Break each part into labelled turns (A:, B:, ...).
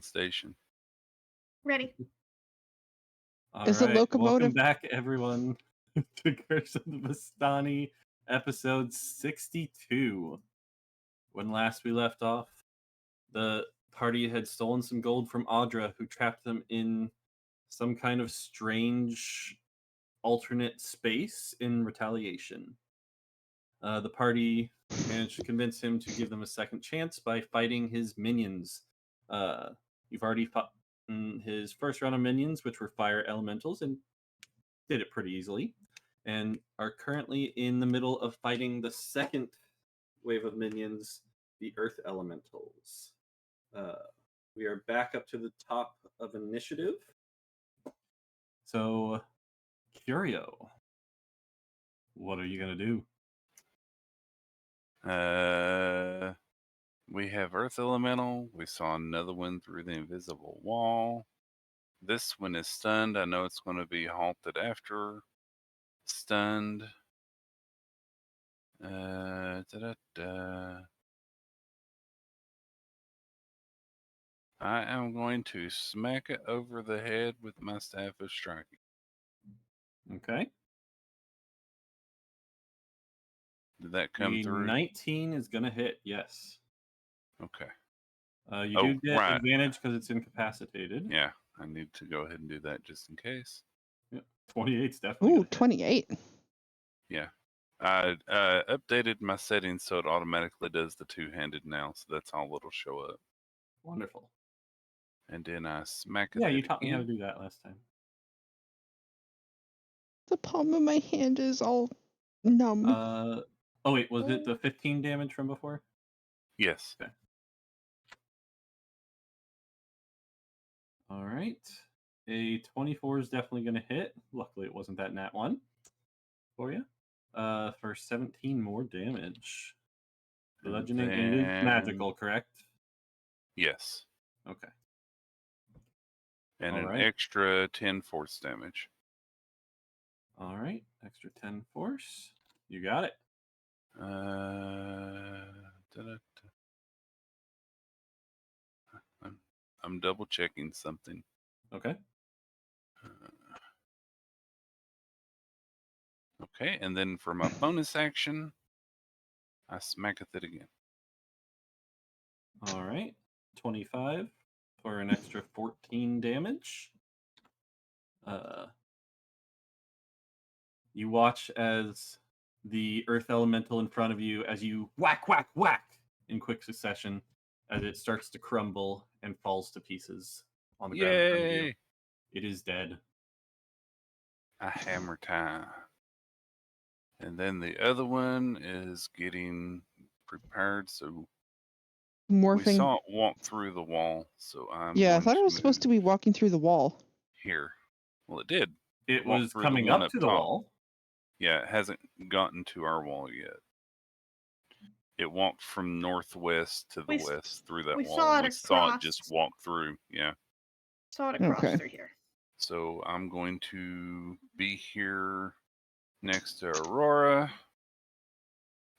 A: station.
B: Ready.
C: All
D: Is the
C: right. Welcome
D: locomotive-
C: back, everyone, to Curse of the Vistani, episode 62. When last we left off, the party had stolen some gold from Audra, who trapped them in some kind of strange alternate space in retaliation. The party managed to convince him to give them a second chance by fighting his minions. You've already fought his first round of minions, which were fire elementals, and did it pretty easily, and are currently in the middle of fighting the second wave of minions, the earth elementals. We are back up to the top of initiative. So, Curio, what are you going to do?
A: We have Earth Elemental. We saw another one through the invisible wall. This one is stunned. I know it's going to be halted after. Stunned. I am going to smack it over the head with my staff of striking.
C: Okay.
A: Did that come through?
C: 19 is going to hit, yes.
A: Okay.
C: You do get advantage because it's incapacitated.
A: Yeah, I need to go ahead and do that just in case.
C: Yeah, 28's definitely.
D: Ooh, 28.
A: Yeah. I updated my settings so it automatically does the two-handed now, so that's all it'll show up.
C: Wonderful.
A: And then I smack it.
C: Yeah, you taught me how to do that last time.
D: The palm of my hand is all numb.
C: Oh wait, was it the 15 damage from before?
A: Yes.
C: Okay. All right. A 24 is definitely going to hit. Luckily, it wasn't that nat 1 for you. For 17 more damage. Bludgeoning and it is magical, correct?
A: Yes.
C: Okay.
A: And an extra 10 force damage.
C: All right. Extra 10 force. You got it.
A: I'm double checking something.
C: Okay.
A: Okay, and then for my bonus action, I smacketh it again.
C: All right. 25 for an extra 14 damage. You watch as the earth elemental in front of you, as you whack, whack, whack in quick succession, as it starts to crumble and falls to pieces on the ground in front of you. It is dead.
A: A hammer time. And then the other one is getting prepared, so
D: morphing.
A: We saw it walk through the wall, so I'm
D: I thought it was supposed to be walking through the wall.
A: Here. Well, it did.
C: It was coming up to the wall.
A: Yeah, it hasn't gotten to our wall yet. It walked from northwest to the west through that wall. We saw it just walk through. Yeah.
B: Saw it across through here.
A: So I'm going to be here next to Aurora.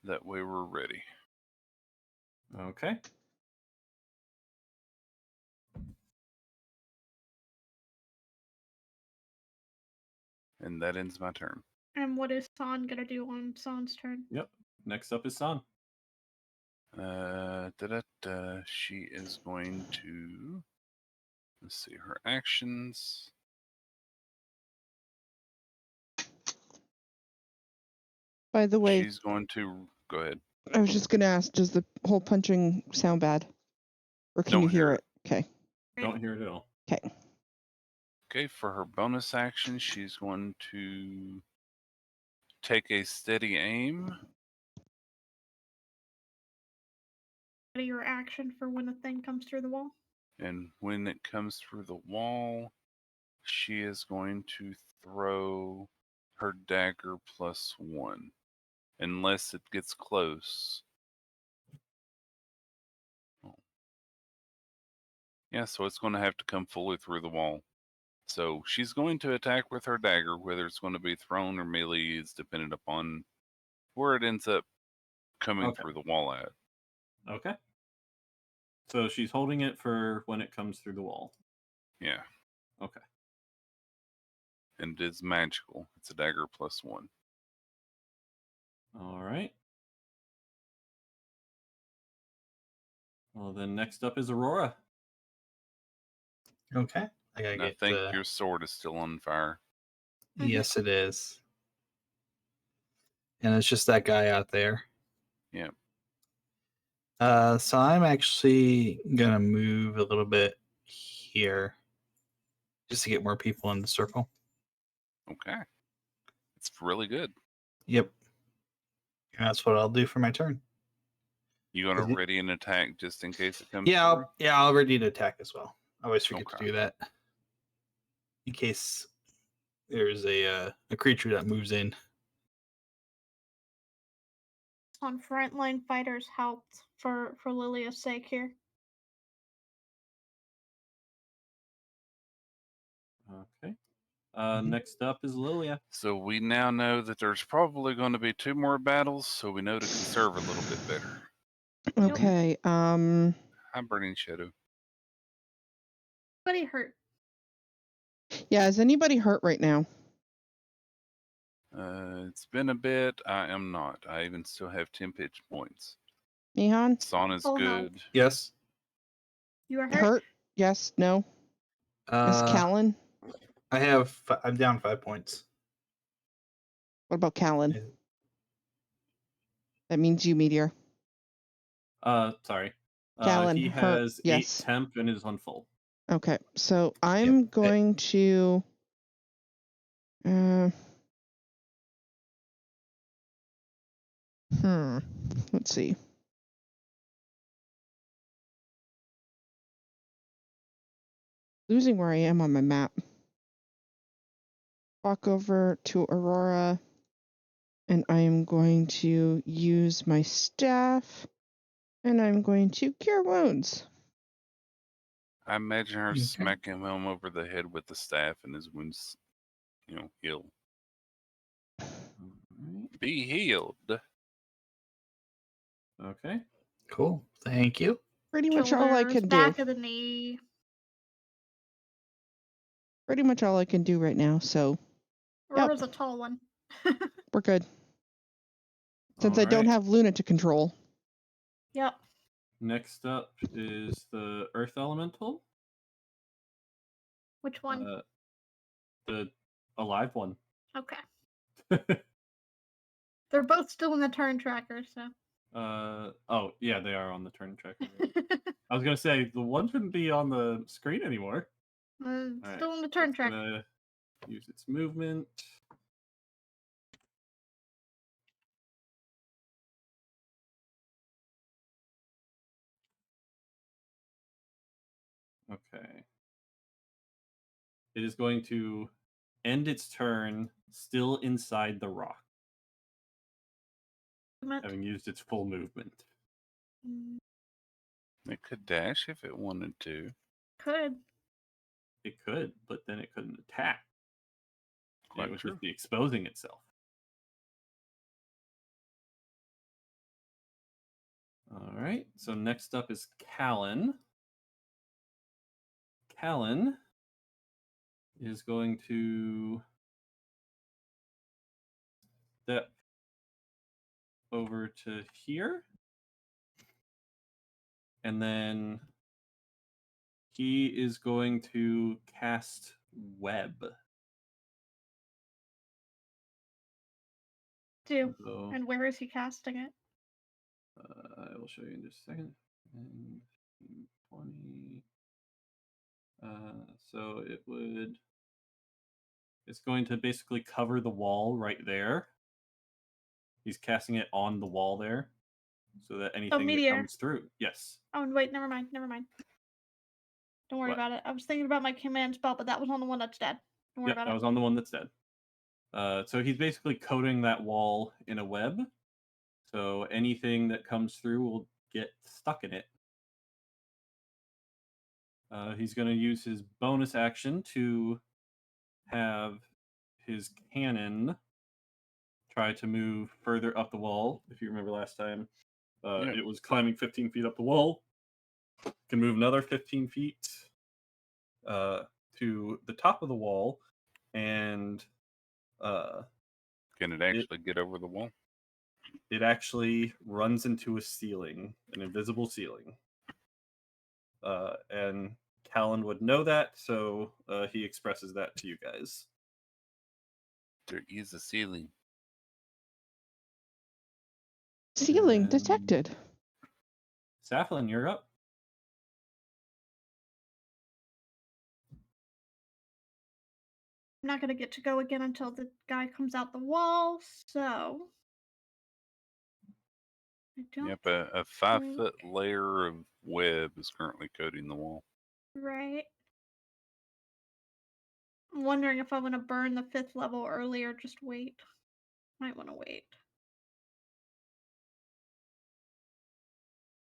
A: That way we're ready.
C: Okay.
A: And that ends my turn.
B: And what is San gonna do on San's turn?
C: Yep. Next up is San.
A: She is going to, let's see, her actions.
D: By the way,
A: she's going to go ahead.
D: I was just gonna ask, does the whole punching sound bad? Or can you hear it? Okay.
C: Don't hear it at all.
D: Okay.
A: Okay, for her bonus action, she's going to take a steady aim.
B: Your action for when the thing comes through the wall?
A: And when it comes through the wall, she is going to throw her dagger +1. Unless it gets close. Oh. Yeah, so it's going to have to come fully through the wall. So she's going to attack with her dagger, whether it's going to be thrown or melee is dependent upon where it ends up coming through the wall at.
C: Okay. So she's holding it for when it comes through the wall.
A: Yeah.
C: Okay.
A: And it is magical. It's a dagger +1.
C: All right. Well, then next up is Aurora.
E: Okay. I gotta
A: And I
E: get.
A: think your sword is still on fire.
E: Yes, it is. And it's just that guy out there.
A: Yeah.
E: So I'm actually gonna move a little bit here, just to get more people in the circle.
A: Okay. It's really good.
E: Yep. And that's what I'll do for my turn.
A: You gonna
E: Is it-
A: ready an attack just in case it comes
E: Yeah,
A: through?
E: I'll ready to attack as well. I always forget to
A: Okay.
E: do that in case there's a creature that moves in.
B: On frontline fighters helped for Lilia's sake here.
C: Okay.
E: Mhm.
C: Next up is Lilia.
A: So we now know that there's probably going to be 2 more battles, so we know to conserve a little bit better.
D: Okay.
A: Hi, Burning Shadow.
B: Anybody hurt?
D: Yeah, is anybody hurt right now?
A: It's been a bit. I am not. I even still have 10 pitch points.
D: Nihan?
A: Sauna's
B: Oh, no.
A: good.
E: Yes.
B: You are hurt?
D: Hurt? Yes, no? Miss Callan?
E: I'm down 5 points.
D: What about Callan? That means you, Meteor.
C: Sorry.
D: Callan,
C: He
D: hurt.
C: has
D: Yes.
C: 8 temp and is on full.
D: Okay, so I'm going to... Let's see. Losing where I am on my map. Walk over to Aurora, and I am going to use my staff, and I'm going to cure wounds.
A: I imagine her
E: Okay.
A: smacking him over the head with the staff and his wounds, heal.
C: Alright.
A: Be healed.
C: Okay.
E: Cool. Thank you.
D: Pretty much all I
B: Shoulders,
D: can do.
B: back of the knee.
D: Pretty much all I can do right now, so
B: Aurora's a tall one.
D: we're good. Since I don't
C: Alright.
D: have Luna to control.
B: Yep.
C: Next up is the Earth Elemental.
B: Which one?
C: The alive one.
B: Okay. They're both still in the turn tracker, so.
C: Oh, yeah, they are on the turn tracker. I was going to say, the one shouldn't be on the screen anymore.
B: Still in the turn
C: It's
B: tracker.
C: gonna use its movement. Okay. It is going to end its turn still inside the rock, having used its full movement.
A: It could dash if it wanted to.
B: Could.
C: It could, but then it couldn't attack.
A: Quite
C: It would
A: true.
C: just be exposing itself. All right. So next up is Callan. Callan is going to step over to here. And then he is going to cast Web. So,
B: And where is he casting it?
C: I will show you in just a second. 20. So it's going to basically cover the wall right there. He's casting it on the wall there, so that anything that
B: Meteor.
C: comes through. Yes.
B: Oh, wait, never mind. Don't worry about it. I was thinking about my command spell, but that was on the one that's dead. Don't worry about
C: That
B: it.
C: was on the one that's dead. So he's basically coating that wall in a web. So anything that comes through will get stuck in it. He's going to use his bonus action to have his cannon try to move further up the wall. If you remember last time, it was climbing 15 feet up the wall. can move another 15 feet to the top of the wall, and
A: Can it actually get over the wall?
C: it actually runs into a ceiling, an invisible ceiling. And Callan would know that, so he expresses that to you guys.
A: There is a ceiling.
D: Ceiling
C: And-
D: detected.
C: Saflin, you're up.
B: I'm not gonna get to go again until the guy comes out the wall, so I don't
A: Yep, a 5-foot
B: think-
A: layer of web is currently coating the wall.
B: right. I'm wondering if I want to burn the 5th level early or just wait. Might want to wait.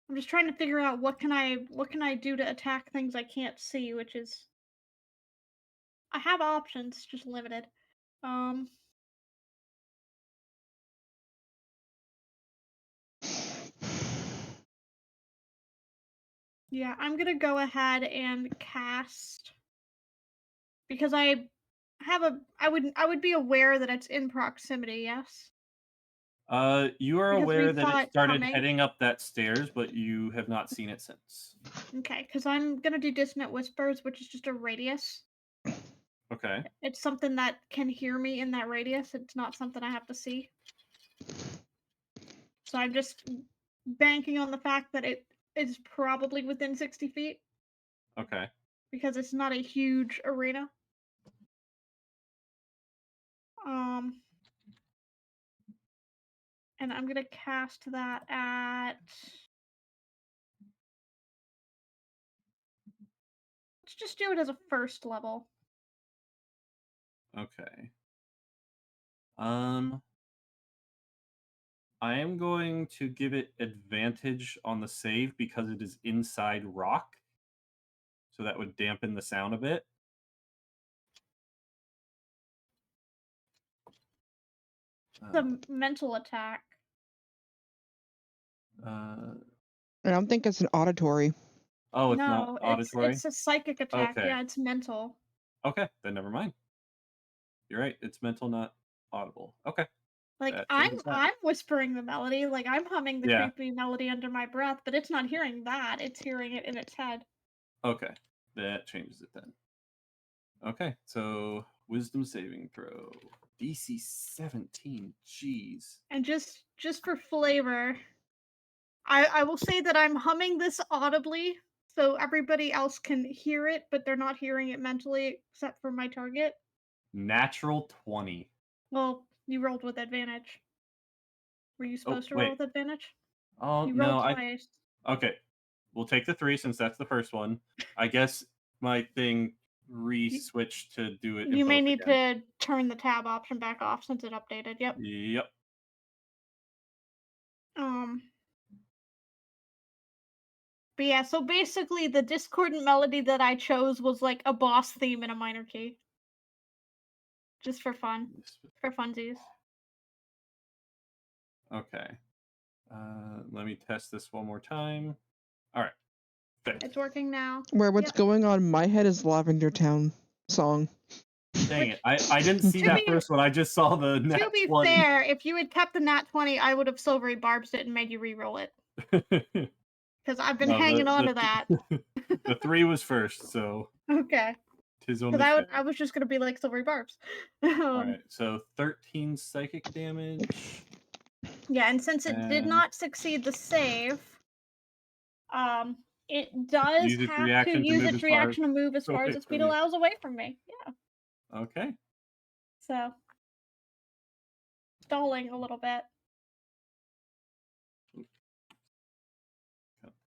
B: I'm just trying to figure out what can I do to attack things I can't see, which is I have options, just limited. Yeah, I'm gonna go ahead and cast because I would be aware that it's in proximity, yes?
C: You are
B: Because we
C: aware that
B: saw
C: it
B: it
C: started
B: coming.
C: heading up that stairs, but you have not seen it since.
B: Okay, because I'm gonna do Dissonant Whispers, which is just a radius.
C: Okay.
B: It's something that can hear me in that radius. It's not something I have to see. So I'm just banking on the fact that it is probably within 60 feet
C: Okay.
B: because it's not a huge arena. And I'm gonna cast that at. Let's just do it as a 1st level.
C: Okay. I am going to give it advantage on the save because it is inside rock. So that would dampen the sound a bit.
B: It's a mental attack.
C: Uh,
D: I don't think it's an auditory.
C: oh, it's
B: No,
C: not auditory?
B: it's a psychic attack.
C: Okay.
B: Yeah, it's mental.
C: Okay, then never mind. You're right. It's mental, not audible. Okay.
B: Like
C: That
B: I'm
C: changes that.
B: I'm whispering the melody, like I'm humming the
C: Yeah.
B: creepy melody under my breath, but it's not hearing that. It's hearing it in its head.
C: Okay. That changes it then. Okay, so wisdom saving throw. DC 17. Jeez.
B: And just for flavor, I will say that I'm humming this audibly so everybody else can hear it, but they're not hearing it mentally except for my target.
C: Natural 20.
B: Well, you rolled with advantage. Were you supposed to roll
C: wait.
B: with advantage?
C: Oh,
B: You
C: no.
B: rolled twice.
C: Okay. We'll take the 3 since that's the first one. I guess my thing re-switched to do it in
B: You may
C: both
B: need
C: again.
B: to turn the tab option back off since it updated. Yep.
C: Yep.
B: But yeah, so basically the discordant melody that I chose was like a boss theme in a minor key. Just for fun. For funsies.
C: Okay. Let me test this one more time. All right. Fixed.
B: It's working now.
D: Where what's
B: Yep.
D: going on in my head is Lavender Town song.
C: Dang
B: Which-
C: it. I didn't see
B: To
C: that
B: be-
C: first one. I just saw the
B: To
C: nat
B: be
C: 20.
B: fair, if you had kept the nat 20, I would have silvery barbs it and made you re-roll it. Because I've been
C: No,
B: hanging on to that.
C: The 3 was first, so
B: Okay.
C: tis only
B: Because
C: fair.
B: I was just gonna be like silvery barbs.
C: All right, so 13 psychic damage.
B: Yeah, and since it did
C: And-
B: not succeed the save, it does
C: Use its
B: have to
C: reaction to
B: use
C: move
B: its
C: as far
B: reaction to move as far
C: away
B: as its
C: from
B: speed
C: you.
B: allows away from me. Yeah.
C: Okay.
B: So stalling a little bit.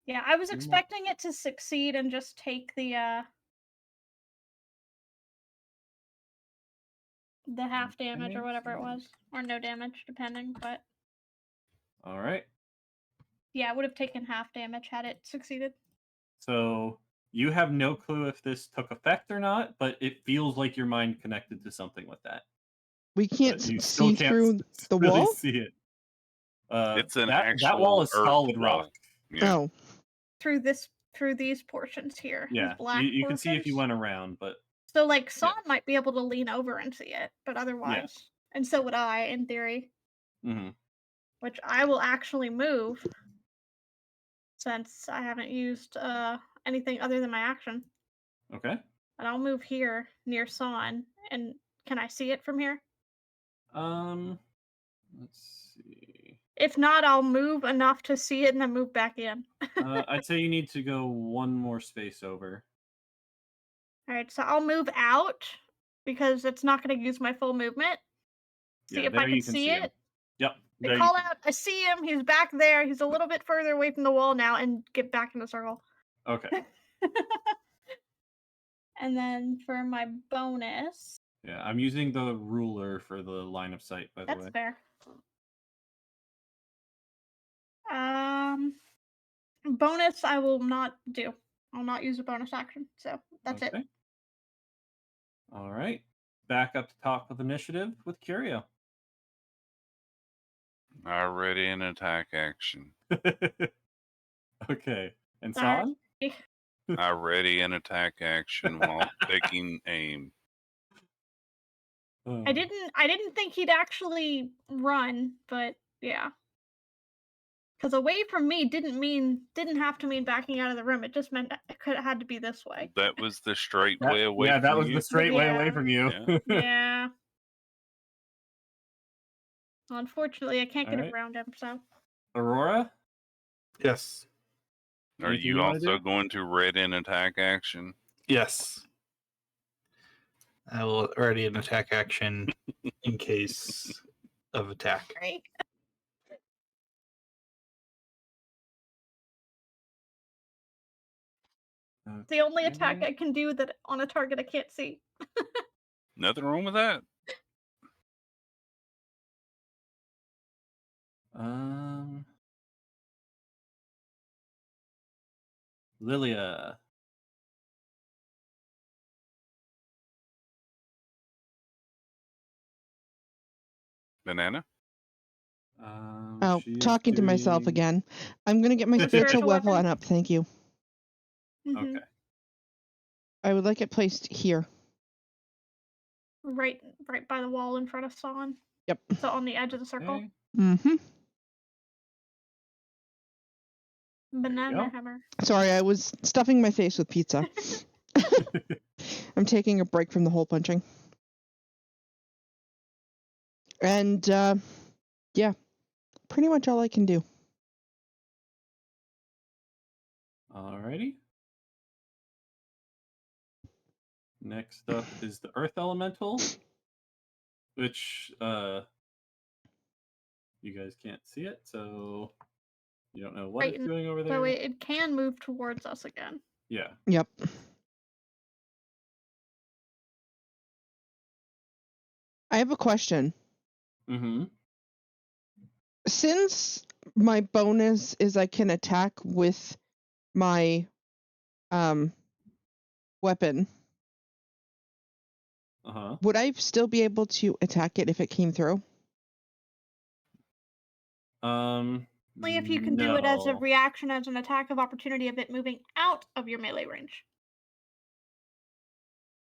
B: Yeah, I was
C: You're not-
B: expecting it to succeed and just take the half damage or whatever it was. Or no damage, depending, but
C: All right.
B: yeah, it would have taken half damage had it succeeded.
C: So you have no clue if this took effect or not, but it feels like your mind connected to something with that.
D: We can't
C: But you still
D: see
C: can't
D: through the
C: really
D: wall?
C: see it.
A: It's an
C: that
A: actual
C: wall is
A: earth
C: solid
A: wall.
C: rock.
A: Yeah.
D: Oh.
B: Through this through these portions here.
C: Yeah,
B: These black
C: you can see if you
B: portions.
C: went around, but
B: So, like, Son might be able to lean over and see it, but otherwise. And so would I, in theory.
C: hmm
B: Which I will actually move, since I haven't used anything other than my action.
C: Okay.
B: And I'll move here near Son. And can I see it from here?
C: Let's see.
B: If not, I'll move enough to see it and then move back in.
C: I'd say you need to go one more space over.
B: Alright, so I'll move out because it's not going to use my full movement. See if I
C: there
B: can
C: you can
B: see
C: him.
B: it.
C: Yep.
B: I
C: there you
B: call
C: can.
B: out, I see him, he's back there, he's a little bit further away from the wall now, and get back in the circle.
C: Okay.
B: And then for my bonus,
C: Yeah, I'm using the ruler for the line of sight, by the
B: that's
C: way.
B: fair. Bonus I will not do. I'll not use a bonus action, so that's it.
C: All right. Back up to top of initiative with Curio.
A: Already an attack action.
C: Okay. And
B: Sorry.
C: San?
A: Already an attack action while taking aim.
B: I didn't think he'd actually run, but yeah. Because away from me didn't have to mean backing out of the room. It just meant it had to be this way.
A: That was the straight way away
C: Yeah,
A: from
C: that was
A: you.
C: the straight way away from you.
A: Yeah.
B: Yeah. Well, unfortunately, I can't get
C: Alright.
B: around him, so.
C: Aurora?
E: Yes.
A: Are
C: Anything
A: you
C: you wanna
A: also
C: do?
A: going to red in attack action?
E: Yes. I will already an attack action in case of attack.
B: Right. It's the only attack I can do that on a target I can't see.
A: Nothing wrong with that.
C: Lilia.
A: Banana?
D: Oh,
C: She is
D: talking to myself
C: doing-
D: again. I'm going to get my spiritual
B: Spiritual
D: weapon
B: weapon?
D: up. Thank you.
B: Mhm.
C: Okay.
D: I would like it placed here.
B: Right by the wall in front of Son.
D: Yep.
B: So on the edge of the circle.
C: Okay.
D: Mm-hmm.
B: Banana
C: go.
B: hammer.
D: Sorry, I was stuffing my face with pizza. I'm taking a break from the hole punching. And, yeah, pretty much all I can do.
C: Alrighty. Next up is the Earth Elemental, which you guys can't see it, so you don't know what
B: Right,
C: it's doing over there.
B: So it can move towards us again.
C: Yeah.
D: Yep. I have a question.
C: Mm-hmm.
D: Since my bonus is I can attack with my weapon,
C: Uh-huh.
D: would I still be able to attack it if it came through?
B: Only if you can do it as a
C: no.
B: reaction, as an attack of opportunity of it moving out of your melee range.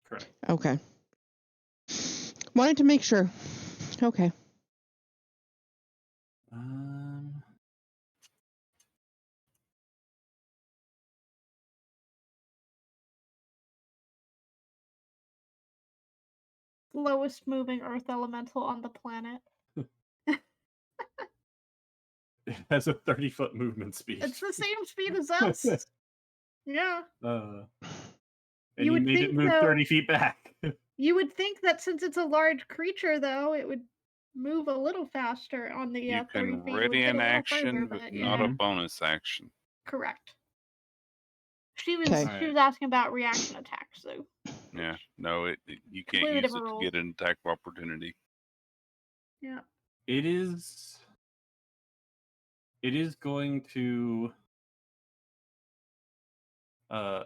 C: Correct.
D: Okay. Wanted to make sure. Okay.
B: Lowest moving earth elemental on the planet.
C: It has a 30-foot movement speed.
B: It's the same speed as us. Yeah.
C: And
B: You
C: you
B: would
C: made it
B: think,
C: move
B: though-
C: 30 feet back.
B: You would think that since it's a large creature, though, it would move a little faster on the
A: You
B: 30
A: can
B: feet. It would
A: ready
B: get a
A: an
B: little
A: action,
B: further,
A: but
B: but
A: not
B: yeah.
A: a bonus action.
B: Correct. She was
D: Okay.
B: she was asking about reaction attacks, though.
A: Yeah, no, you can't
B: Completely
A: use it
B: different
A: to
B: rules.
A: get an attack of opportunity.
B: Yeah.
C: It is going to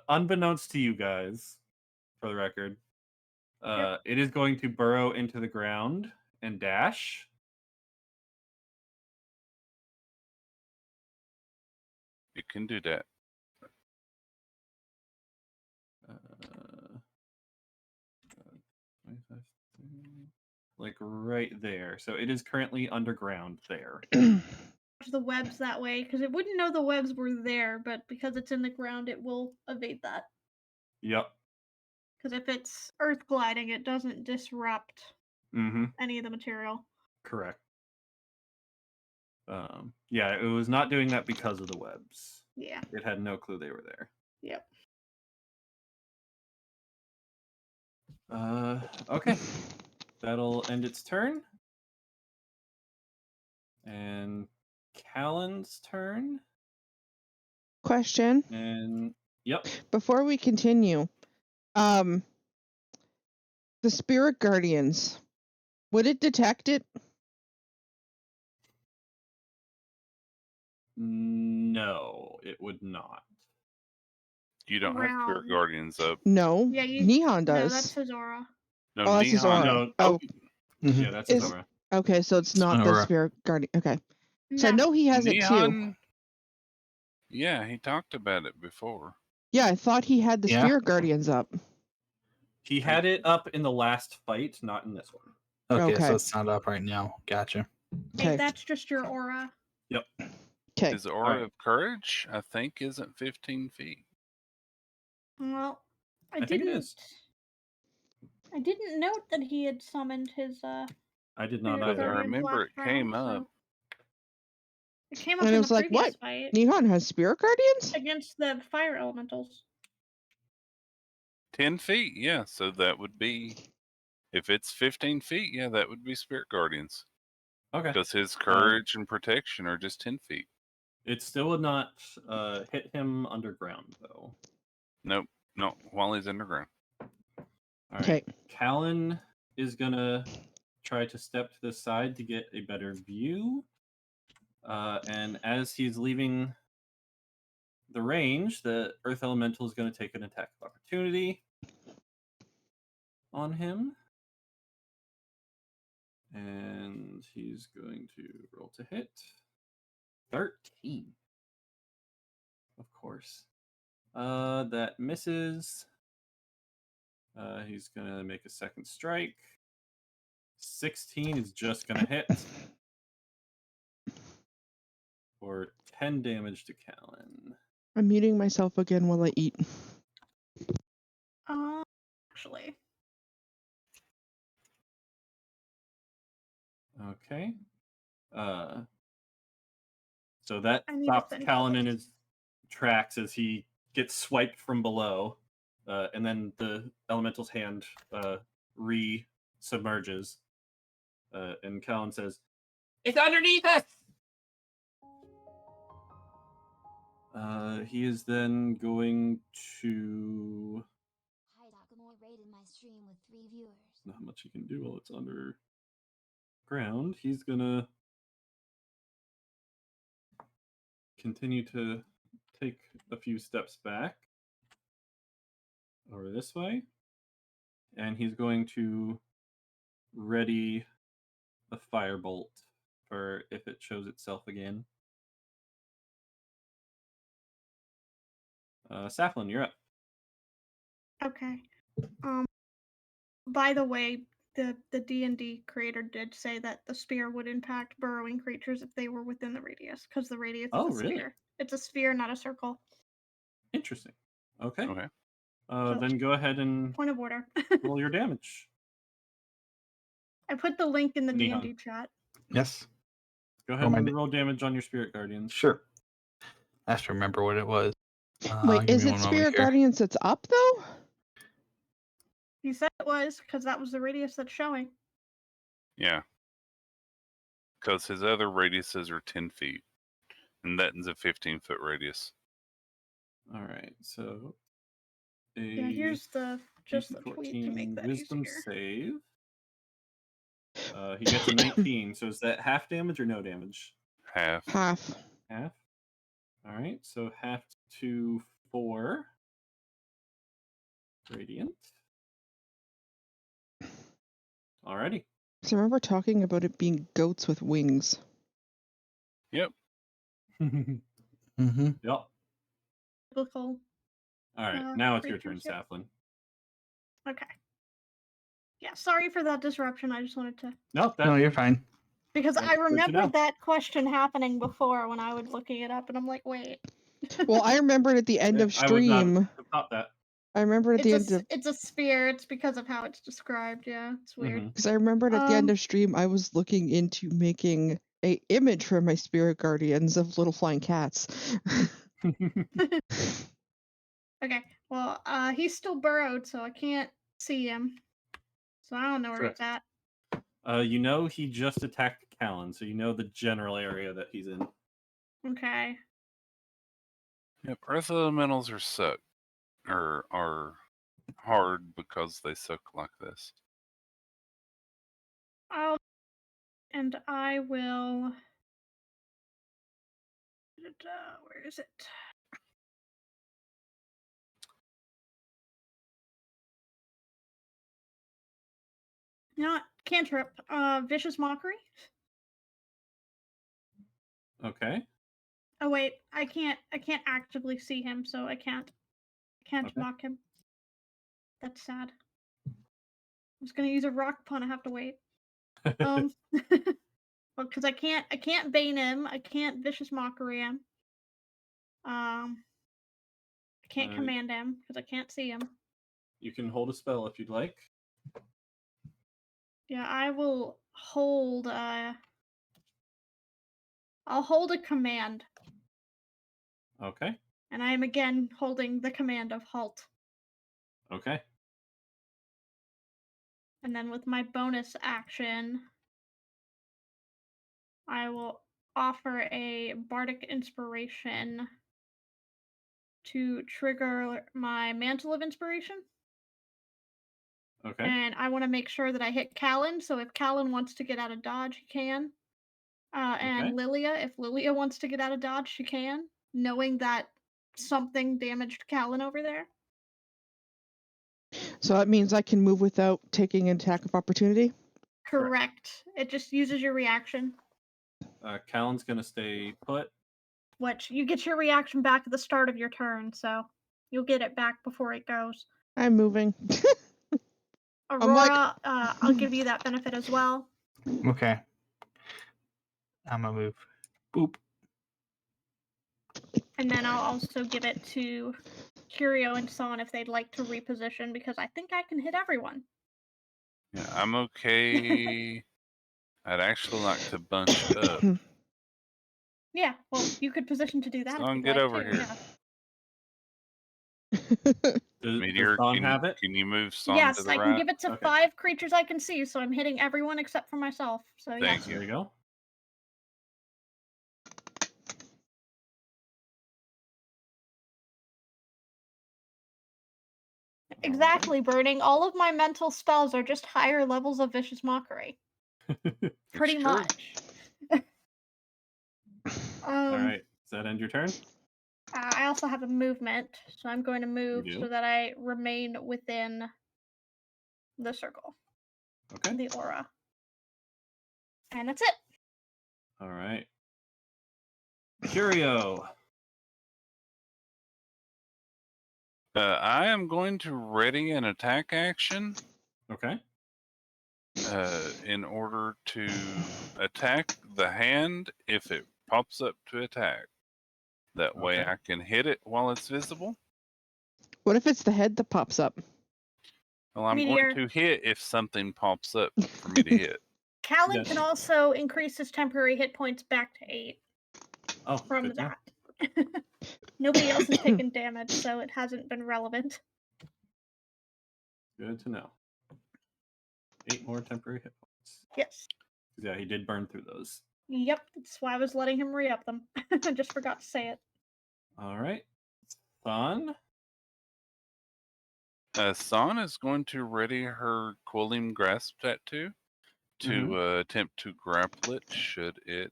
C: unbeknownst to you guys, for the record, it is going to burrow into the ground and dash.
A: It can do that.
C: like right there. So it is currently underground there.
B: The webs that way because it wouldn't know the webs were there, but because it's in the ground, it will evade that.
C: Yep.
B: Because if it's earth gliding, it doesn't disrupt
C: Mm-hmm.
B: any of the material.
C: Correct. Yeah, it was not doing that because of the webs.
B: Yeah.
C: It had no clue they were there.
B: Yep.
C: Okay. That'll end its turn. And Callan's turn.
D: Question.
C: And yep.
D: Before we continue, the spirit guardians, would it detect it?
C: No, it would not.
A: You don't have Spirit
B: Round.
A: Guardians up.
D: No.
B: Yeah,
D: Neon
B: No,
D: does.
B: that's his aura.
A: No,
D: Oh, that's his
A: Neon.
D: aura.
C: No.
D: Oh,
E: Mhm.
C: Yeah, that's
D: Is-
C: his aura.
D: okay, so it's
E: It's
D: not
E: an
D: the
E: aura.
D: spirit guardian. Okay. So I
B: No.
D: know he has it too.
A: Neon. Yeah, he talked about it before.
D: Yeah, I thought he had the
E: Yeah.
D: spirit guardians up.
C: He had it up in the last fight, not in this one.
E: Okay,
D: Okay.
E: so it's not up right now. Gotcha.
B: Hey,
D: Okay.
B: that's just your aura.
D: Okay.
A: His aura
C: Alright.
A: of courage, I think, isn't 15 feet.
B: Well, I
C: think it
B: didn't.
C: is.
B: I didn't note that he had summoned his
C: I did not
B: spirit
A: Because I
C: either.
B: guardians
A: remember
B: last
A: it came
B: round,
A: up.
B: so- It came up
D: And it
B: in
D: was
B: the
D: like,
B: previous
D: what?
B: fight
D: Neon has spirit guardians?
B: against the fire elementals.
A: 10 feet, yeah. So that would be, if it's 15 feet, yeah, that would be Spirit Guardians.
C: Okay.
A: Because his courage and protection are just 10 feet.
C: It still would not hit him underground, though.
A: Nope, not while he's underground.
C: All right.
D: Okay.
C: Callan is going to try to step to the side to get a better view. And as he's leaving the range, the Earth Elemental is going to take an attack of opportunity on him. And he's going to roll to hit. 13. Of course. That misses. He's going to make a second strike. 16 is just going to hit. For 10 damage to Callan.
D: I'm muting myself again while I eat.
B: Actually,
C: Okay. So that
B: I need to
C: stops
B: send
C: Callan in
B: you
C: his tracks as he gets swiped from below. And then the elemental's hand re-submerges. And Callan says, "It's underneath us!" He is then going to...
F: Hi, Takamore rated my stream with 3 viewers.
C: Not much he can do while it's underground. He's gonna continue to take a few steps back over this way, and he's going to ready a firebolt for if it shows itself again. Saflin, you're up.
B: okay. By the way, the D&D creator did say that the spear would impact burrowing creatures if they were within the radius, because the radius is a
C: really?
B: sphere. It's a sphere, not a circle.
C: Interesting. Okay.
A: Okay.
C: Then go ahead and
B: Point of order.
C: roll your damage.
B: I put the link in the
C: Nihon.
B: D&D chat.
E: Yes.
C: Go ahead
E: Oh, my
C: and
E: da-
C: roll damage on your spirit guardians.
E: Sure. I have to remember what it was.
D: Wait,
E: Give
D: is
E: me
D: it
E: one moment
D: spirit
E: here.
D: guardians that's up though?
B: You said it was, because that was the radius that's showing.
A: Yeah. Because his other radiuses are 10 feet. And that is a 15-foot radius.
C: All right, so
B: Yeah, here's just the tweet to make that
C: wisdom
B: easier.
C: save. He gets a 19. So is that half damage or no damage?
A: Half.
D: Half.
C: Half. All right, so half to 4 radiant. Alrighty.
D: So I remember talking about it being goats with wings.
A: Yep.
E: Mm-hmm.
C: Yep.
B: Biblical.
C: All right, now it's your turn,
B: creatures, yep.
C: Saflin.
B: Okay. Yeah, sorry for that disruption. I just wanted to
C: No,
E: No, you're fine.
B: because
C: That's
B: I
C: good to know.
B: remembered that question happening before when I was looking it up, and I'm like, wait.
D: Well, I remembered at the end of
C: I would not
D: stream.
C: have thought that.
D: I remembered at the end of
B: It's a sphere. It's because of how it's described. Yeah, it's weird.
D: because I remembered at the end of stream I was looking into making a image for my spirit guardians of little flying cats.
B: Okay. Well, he's still burrowed, so I can't see him. So I don't know where
C: Correct.
B: he's at.
C: You know he just attacked Callan, so you know the general area that he's in.
B: Okay.
A: Yep, Earth elementals are hard because they suck like this.
B: And I will. Where is it? Not cantrip. Vicious mockery.
C: Okay.
B: Oh wait, I can't actively see him, so I can't
C: Okay.
B: mock him. That's sad. I was gonna use a rock pun. I have to wait. Well, because I can't bane him. I can't vicious mockery him. I can't command him because I can't see him.
C: You can hold a spell if you'd like.
B: Yeah, I will hold. I'll hold a command.
C: Okay.
B: And I am again holding the command of halt.
C: Okay.
B: And then with my bonus action, I will offer a bardic inspiration to trigger my mantle of inspiration.
C: Okay.
B: And I want to make sure that I hit Callan, so if Callan wants to get out of dodge, he can. And Lilia, if Lilia wants to get out of dodge, she can, knowing that something damaged Callan over there.
D: So that means I can move without taking an attack of opportunity?
B: Correct. It just uses your reaction.
C: Callan's gonna stay put.
B: Which you get your reaction back at the start of your turn, so you'll get it back before it goes.
D: I'm moving.
B: Aurora, I'll give you that benefit as well.
E: Okay. I'm gonna move. Boop.
B: And then I'll also give it to Curio and Son if they'd like to reposition, because I think I can hit everyone.
A: Yeah, I'm okay. I'd actually like to bunch up.
B: Yeah, well, you could position to do that.
A: Son,
B: if you'd
A: get
B: like
A: over
B: to,
A: here.
B: Yeah.
A: Meteor,
C: Son
A: can,
C: have it?
A: can you move Son
B: Yes,
A: to the
B: I
A: right?
B: can give it to
C: Okay.
B: 5 creatures I can see, so I'm hitting everyone except for myself. So
A: Thank
B: yes.
A: you.
C: There you go.
B: Exactly, Burning. All of my mental spells are just higher levels of vicious mockery. Pretty
A: true.
B: much.
C: All right. Does that end your turn?
B: I also have a movement, so I'm going to move
C: do?
B: so that I remain within the circle,
C: Okay.
B: the aura. And that's it.
C: All right. Curio.
A: I am going to ready an attack action
C: Okay.
A: in order to attack the hand if it pops up to attack. That way
C: Okay.
A: I can hit it while it's visible.
D: What if it's the head that pops up?
A: Well, I'm
B: Meteor.
A: going to hit if something pops up for me to hit.
B: Callan
C: Yes.
B: can also increase his temporary hit points back to 8
C: Oh,
B: from
C: good to know.
B: that. Nobody else has taken damage, so it hasn't been relevant.
C: Good to know. 8 more temporary hit points.
B: Yes.
C: Yeah, he did burn through those.
B: Yep, that's why I was letting him re-up them. I just forgot to say it.
C: All right. Son.
A: San is going to ready her Quilliam Grasp Tattoo to attempt to grapple it should it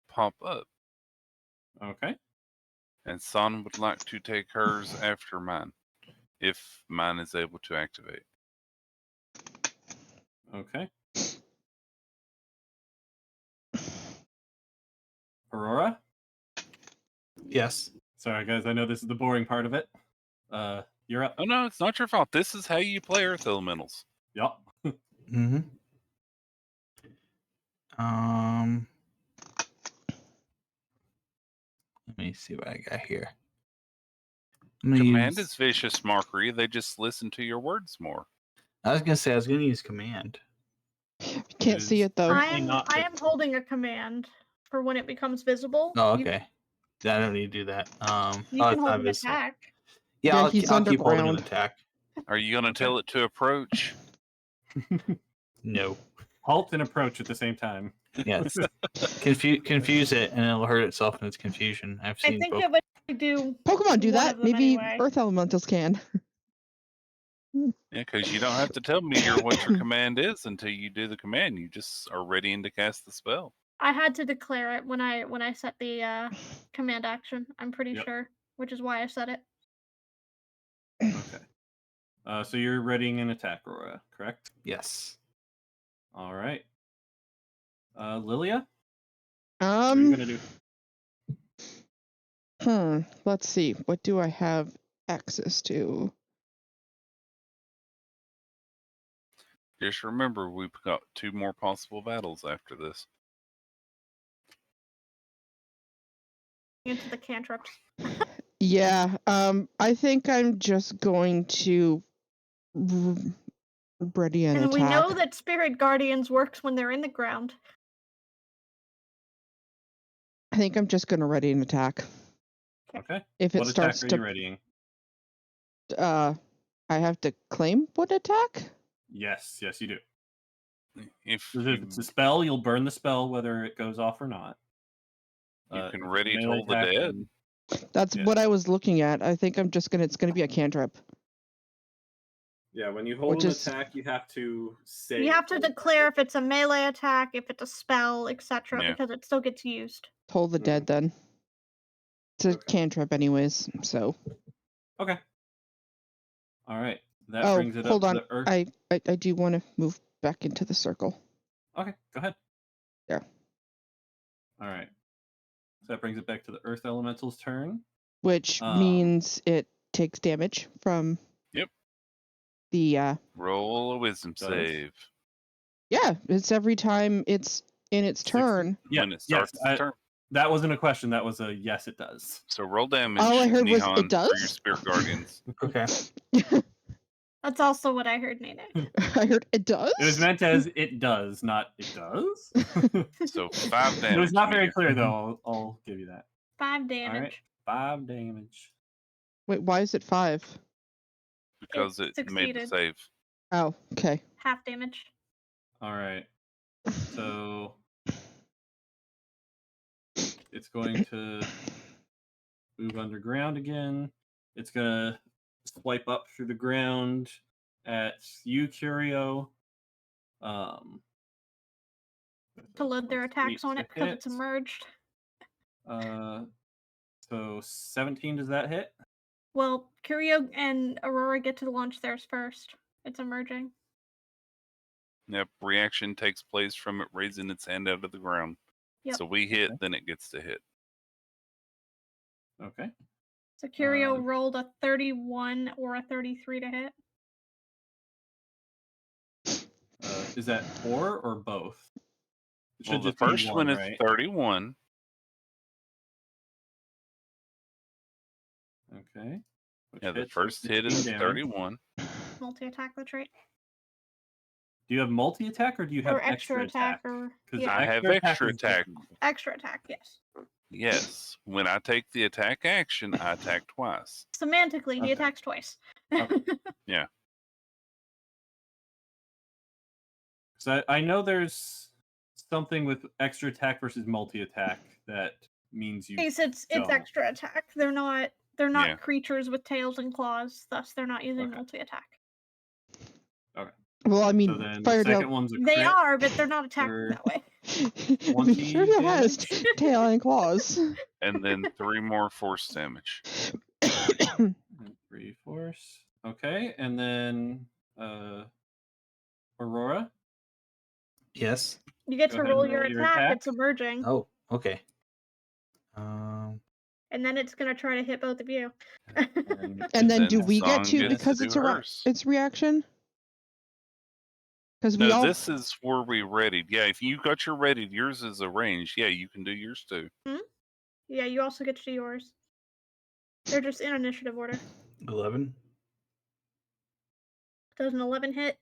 A: pop up.
C: Okay.
A: And San would like to take hers after mine, if mine is able to activate.
C: Okay. Aurora?
E: Yes.
C: Sorry, guys. I know this is the boring part of it. You're up.
A: Oh no, it's not your fault. This is how you play Earth Elementals.
C: Yup.
E: Mm-hmm. Let me see what I got here. I'm gonna
A: Command
E: use,
A: is vicious mockery. They just listen to your words more.
E: I was gonna say I was gonna use command.
D: Can't see it though.
C: Currently not
B: I am holding a command for when it becomes visible.
E: Oh,
B: You-
E: okay. I don't need to do that.
B: You,
E: Oh,
B: can
E: it's
B: hold
E: not
B: an
E: visible.
B: attack.
E: Yeah,
D: Yeah, he's
E: I'll keep holding an
D: underground.
E: attack.
A: Are you going to tell it to approach?
E: No.
C: halt and approach at the same time.
E: Yes. Confuse it, and it'll hurt itself in its confusion. I've
B: I
E: seen.
B: think it would do.
D: Pokemon do
B: one
D: that.
B: of them
D: Maybe
B: anyway.
D: Earth Elementals can.
A: Yeah, because you don't have to tell Meteor what your command is until you do the command. You just are readying to cast the spell.
B: I had to declare it when I set the command action. I'm pretty
C: Yep.
B: sure, which is why I said it.
C: Okay. So you're readying an attack, Aurora, correct?
E: Yes.
C: All right. Lilia, what are you gonna do?
D: Let's see. What do I have access to?
A: Just remember, we've got 2 more possible battles after this.
B: Into the cantrips.
D: Yeah. I think I'm just going to ready an
B: And
D: attack.
B: we know that Spirit Guardians works when they're in the ground.
D: I think I'm just going to ready an attack.
C: Okay.
D: If it
C: What
D: starts
C: attack are you
D: to,
C: readying?
D: I have to claim what attack?
C: Yes, you do.
A: If
C: If
A: you,
C: it's a spell, you'll burn the spell whether it goes off or not.
A: you
C: If
A: can
C: it's a
A: ready
C: melee
A: toll the
C: attack,
A: dead.
C: then-
D: That's
C: Yeah.
D: what I was looking at. I think I'm just gonna. It's gonna be a cantrip.
C: Yeah, when you hold
D: Which
C: an
D: is-
C: attack, you have to say.
B: You have to declare if it's a melee attack, if it's a spell, etc.,
A: Yeah.
B: because it still gets used.
D: Toll the dead then. It's a
C: Okay.
D: cantrip anyways. So.
C: Okay. All right. That
D: Oh,
C: brings it
D: hold
C: up
D: on.
C: to the earth.
D: I do want to move back into the circle.
C: Okay, go ahead.
D: Yeah.
C: All right. So that brings it back to the earth elemental's turn.
D: Which means it takes damage from.
A: Yep.
D: The
A: Roll a wisdom
C: Does.
A: save.
D: Yeah, it's every time it's in its turn.
C: Yeah,
A: when it starts its turn.
C: That wasn't a question. That was a yes, it does.
A: So roll damage,
D: All I heard was,
A: Nihon,
D: "It does?"
A: for your Spirit Guardians.
E: Okay.
B: That's also what I heard, Nene.
D: I heard it does.
C: It was meant as it does, not it does.
A: So 5 damage.
C: It was not very
A: Meteor.
C: clear, though. I'll give you that.
B: 5 damage.
C: 5 damage.
D: Wait, why is it 5?
A: Because it made the
B: succeeded.
A: save.
D: Oh, okay.
B: Half damage.
C: All right. So it's going to move underground again. It's going to swipe up through the ground at you, Curio.
B: To load their attacks on it because it's
C: hit.
B: emerged.
C: So 17, does that hit?
B: Well, Curio and Aurora get to launch theirs first. It's emerging.
A: Yep, reaction takes place from it raising its hand out of the ground.
B: Yep.
A: So we hit, then it gets to hit.
C: Okay.
B: So Curio rolled a 31 or a 33 to hit.
C: Is that or both? It
A: Well,
C: should
A: the
C: just be
A: first one is
C: right?
A: 31.
C: Okay. Which
A: Yeah, the
C: hits for
A: first hit is
C: 16 damage.
A: 31.
B: Multi-attack the trait.
C: Do you have multi-attack or do you have
B: Or extra attack, or...
C: 'Cause
B: Yeah,
A: I have extra
C: is
A: attack.
C: different.
B: extra attack, yes.
A: Yes. When I take the attack action, I attack twice.
B: Semantically, he
C: Okay.
B: attacks twice.
C: Okay.
A: Yeah.
C: So I know there's something with extra attack versus multi-attack that means you
B: It's
C: don't.
B: extra attack. They're not
A: Yeah.
B: creatures with tails and claws, thus they're not using
C: Okay.
B: multi-attack.
D: Well, I mean,
C: So then the
D: Fire
C: second
D: Tail.
C: one's a
B: They
C: crit
B: are, but they're not attacking
C: for
B: that way.
D: I mean,
C: 20
D: Fire Tail has
C: damage?
D: tail and claws.
A: And then 3 more force damage.
C: and 3 force. Okay, and then Aurora.
E: Yes.
B: You get
C: Go
B: to
C: ahead and
B: roll your
C: roll your
B: attack.
C: attack.
B: It's emerging,
E: Oh, okay.
B: and then it's gonna try to hit both of you.
C: And
D: And then do we
A: Song
D: get to
A: gets
D: because
A: do
D: it's
A: hers.
D: its reaction? Because we
A: No,
D: all.
A: this is where we readied. Yeah, if you got your readied, yours is arranged. Yeah, you can do yours too.
B: Yeah, you also get to do yours. They're just in initiative order.
E: 11.
B: Does an 11 hit?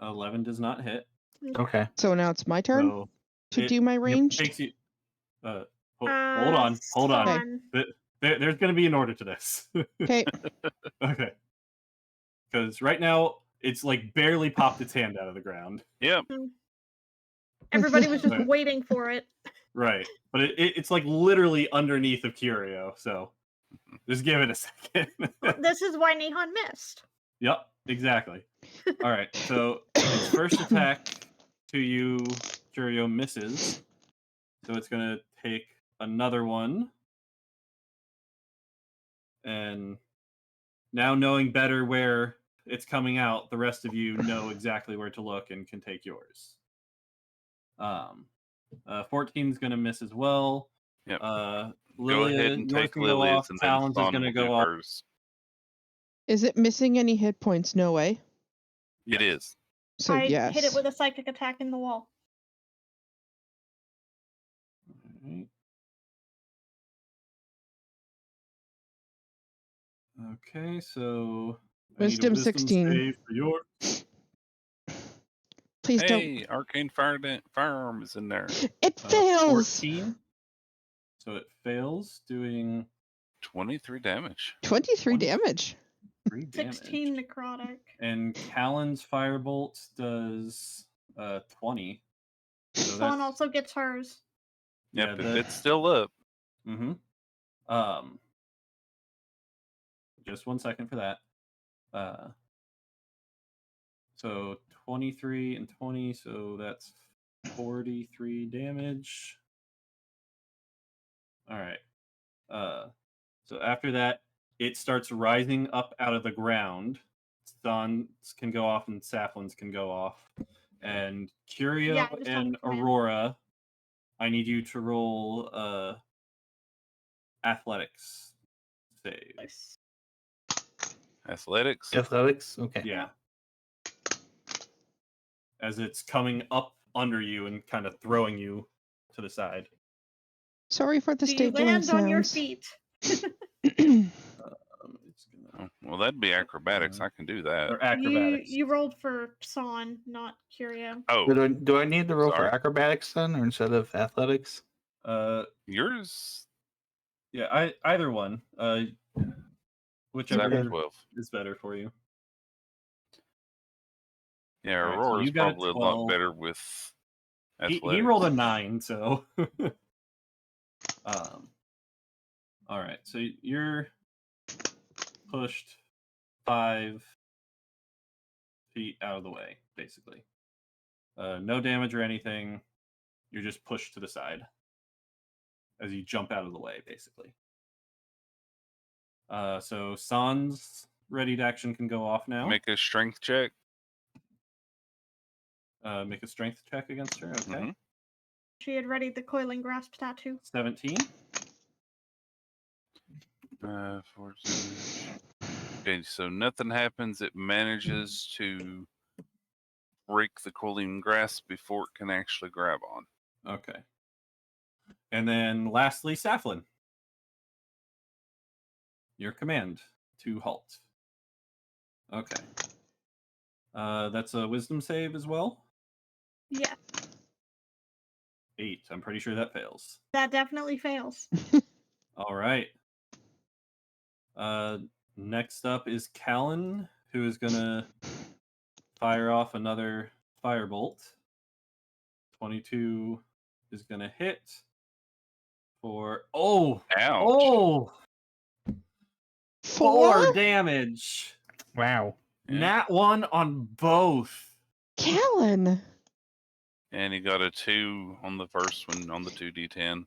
C: 11 does not hit.
E: Okay.
D: So now it's my turn
C: So
D: to
C: it
D: do my ranged.
C: takes you. Hold on.
B: Son.
C: There's going to be an order to this.
D: Okay.
C: Okay. Because right now it's like barely popped its hand out of the ground.
A: Yep.
B: Everybody was just
C: Right.
B: waiting for it.
C: Right. But it's like literally underneath of Curio. So just give it a second.
B: This is why Nihon missed.
C: Yep. Exactly. All right. So its first attack to you, Curio, misses. So it's going to take another one. And now knowing better where it's coming out, the rest of you know exactly where to look and can take yours. 14 is going to miss as well.
A: Yep.
C: Lilia,
A: Go ahead and
C: yours
A: take
C: can go
A: Lilia's,
C: off.
A: and then
C: Talon's is
A: Fawn
C: going to
A: will do
C: go off.
A: hers.
D: Is it missing any hit points? No way.
A: It is.
D: So
B: I
D: yes.
B: hit it with a psychic attack in the wall.
C: Alright. Okay, so I need a
D: Wisdom 16.
C: save for yours.
D: Please don't.
A: Hey, arcane firearm is in there.
D: It fails.
C: 14. So it fails, doing
A: 23 damage.
D: 23
C: 20.
D: damage.
C: 3 damage.
B: 16 necrotic.
C: And Callan's firebolt does 20. So
B: Fawn also gets hers.
A: Yep, if it's still up.
C: Mm-hmm. Just 1 second for that. So 23 and 20, so that's 43 damage. All right. So after that, it starts rising up out of the ground. Suns can go off and Saplins can go off. And Curio
B: Yeah, I just
C: and
B: have command.
C: Aurora, I need you to roll athletics save.
B: Nice.
A: Athletics.
E: Athletics? Okay.
C: Yeah. As it's coming up under you and kind of throwing you to the side.
D: Sorry for the
B: Do you
D: stapling
B: land on your
D: sounds.
B: feet?
C: It's gonna,
A: Oh, well, that'd be acrobatics. I can do that.
C: or acrobatics.
B: You rolled for Son, not Curio.
A: Oh,
E: Do I need to roll
A: Sorry.
E: for acrobatics then, or instead of athletics?
A: yours
C: Yeah, either one.
A: is
C: Whichever
A: after
E: Okay.
A: 12.
C: is better for you.
A: Yeah,
C: Alright, so
A: Aurora's
C: you got a
A: probably a lot
C: 12.
A: better with athletics.
C: He rolled a 9, so. All right, so you're pushed 5 feet out of the way, basically. No damage or anything. You're just pushed to the side as you jump out of the way, basically. So Sans readied action can go off now.
A: Make a strength check.
C: Make a strength check against her. Okay.
A: Mhm.
B: She had readied the coiling grasp tattoo.
C: 17.
A: 14. Okay, so nothing happens. It manages to break the cooling grasp before it can actually grab on.
C: Okay. And then lastly, Saflin. Your command to halt. Okay. That's a wisdom save as well.
B: Yeah,
C: 8. I'm pretty sure that fails.
B: that definitely fails.
C: All right. Next up is Callan, who is gonna fire off another firebolt. 22 is gonna hit for
A: Ouch.
C: oh 4 damage.
E: Wow.
A: Yeah.
C: Nat 1 on both.
D: Callan.
A: And he got a 2 on the first one on the 2d10.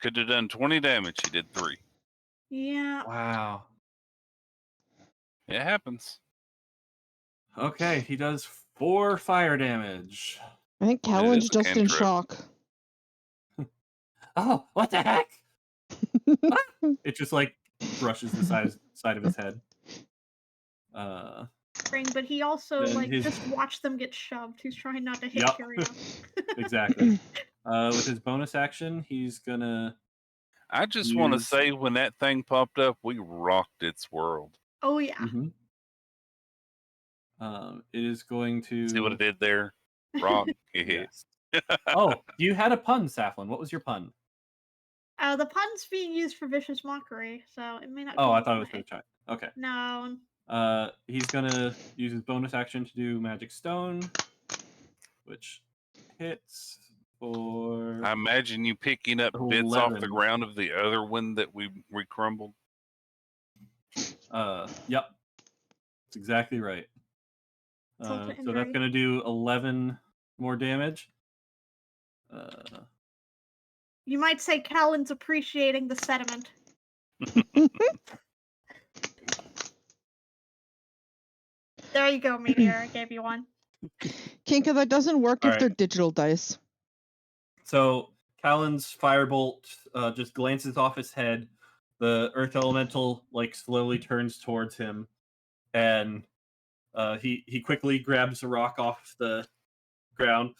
A: Could have done 20 damage. He did 3.
B: Yeah.
C: Wow.
A: It happens.
C: Okay, he does 4 fire damage.
D: I think
A: Well, it
D: Callan's
A: is a
D: just in
A: cantrip.
D: shock.
C: Oh, what the heck? It just like brushes the side of his head.
B: but he also
C: Then his-
B: just watched them get shoved. He's trying not to hit
C: Yup.
B: Curio.
C: Exactly. With his bonus action, he's gonna.
A: I just want to
C: Use-
A: say, when that thing popped up, we rocked its world.
B: Oh yeah.
C: Mhm. It is going to.
A: See what it did there? Rock.
C: Yes. Oh, you had a pun, Saflin. What was your pun?
B: The pun's being used for vicious mockery, so it may not.
C: Oh,
B: come
C: I
B: into
C: thought it was for
B: play.
C: the chat. Okay.
B: No.
C: He's gonna use his bonus action to do Magic Stone, which hits for.
A: I imagine you picking up bits off the
C: 11.
A: ground of the other one that we crumbled.
C: Yep. That's exactly right.
B: Insult to
C: So that's
B: injury.
C: gonna do 11 more damage.
B: You might say Callan's appreciating the sediment. There you go, Meteor. I gave you one.
D: Kinka, that doesn't work if
C: Alright.
D: they're digital dice.
C: So Callan's firebolt just glances off his head. The earth elemental slowly turns towards him, and he quickly grabs a rock off the ground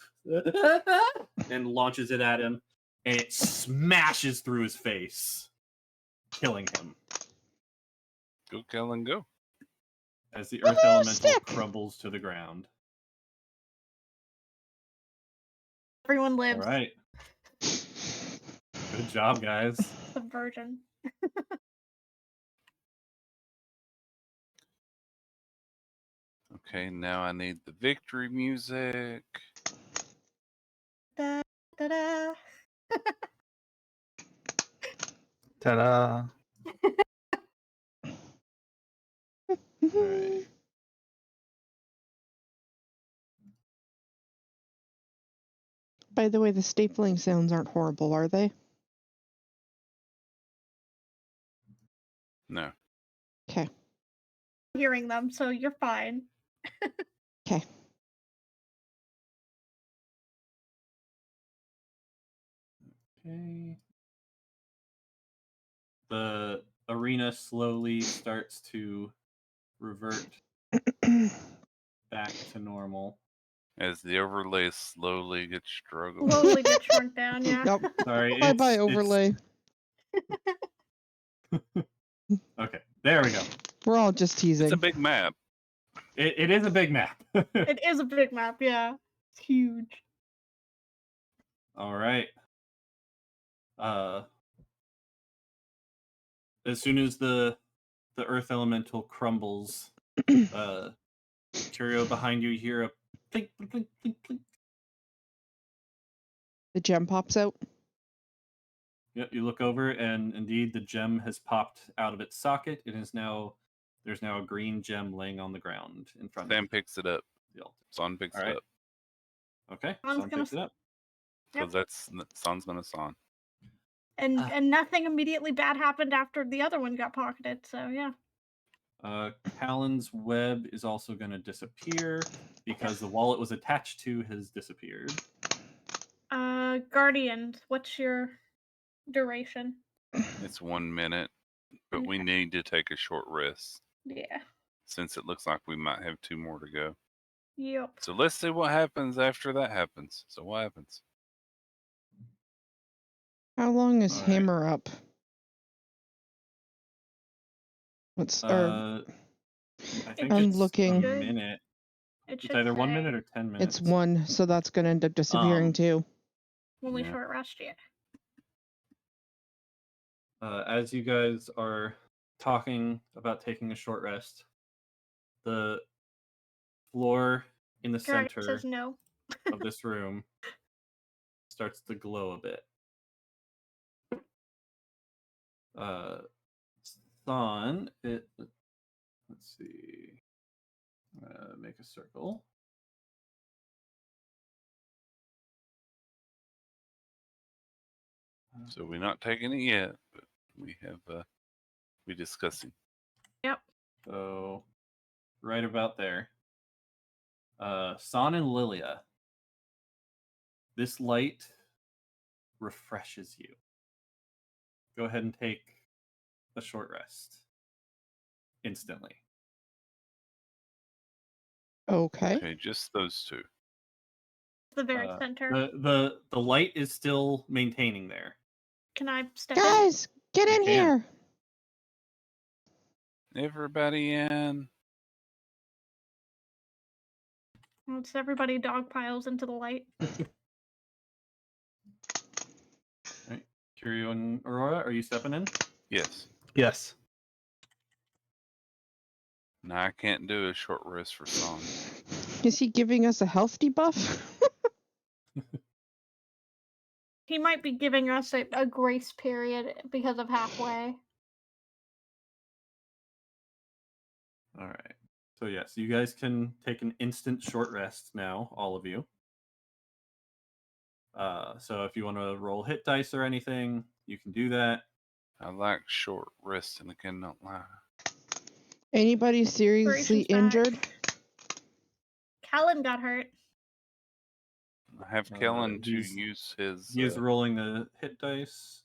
C: and launches it at him, and it smashes through his face, killing him
A: Go, Kellen, go.
C: as the earth
D: Woohoo,
C: elemental
D: stick!
C: crumbles to the ground.
B: Everyone
C: All
B: lives.
C: right. Good job, guys.
B: Subversion.
A: Okay, now I need the victory music.
B: Da, da, da.
E: Ta-da!
C: Right.
D: By the way, the stapling sounds aren't horrible, are they?
A: No.
D: Okay.
B: Hearing them, so you're fine.
D: Okay.
C: Okay. The arena slowly starts to revert back to normal.
A: As the overlay slowly gets struggled.
B: Slowly get shrunk down, yeah.
D: Yep.
C: Sorry.
D: Bye bye
C: it's-
D: overlay.
C: Okay, there we go.
D: We're all just teasing.
A: It's a big map.
C: It is a big map.
B: It is a big map, yeah. It's huge.
C: All right. As soon as the earth elemental crumbles, Curio behind you hear a plink, plink, plink, plink, plink.
D: The gem pops out.
C: Yep, you look over, and indeed the gem has popped out of its socket. There's now a green gem laying on the ground in front
A: Sam
C: of
A: picks it up.
C: the altar.
A: Son picks
C: Alright.
A: it up.
C: Okay,
B: Son's
C: Son
B: gonna
C: picks it up.
A: Because that's Son's gonna son.
B: And nothing immediately bad happened after the other one got pocketed, so yeah.
C: Callan's web is also going to disappear because the wall it was attached to has disappeared.
B: Guardian, what's your duration?
A: It's 1 minute, but we need to take a short rest
B: Yeah.
A: since it looks like we might have 2 more to go.
B: Yep.
A: So let's see what happens after that happens. So what happens?
D: How long is
C: Alright.
D: Hammer up? What's
C: I think
D: I'm
C: it's
D: looking.
C: a minute.
B: It
C: It's
B: should
C: either 1
B: say
C: minute or 10 minutes.
D: it's 1, so that's gonna end up disappearing too.
B: when we
A: Yeah.
B: short rest, yeah.
C: As you guys are talking about taking a short rest, the floor in the
B: Guardian
C: center
B: says no.
C: of this room starts to glow a bit. Son, let's see. Make a circle.
A: So we're not taking it yet, but we have we discussing.
B: Yep.
C: So right about there. Son and Lilia. This light refreshes you. Go ahead and take a short rest. Instantly.
D: Okay.
A: Okay, just those two.
B: The very center.
C: The light is still maintaining there.
B: Can I step in?
D: Guys, get
C: You
D: in
C: can.
D: here.
A: Everybody in.
B: Once everybody dog piles into the light.
C: Right. Kiryu and Aurora, are you stepping in?
A: Yes.
E: Yes.
A: No, I can't do a short rest for song.
D: Is he giving us a health debuff?
B: He might be giving us a grace period because of halfway.
C: All right. So yes, you guys can take an instant short rest now, all of you. So if you want to roll hit dice or anything, you can do that.
A: I like short rest, and I cannot lie.
D: Anybody seriously
B: Duration's back.
D: injured?
B: Callan got hurt.
A: I have Kellen to
C: he's-
A: use his.
C: He is rolling the hit dice.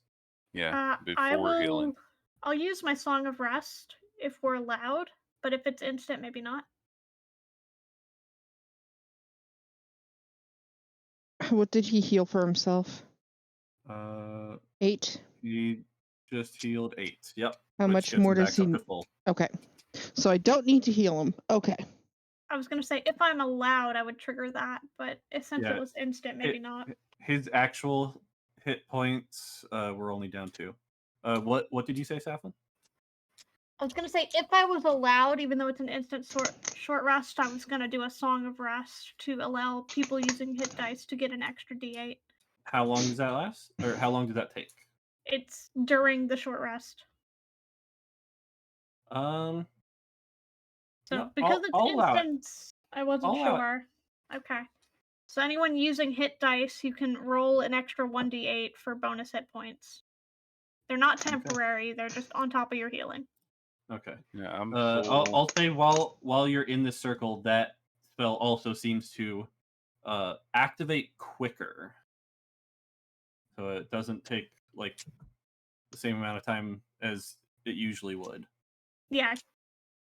A: Yeah,
B: I
A: before healing.
B: I'll use my Song of Rest if we're allowed, but if it's instant, maybe not.
D: What did he heal for himself? 8.
C: He just healed 8. Yep.
D: How
C: which
D: much
C: gets
D: more
C: him
D: does
C: back
D: he?
C: up to full.
D: Okay. So I don't need to heal him. Okay.
B: I was gonna say if I'm allowed, I would trigger that, but since
C: Yeah,
B: it was instant, maybe not.
C: His actual hit points were only down 2. What did you say, Saflin?
B: I was gonna say if I was allowed, even though it's an instant short rest, I was gonna do a Song of Rest to allow people using hit dice to get an extra D8.
C: How long does that last? Or how long does that take?
B: It's during the short rest.
C: Um.
B: So
C: No,
B: because
C: I'll allow it.
B: it's instant, I wasn't
C: I'll allow it.
B: sure. Okay. So anyone using hit dice, you can roll an extra 1d8 for bonus hit points. They're not temporary, they're just on top of your healing.
C: Okay.
A: Yeah, I'm
C: I'll say while you're in this circle, that spell also seems to activate quicker, so it doesn't take like the same amount of time as it usually would.
B: Yeah.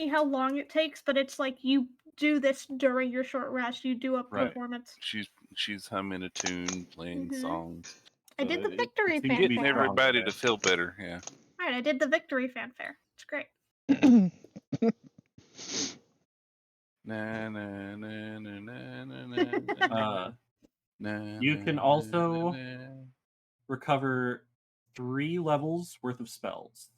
B: See how long it takes, but it's like you do this during your short rest. You do a
C: Right.
B: performance.
A: she's humming a tune, playing songs,
B: I did the
C: it
B: victory
C: seems to be
B: fanfare.
A: getting everybody
C: there.
A: to feel better. Yeah.
B: Alright, I did the victory fanfare. It's great.
A: Na, na, na, na, na, na, na, na,
C: You
A: na,
C: can
A: na,
C: also
A: na, na.
C: recover 3 levels worth of spells.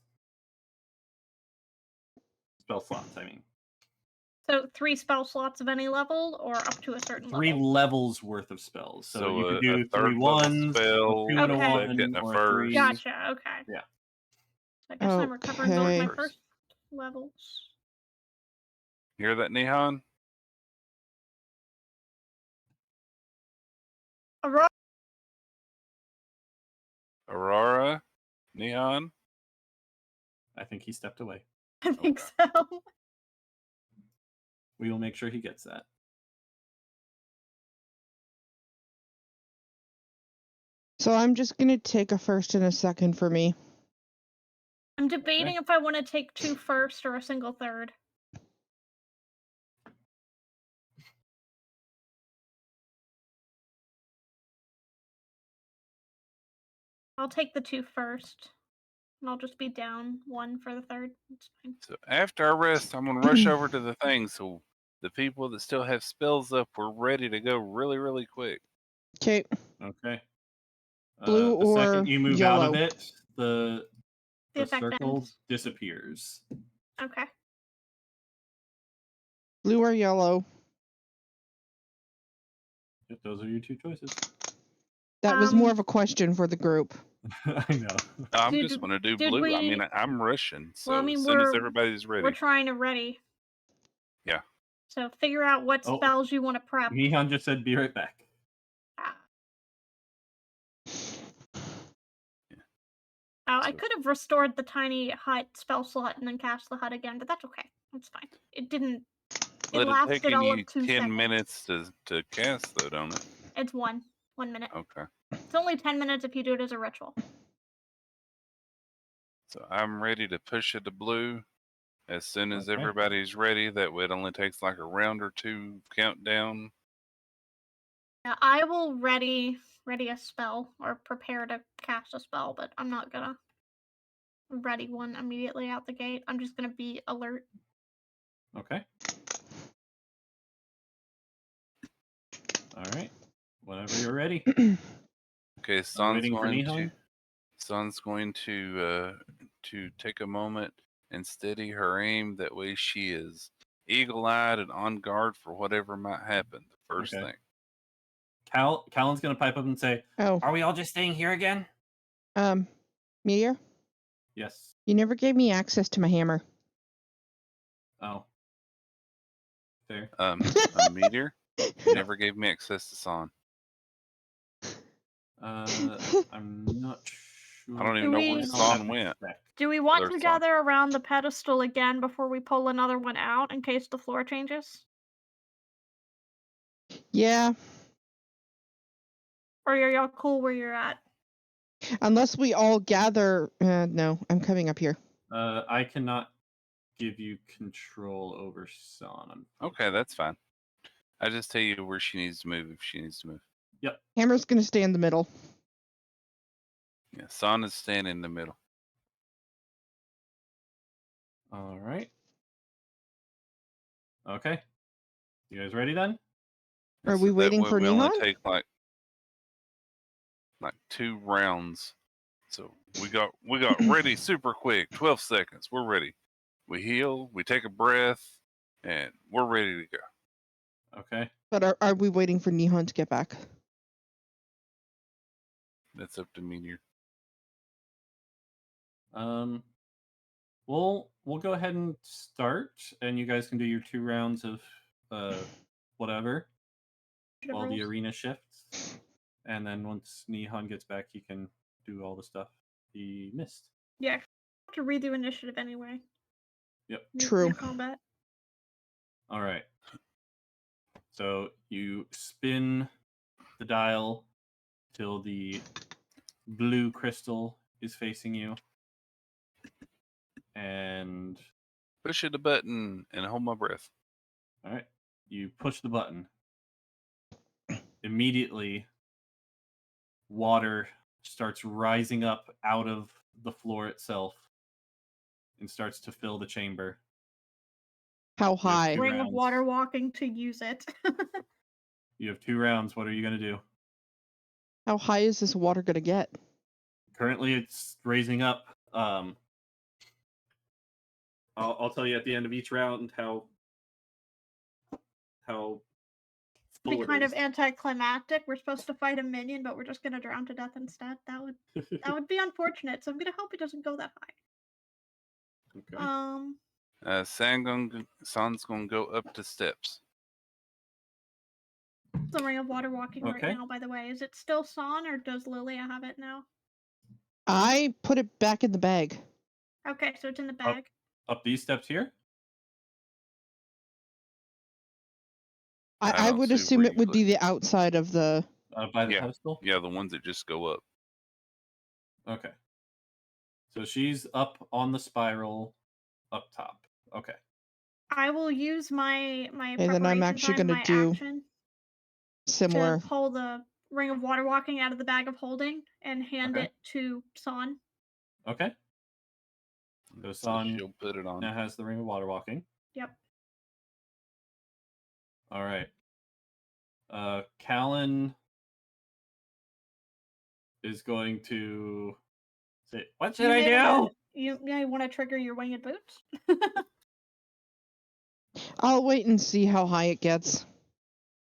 C: Spell slots, I mean.
B: So 3 spell slots of any level, or up to a certain
C: 3
B: level?
C: levels worth of spells. So you
A: a
C: could do 3
A: third level
C: ones,
A: spell,
C: 2 and a
B: Okay.
C: 1,
A: second and a
C: or
A: first.
C: 3.
B: Gotcha, okay.
C: Yeah.
B: I guess I'm recovering those my
D: Okay.
B: first levels.
A: Hear that, Nihon?
B: Aurora,
A: Aurora? Nihon?
C: I think he stepped away.
B: I think
A: Okay.
B: so.
C: We will make sure he gets that.
D: So I'm just going to take a first and a second for me.
B: I'm debating if I want to take 2 first or a single third. I'll take the 2 first. And I'll just be down 1 for the third. It's fine.
A: So after I rest, I'm going to rush over to the thing so the people that still have spells up, we're ready to go really, really quick.
D: Okay.
C: Okay.
D: Blue
C: the second
D: or
C: you move out of
D: yellow?
C: it, the
B: effect
C: circle
B: ends.
C: disappears.
B: Okay.
D: Blue or yellow?
C: Yep, those are your 2 choices.
D: That was more of a question for the group.
C: I know.
A: I'm
B: Did-
A: just going to do
B: did
A: blue. I
B: we-
A: mean, I'm rushing. So
B: Well, I mean,
A: as soon as
B: we're-
A: everybody's ready.
B: We're trying to ready.
A: Yeah.
B: So figure out what
C: Oh.
B: spells you want to prep.
C: Nihon just said, "Be right back."
B: Ah. Oh, I
A: So-
B: could have restored the tiny hut spell slot and then cast the hut again, but that's okay. That's fine. It didn't.
A: Let it
B: lasted
A: take
B: all
A: you
B: of 2
A: 10
B: seconds.
A: minutes to cast, though, don't it?
B: It's 1 minute.
A: Okay.
B: It's only 10 minutes if you do it as a ritual.
A: So I'm ready to push it to blue. As soon as
C: Okay.
A: everybody's ready, that way it only takes like a round or two countdown.
B: Yeah, I will ready a spell or prepare to cast a spell, but I'm not gonna ready one immediately out the gate. I'm just gonna be alert.
C: Okay. All right. Whenever you're ready.
A: Okay,
C: waiting for Nihon?
A: Son's going to take a moment and steady her aim. That way she is eagle-eyed and on guard for whatever might happen. The first
C: Okay.
A: thing.
C: Callan's gonna pipe up and say,
D: Oh,
C: "Are we all just staying here again?"
D: Meteor,
C: Yes.
D: you never gave me access to my hammer.
C: Oh. Fair.
A: A meteor. You never gave me access to Son.
C: I'm not sure.
A: I don't even
B: Do
A: know
B: we-
A: where
B: I
A: Son went.
B: Do we want
A: There's
B: to
A: some.
B: gather around the pedestal again before we pull another one out in case the floor changes?
D: Yeah,
B: Or are y'all cool where you're at?
D: unless we all gather. No, I'm coming up here.
C: I cannot give you control over Son.
A: Okay, that's fine. I just tell you where she needs to move if she needs to move.
D: Hammer's gonna stay in the middle.
A: Yeah, Son is staying in the middle.
C: All right. Okay. You guys ready then?
D: Are we
A: that
D: waiting
A: way
D: for
A: we only
D: Nihon?
A: take like 2 rounds. So we got ready super quick. 12 seconds. We're ready. We heal, we take a breath, and we're ready to go.
C: Okay.
D: But are we waiting for Nihon to get back?
A: That's up to Meteor.
C: We'll go ahead and start, and you guys can do your 2 rounds of whatever while the
B: Rules.
C: arena shifts, and then once Nihon gets back, he can do all the stuff he missed.
B: Yeah, I have to redo initiative anyway.
C: Yep.
D: True.
B: New combat.
C: All right. So you spin the dial till the blue crystal is facing you, and
A: Push the button and hold my breath.
C: all right, you push the button. Immediately, water starts rising up out of the floor itself and starts to fill the chamber.
D: How high?
C: Two
B: Ring of
C: rounds.
B: water walking to use it.
C: You have 2 rounds. What are you going to do?
D: How high is this water gonna get?
C: Currently, it's raising up. I'll tell you at the end of each round how
B: Be
C: full it
B: kind
C: is.
B: of anticlimactic. We're supposed to fight a minion, but we're just gonna drown to death instead. That would be unfortunate. So I'm gonna hope it doesn't go that high.
C: Okay.
A: Son's gonna go up the steps.
B: The ring of water walking right
C: Okay.
B: now, by the way. Is it still Son or does Lilia have it now?
D: I put it back in the bag.
B: Okay, so it's in the bag.
C: Up these steps here.
A: I
D: I
A: don't
D: would
A: see
D: assume
A: where
D: it
A: you
D: would
A: put
D: be the outside of the.
C: By the
A: Yeah.
C: pedestal.
A: Yeah, the ones that just go up.
C: Okay. So she's up on the spiral, up top. Okay.
B: I will use my
D: And then I'm actually
B: time,
D: gonna
B: my
D: do
B: action
D: similar.
B: to pull the ring of water walking out of the bag of holding and hand
C: Okay.
B: it to Son.
C: Okay. So
A: So
C: Son
A: she'll put it on.
C: now has the ring of water walking.
B: Yep.
C: All right. Callan is going to say, "What should I do?"
B: You want to trigger your winged boots?
D: I'll wait and see how high it gets.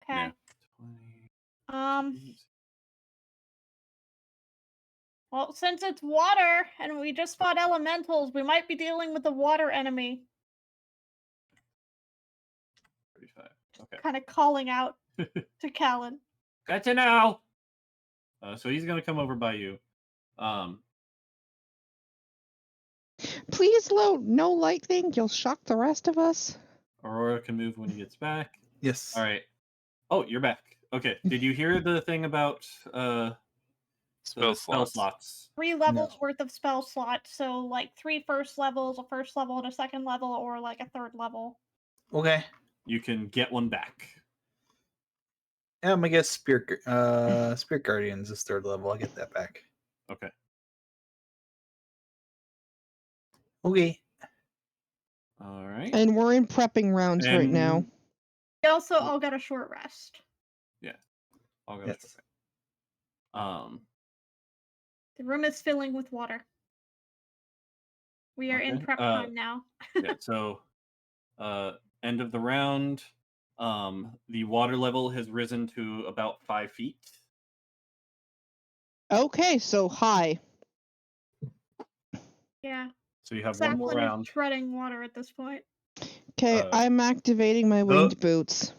B: Okay.
A: Yeah.
B: Well, since it's water and we just fought elementals, we might be dealing with a water enemy.
C: 35. Okay.
B: Kind of calling out to Callan.
C: Good to know. So he's gonna come over by you.
D: Please, no light thing. You'll shock the rest of us.
C: Aurora can move when he gets back.
E: Yes.
C: All right. Oh, you're back. Okay. Did you hear the thing about
A: Spell
C: the spell
A: slots.
C: slots.
B: 3 levels worth of spell slots. So like 3 first levels, a first level and a second level, or like a third level.
E: Okay.
C: You can get one back.
E: I guess Spirit Guardians is 3rd level. I'll get that back.
C: Okay.
E: Okay.
C: All right.
D: And we're in prepping rounds right now.
C: And-
B: We also all got a short rest.
C: I'll go.
E: Yes.
B: The room is filling with water. We are in
C: Okay,
B: prep time now.
C: Yeah. So, end of the round. The water level has risen to about 5 feet.
D: Okay, so high.
B: Yeah.
C: So you have one more
B: Sapling is
C: round.
B: treading water at this point.
D: Okay, I'm activating my winged boots.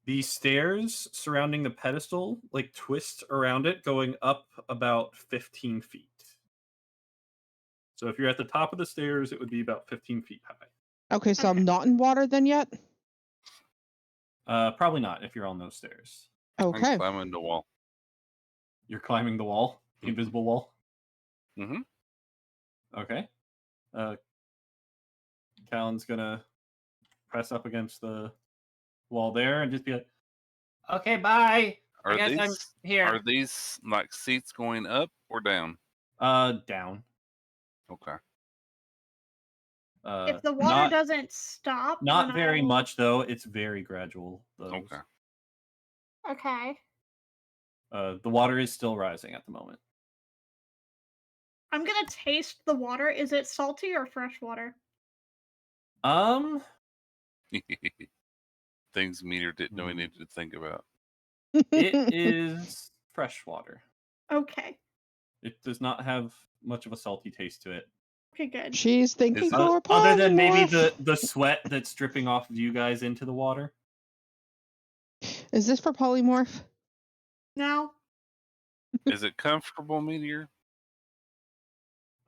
C: The stairs surrounding the pedestal like twist around it, going up about 15 feet. So if you're at the top of the stairs, it would be about 15 feet high.
D: Okay, so I'm not in water then yet?
C: Probably not if you're on those stairs.
D: Okay.
A: I'm climbing the wall.
C: You're climbing the wall, the invisible wall.
A: Mm-hmm.
C: Okay. Callan's gonna press up against the wall there and just be like, "Okay, bye. I guess I'm here."
A: Are these like seats going up or down?
C: Down.
A: Okay.
B: If the water doesn't stop,
C: Not
B: then
C: very
B: I will...
C: much though. It's very gradual. Those.
A: Okay.
B: Okay.
C: The water is still rising at the moment.
B: I'm gonna taste the water. Is it salty or fresh water?
A: Things Meteor didn't know he needed to think about.
C: It is fresh water.
B: Okay.
C: It does not have much of a salty taste to it.
B: Okay, good.
D: She's thinking for
C: Other than maybe
D: polymorph.
C: the sweat that's dripping off of you guys into the water.
D: Is this for polymorph?
B: No.
A: Is it comfortable, Meteor?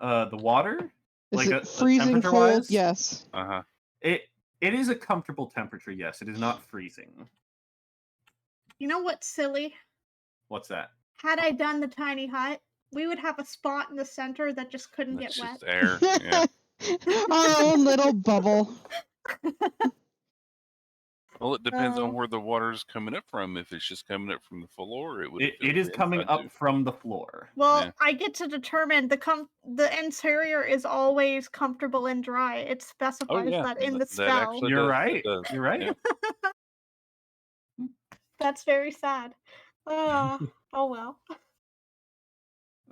C: The water?
D: Is
C: Like
D: it
C: a
D: freezing cold?
C: temperature-wise?
D: Yes.
A: Uh-huh.
C: It is a comfortable temperature, yes. It is not freezing.
B: You know what's silly?
C: What's that?
B: Had I done the tiny hut, we would have a spot in the center that just couldn't
A: That's
B: get
A: just
B: wet.
A: air. Yeah.
D: Our own little bubble.
A: Well, it depends on where the water's coming up from. If it's just coming up from the floor, it would.
C: It is coming up from the floor.
B: Well,
A: Yeah.
B: I get to determine the interior is always comfortable and dry. It specifies
A: yeah.
B: that in the
A: That
B: spell.
A: actually
C: You're
A: does.
C: right.
A: It does.
C: You're right.
A: Yeah.
B: That's very sad. Oh well.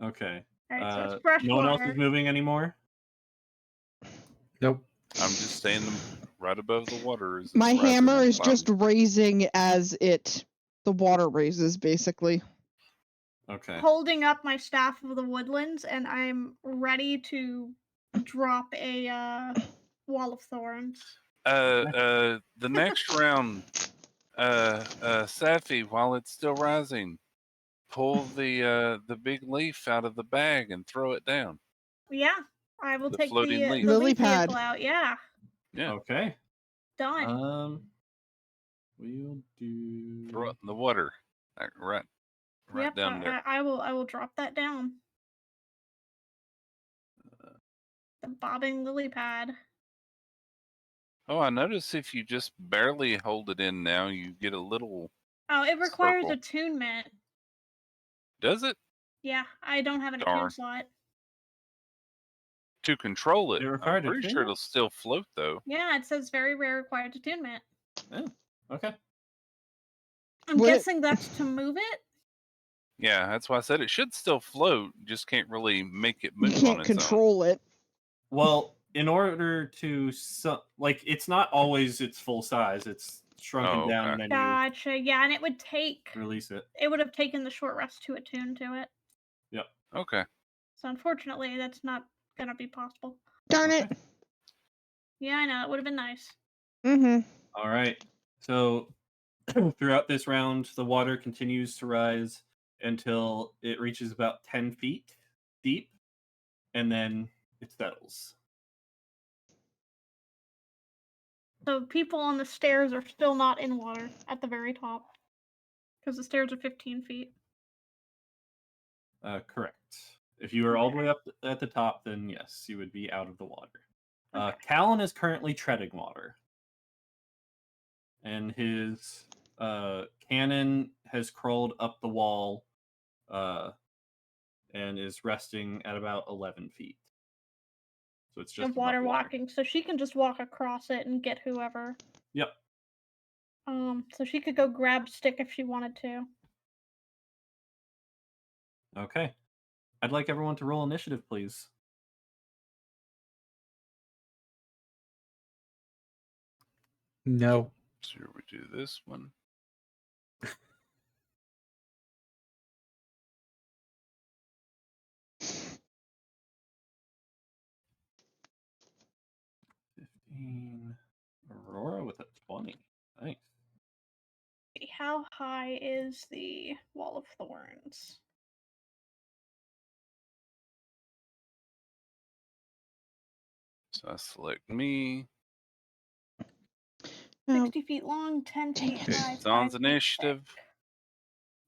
C: Okay.
B: Alright, so it's fresh
C: no one else
B: water.
C: is moving anymore?
E: Nope.
A: I'm just standing right above the water. As it's
D: My
A: rising.
D: hammer
A: I'm
D: is just
A: climbing.
D: raising as the water raises, basically.
C: Okay.
B: Holding up my staff of the woodlands, and I'm ready to drop a wall of thorns.
A: The next round, Safi, while it's still rising, pull the big leaf out of the bag and throw it down.
B: Yeah, I will
A: The
B: take
A: floating leaf.
B: the
D: Lily
B: leaf
D: pad.
B: vehicle out. Yeah,
A: Yeah.
C: Okay.
B: done.
C: We'll do.
A: Throw it in the water. Right
B: Yep,
A: down there.
B: I will drop that down. The bobbing lily pad.
A: Oh, I notice if you just barely hold it in now, you get a little.
B: Oh, it requires
A: Circle.
B: attunement.
A: Does it?
B: Yeah, I don't have an
A: Darn.
B: attune slot.
A: To control it,
C: It
A: I'm
C: required
A: pretty sure
C: attunement?
A: it'll still float though.
B: Yeah, it says very rare required attunement.
C: Oh, okay.
B: I'm
D: Would it-
B: guessing that's to move it.
A: Yeah, that's why I said it should still float. Just can't really make it
D: You
A: move on
D: can't
A: its
D: control it.
C: Well, in order to like, it's not always its full size. It's shrunken
A: Oh,
C: down,
A: okay.
C: and then
B: Gotcha. Yeah, and it would take.
C: you release it.
B: It would have taken the short rest to attune to it.
C: Yep.
A: Okay.
B: So unfortunately, that's not gonna be possible.
D: Darn
C: Okay.
D: it.
B: Yeah, I know. It would have been nice.
D: Mm-hmm.
C: All right. So throughout this round, the water continues to rise until it reaches about 10 feet deep, and then it settles.
B: So people on the stairs are still not in water at the very top. Because the stairs are 15 feet.
C: Correct. If you were all the way up at the top, then yes, you would be out of the water. Callan is currently treading water. And his cannon has crawled up the wall and is resting at about 11 feet. So it's just
B: water walking, so she can just walk across it and get whoever.
C: Yep.
B: So she could go grab stick if she wanted to.
C: Okay. I'd like everyone to roll initiative, please.
E: No.
A: So we do this one.
C: Aurora with a 20. Nice.
B: How high is the Wall of Thorns?
A: So I select me.
B: 60 feet long, 10 feet
A: Okay,
B: high,
A: Zon's
B: 5 feet
A: initiative.
B: thick.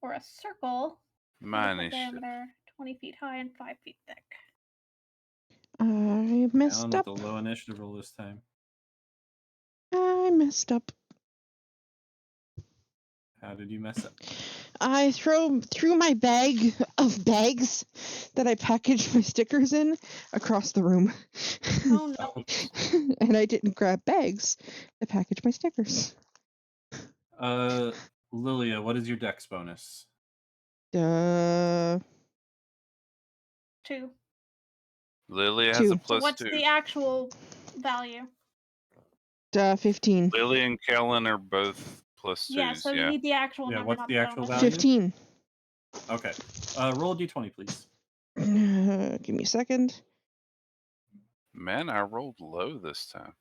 B: Or a circle.
A: My
B: 20-foot
A: initiative.
B: diameter, 20 feet high, and 5 feet thick.
D: I messed
C: Callan
D: up.
C: with a low initiative roll this time.
D: I messed up.
C: How did you mess up?
D: I threw my bag of bags that I packaged my stickers in across the room.
B: Oh no.
D: And I didn't grab bags to package my stickers.
C: Lilia, what is your dex bonus?
B: 2.
A: Lily has
D: Two.
A: a
B: So
A: plus
B: what's
A: 2.
B: the actual value?
D: 15.
A: Lily and Kellen are both plus 2s.
B: Yeah, so you need the actual
C: Yeah,
B: number,
C: what's
B: not
C: the actual
B: bonus.
C: value?
D: 15.
C: Okay. Roll a d20, please.
D: Give me a second.
A: Man, I rolled low this time.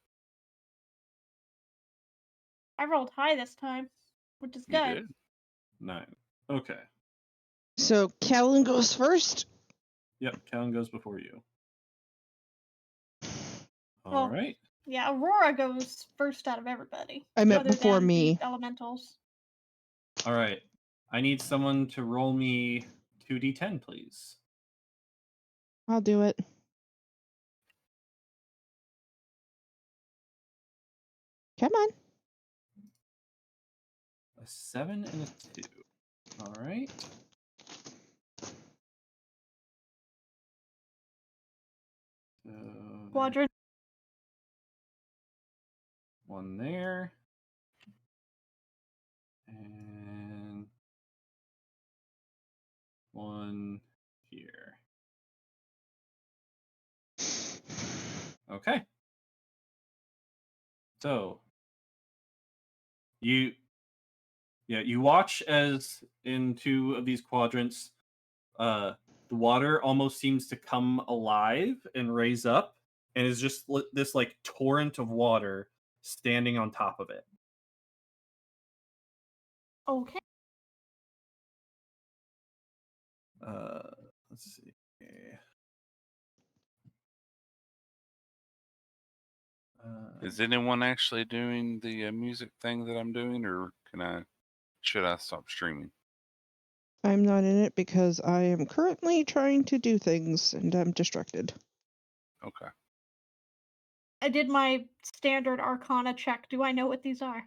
B: I rolled high this time, which is
A: You
B: good.
A: did?
C: 9. Okay.
D: So Kellen goes first.
C: Yep, Callan goes before you.
B: Well,
C: All right.
B: Yeah, Aurora goes first out of everybody.
D: I meant
B: other
D: before
B: than
D: me.
B: The elementals.
C: All right. I need someone to roll me 2d10, please.
D: I'll do it. Come on.
C: A 7 and a 2. All right. So
B: Quadrant.
C: one there. And one here. Okay. So you watch as in 2 of these quadrants, the water almost seems to come alive and raise up, and is just this like torrent of water standing on top of it.
B: Okay.
C: Let's see.
A: Is anyone actually doing the music thing that I'm doing, or should I stop streaming?
D: I'm not in it because I am currently trying to do things and I'm distracted.
A: Okay.
B: I did my standard Arcana check. Do I know what these are?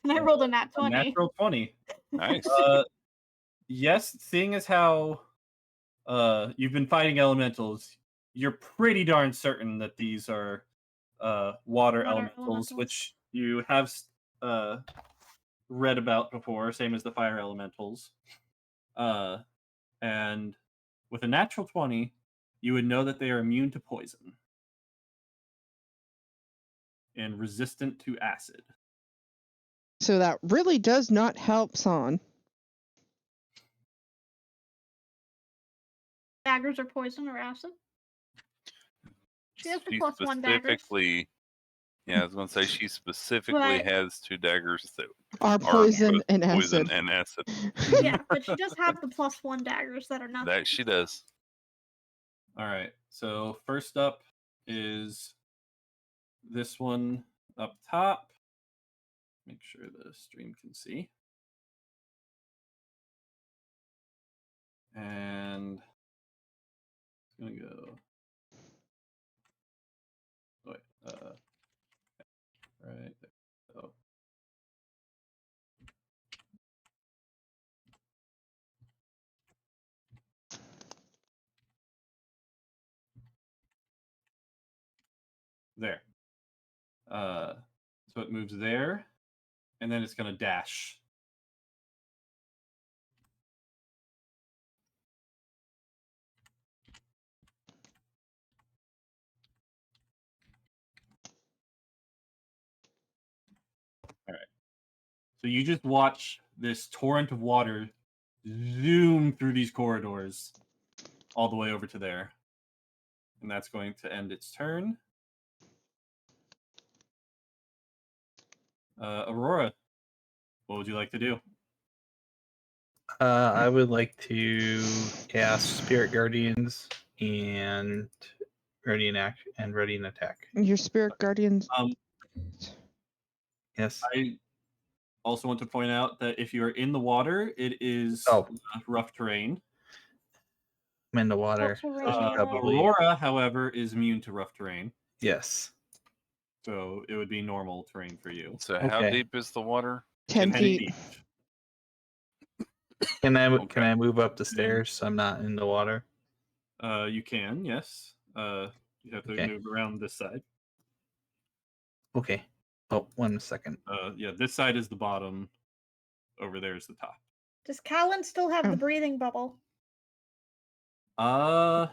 B: And I rolled a nat 20.
C: Natural 20.
A: Nice.
C: Yes, seeing as how you've been fighting elementals, you're pretty darn certain that these are water elementals, which you have read about before, same as the fire elementals. And with a natural 20, you would know that they are immune to poison and resistant to acid.
D: So that really does not help San.
B: Daggers are poison or acid? She has the
A: She
B: plus 1 daggers.
A: Yeah, I was going to say she specifically
B: But-
A: has 2 daggers that
D: Are
A: are
D: poison
A: both
D: and
A: poison
D: acid.
A: and acid.
B: Yeah, but she does have the plus 1 daggers that are nothing.
A: That she does.
C: All right. So first up is this one up top. Make sure the stream can see. And it's gonna go. Wait, right there. Oh. There. So it moves there, and then it's gonna dash. All right. So you just watch this torrent of water zoom through these corridors all the way over to there. And that's going to end its turn. Aurora, what would you like to do?
E: I would like to cast Spirit Guardians and ready an attack.
D: Your spirit guardians.
E: Yes.
C: I also want to point out that if you're in the water, it is rough terrain.
E: I'm in the water.
B: What's already
E: probably-
C: Aurora, however, is immune to rough terrain.
E: Yes.
C: So it would be normal terrain for you.
A: So how
E: Okay.
A: deep is the water?
D: 10
C: 10
D: feet.
E: Can I
A: Okay.
E: move up the stairs so I'm not in the water?
C: You can, yes. You have to
E: Okay.
C: move around this side.
E: Okay. Oh, 1 second.
C: Yeah, this side is the bottom. Over there is the top.
B: Does Callan still have
D: Oh.
B: the breathing bubble? Because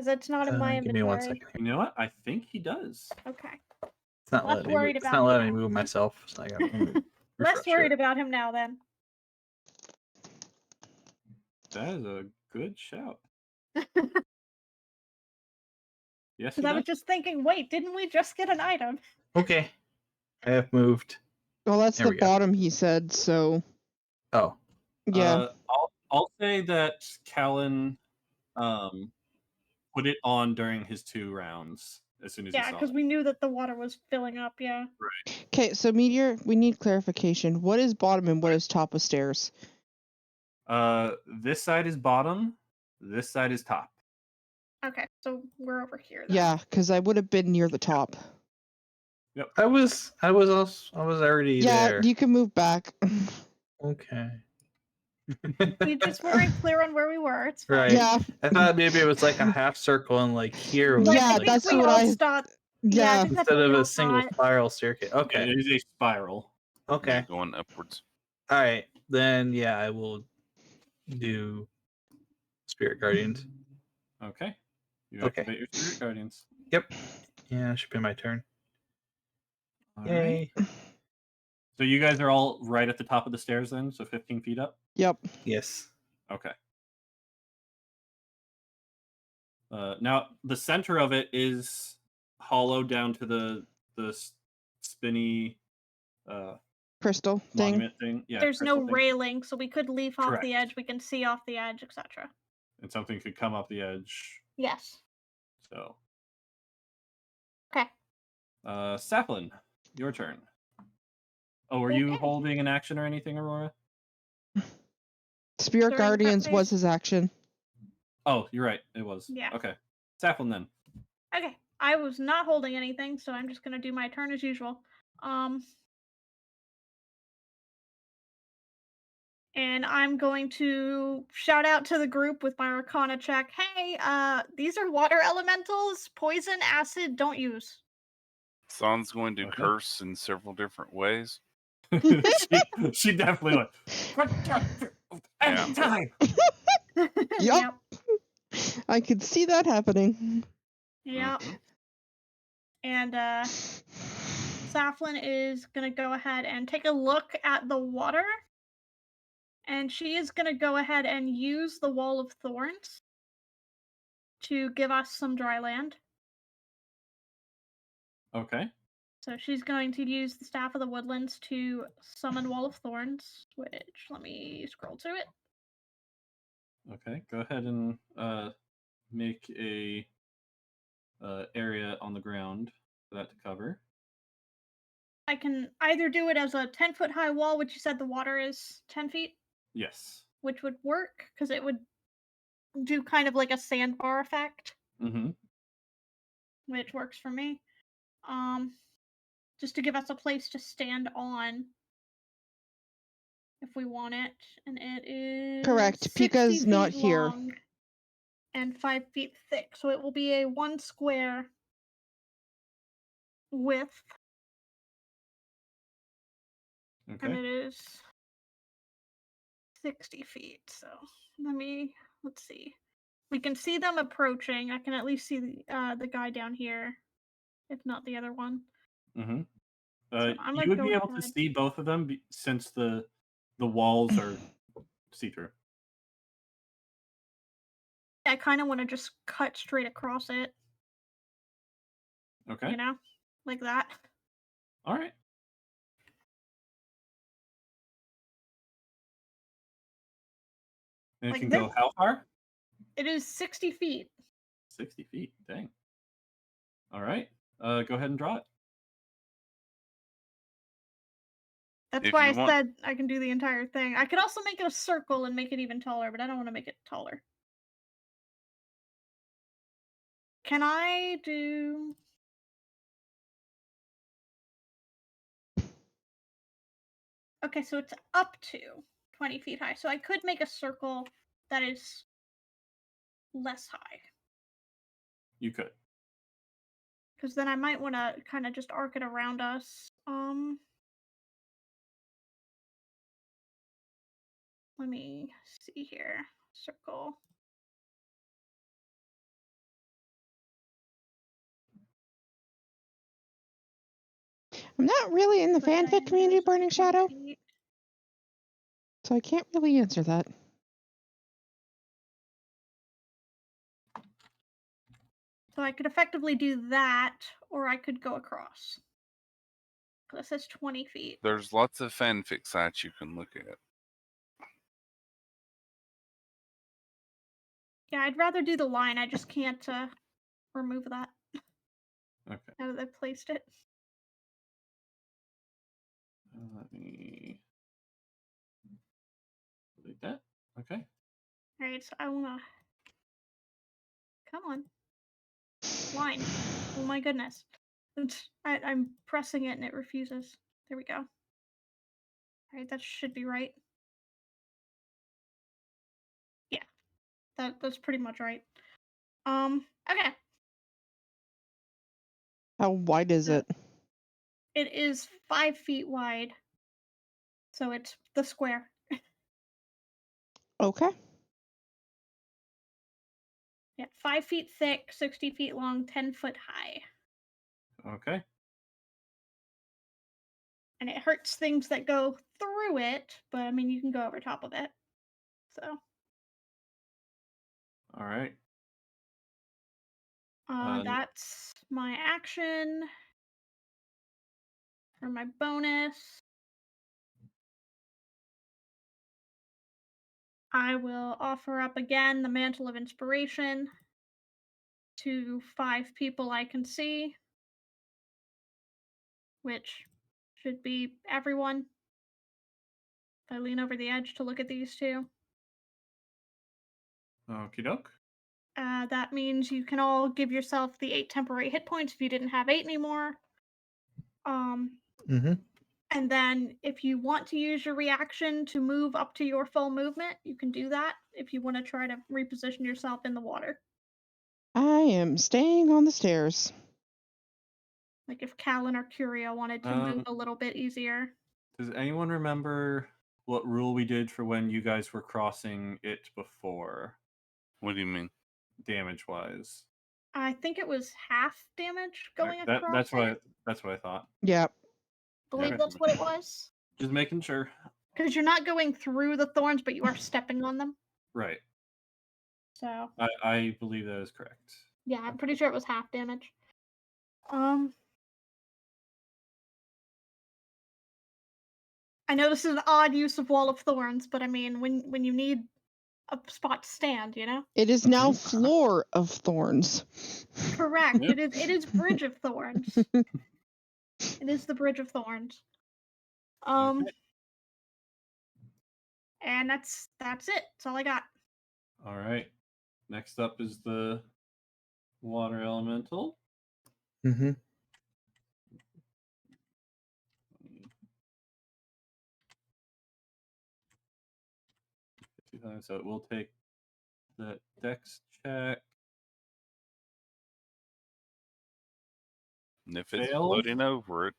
B: it's not in my
E: Give me 1
B: inventory.
E: second.
C: You know what? I think he does.
B: Okay.
E: It's not
B: Less
E: letting me.
B: worried
E: It's
B: about
E: not
B: him
E: letting me
B: now.
E: move myself. So I got
B: Less worried about him now then.
C: That is a good shout. Yes, he
B: Because I was
C: does.
B: just thinking, wait, didn't we just get an item?
E: Okay. I have moved.
D: Well, that's
E: There
D: the
E: we go.
D: bottom, he said, so
E: Oh.
D: yeah.
C: I'll say that Callan put it on during his 2 rounds as soon as he
B: Yeah,
C: saw
B: because
C: it.
B: we knew that the water was filling up, yeah.
D: Okay, so Meteor, we need clarification. What is bottom and what is top of stairs?
C: This side is bottom. This side is top.
B: Okay, so we're over here then.
D: Yeah, because I would have been near the top.
E: I was already
D: Yeah,
E: there.
D: you can move back.
E: Okay.
B: We just weren't clear on where we were. It's fine.
E: Right.
D: Yeah,
E: I thought maybe it was like a half circle and like here was
B: Like,
D: Yeah,
B: I
E: like
B: think
D: that's
B: we
D: what
B: all
D: I-
B: stopped.
D: yeah.
B: I think that's
E: instead
B: what
E: of
B: we all
E: a single
B: thought.
E: spiral staircase. Okay.
C: It is a spiral.
E: Okay.
A: Going upwards.
E: All right. Then yeah, I will do Spirit Guardians.
C: Okay. You
E: Okay.
C: activate your Spirit Guardians.
E: Yep. Yeah, it should be my turn.
C: All
E: Yay.
C: right. So you guys are all right at the top of the stairs then? So 15 feet up?
D: Yep.
E: Yes.
C: Okay. Now, the center of it is hollow down to the spinny
D: Crystal thing.
C: monument thing. Yeah,
B: There's no
C: crystal thing.
B: railing, so we could leaf off the
C: Correct.
B: edge. We can see off the edge, etc.
C: And something could come up the edge.
B: Yes.
C: So.
B: Okay.
C: Saplin, your turn. Oh, were you
B: Okay.
C: holding an action or anything, Aurora?
D: Spirit
B: During prep
D: Guardians was
B: phase?
D: his action.
C: Oh, you're right. It was.
B: Yeah.
C: Okay. Saplin then.
B: Okay. I was not holding anything, so I'm just gonna do my turn as usual. And I'm going to shout out to the group with my Arcana check. Hey, these are water elementals. Poison, acid, don't use.
A: Son's going to
C: Okay.
A: curse in several different ways.
C: she definitely went.
A: Yeah.
D: Yep. I could see that happening.
B: Yep.
A: Mhm.
B: And Saflin is gonna go ahead and take a look at the water. And she is gonna go ahead and use the Wall of Thorns to give us some dry land.
C: Okay.
B: So she's going to use the Staff of the Woodlands to summon Wall of Thorns, which, let me scroll to it.
C: Okay. Go ahead and make a area on the ground for that to cover.
B: I can either do it as a 10-foot high wall, which you said the water is 10 feet,
C: Yes.
B: which would work, because it would do kind of like a sandbar effect,
C: Mm-hmm.
B: which works for me. Just to give us a place to stand on if we want it, and it is
D: Correct.
B: 60
D: Pika's
B: feet
D: not here.
B: long and 5 feet thick, so it will be a 1 square width, and
C: Okay.
B: it is 60 feet. So let's see. We can see them approaching. I can at least see the guy down here, if not the other one.
C: Mm-hmm.
B: So I'm
C: You
B: gonna
C: would
B: go
C: be able to
B: ahead.
C: see both of them since the walls are see-through.
B: I kind of want to just cut straight across it,
C: Okay.
B: you know, like that.
C: All right. And it
B: Like
C: can
B: this.
C: go how far?
B: It is 60 feet.
C: 60 feet. Dang. All right. Go ahead and draw it.
B: That's
A: If
B: why I
A: you want-
B: said I can do the entire thing. I could also make it a circle and make it even taller, but I don't want to make it taller. Can I do... Okay, so it's up to 20 feet high. So I could make a circle that is less high.
C: You could.
B: Because then I might want to kind of just arc it around us. Let me see here. Circle.
D: I'm not really in the
B: Foot
D: fanfic
B: diameter
D: community,
B: is
D: Burning
B: 20
D: Shadow,
B: feet.
D: so I can't really answer that.
B: So I could effectively do that, or I could go across. It says 20 feet.
A: There's lots of fanfic sites you can look at.
B: Yeah, I'd rather do the line. I just can't remove that
C: Okay.
B: now that I've placed it.
C: Let me delete that. Okay.
B: Alright, so I wanna... Come on. Line. Oh my goodness. I'm pressing it and it refuses. There we go. Alright, that should be right. Yeah. That's pretty much right. Okay.
D: How wide is it?
B: It is 5 feet wide. So it's the square.
D: Okay.
B: Yeah, 5 feet thick, 60 feet long, 10 foot high.
C: Okay.
B: And it hurts things that go through it, but I mean, you can go over top of it. So,
C: All right.
B: that's my action. For my bonus, I will offer up again the Mantle of Inspiration to 5 people I can see, which should be everyone. If I lean over the edge to look at these two.
C: Okie doke.
B: That means you can all give yourself the 8 temporary hit points if you didn't have 8 anymore.
E: Mm-hmm.
B: And then if you want to use your reaction to move up to your full movement, you can do that if you want to try to reposition yourself in the water.
D: I am staying on the stairs.
B: Like if Callan or Curio wanted to move a little bit easier.
C: Does anyone remember what rule we did for when you guys were crossing it before,
A: What do you mean?
C: damage-wise?
B: I think it was half damage going
C: That,
B: across
C: that's what
B: it.
C: that's what I thought.
D: Yep.
B: I believe
C: Okay.
B: that's what it was.
C: Just making sure.
B: Because you're not going through the thorns, but you are stepping on them.
C: Right.
B: So
C: I believe that is correct.
B: yeah, I'm pretty sure it was half damage. I know this is an odd use of Wall of Thorns, but I mean, when you need a spot to stand, you know?
D: It is now
C: Mhm.
D: Floor of Thorns.
B: Correct.
C: Yep.
B: It is Bridge of Thorns. It is the Bridge of Thorns.
C: Okay.
B: And that's it. That's all I got.
C: All right. Next up is the water elemental.
E: Mm-hmm.
C: So it will take the dex check.
A: And if it's
C: Failed.
A: floating over it,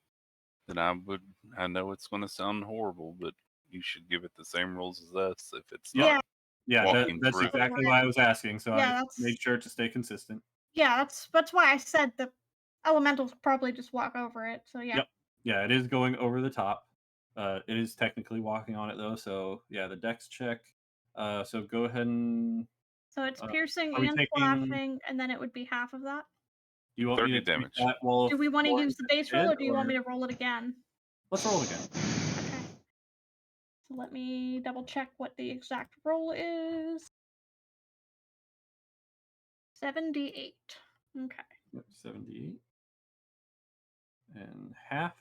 A: then I know it's going to sound horrible, but you should give it the same rules as us if it's
C: Yeah.
A: not
C: Yeah,
A: walking
C: that's
A: through.
C: exactly why I was asking. So
B: Yeah,
C: I
B: that's-
C: made sure to stay consistent.
B: Yeah, that's why I said the elementals probably just walk over it. So yeah.
C: Yep. Yeah, it is going over the top. It is technically walking on it though. So yeah, the dex check. So go ahead and.
B: So it's piercing
C: are we
B: and
C: taking-
B: slashing, and then it would be half of that.
C: Do you want
A: 30
C: me to take
A: damage.
C: that while
B: Do we want to
C: Lauren
B: use the
C: gets
B: base roll, or
C: hit,
B: do you want me to roll it again?
C: Let's roll again.
B: Okay. So let me double check what the exact roll is. 78. Okay.
C: Yep, 78. And halved.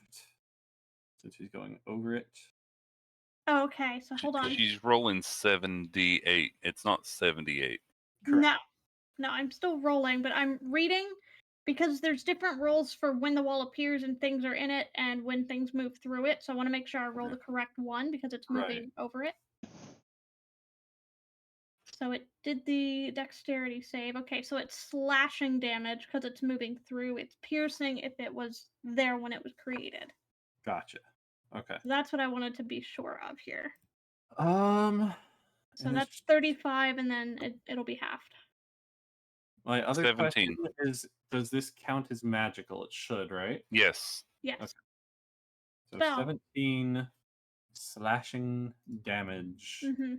C: Since she's going over it.
B: Oh, okay, so hold on.
A: She's rolling 78. It's not 78.
C: Correct.
B: No, I'm still rolling, but I'm reading because there's different rolls for when the wall appears and things are in it and when things move through it. So I want to make sure I roll the correct one because it's moving over it. So it did the dexterity save. Okay, so it's slashing damage because it's moving through. It's piercing if it was there when it was created.
C: Gotcha. Okay.
B: So that's what I wanted to be sure of here. So
C: and
B: that's 35, and then it'll be halved.
C: my other
A: 17.
C: question is, does this count as magical? It should, right?
A: Yes.
B: Yes.
C: Okay. So
B: Spell.
C: 17 slashing damage.
B: Mm-hmm.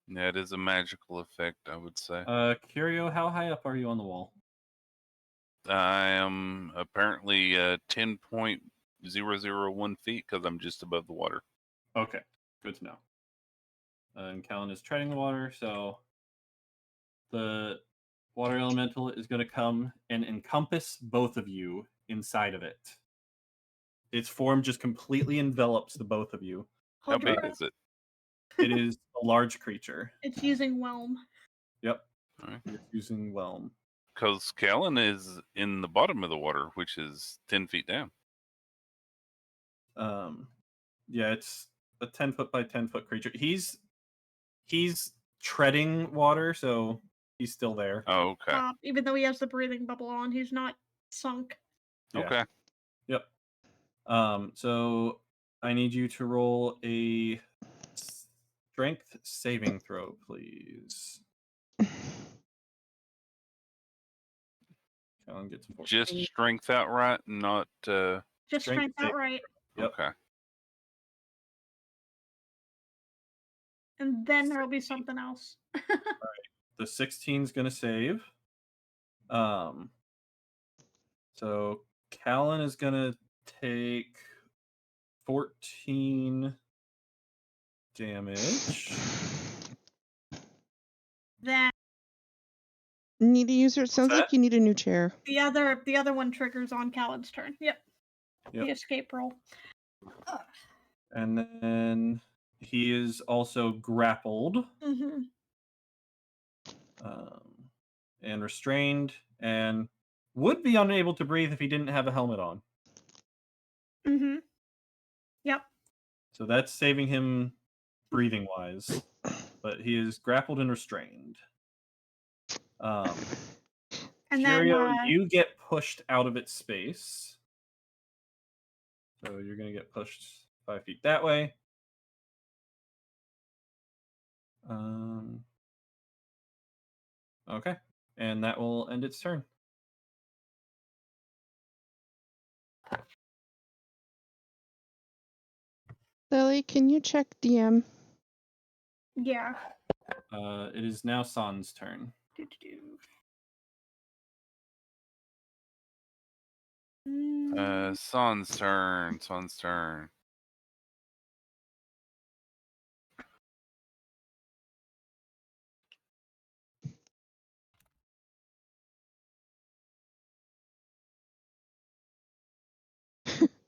A: Yeah, it is a magical effect, I would say.
C: Curio, how high up are you on the wall?
A: I am apparently 10.001 feet because I'm just above the water.
C: Okay, good to know. And Callan is treading the water, so the water elemental is going to come and encompass both of you inside of it. Its form just completely envelops the both of you.
A: How big is it?
C: It is a large creature.
B: It's using Whelm.
C: Yep.
A: Alright.
C: It's using Whelm.
A: Because Callan is in the bottom of the water, which is 10 feet down.
C: Yeah, it's a 10-foot by 10-foot creature. He's treading water, so he's still there.
A: Oh, okay.
B: Even though he has the breathing bubble on, he's not sunk.
C: Yeah.
A: Okay.
C: Yep. So I need you to roll a strength saving throw, please. Callan gets 14.
A: Just strength outright, not.
B: Just
C: Strength
B: strength outright.
C: Yep.
A: Okay.
B: And then there'll be something else.
C: The 16 is going to save. So Callan is going to take 14 damage.
B: Then
D: Need a user. It sounds
C: that?
D: like you need a new chair.
B: the other one triggers on Callan's turn. Yep.
C: Yep.
B: The escape roll.
C: And then he is also grappled
B: Mm-hmm.
C: and restrained and would be unable to breathe if he didn't have a helmet on.
B: Mm-hmm. Yep.
C: So that's saving him breathing wise. But he is grappled and restrained.
B: And
C: Curio,
B: then
C: you get pushed out of its space. So you're going to get pushed 5 feet that way. Okay. And that will end its turn.
D: Lily, can you check DM?
B: yeah.
C: It is now San's turn.
A: Son's turn. Son's turn.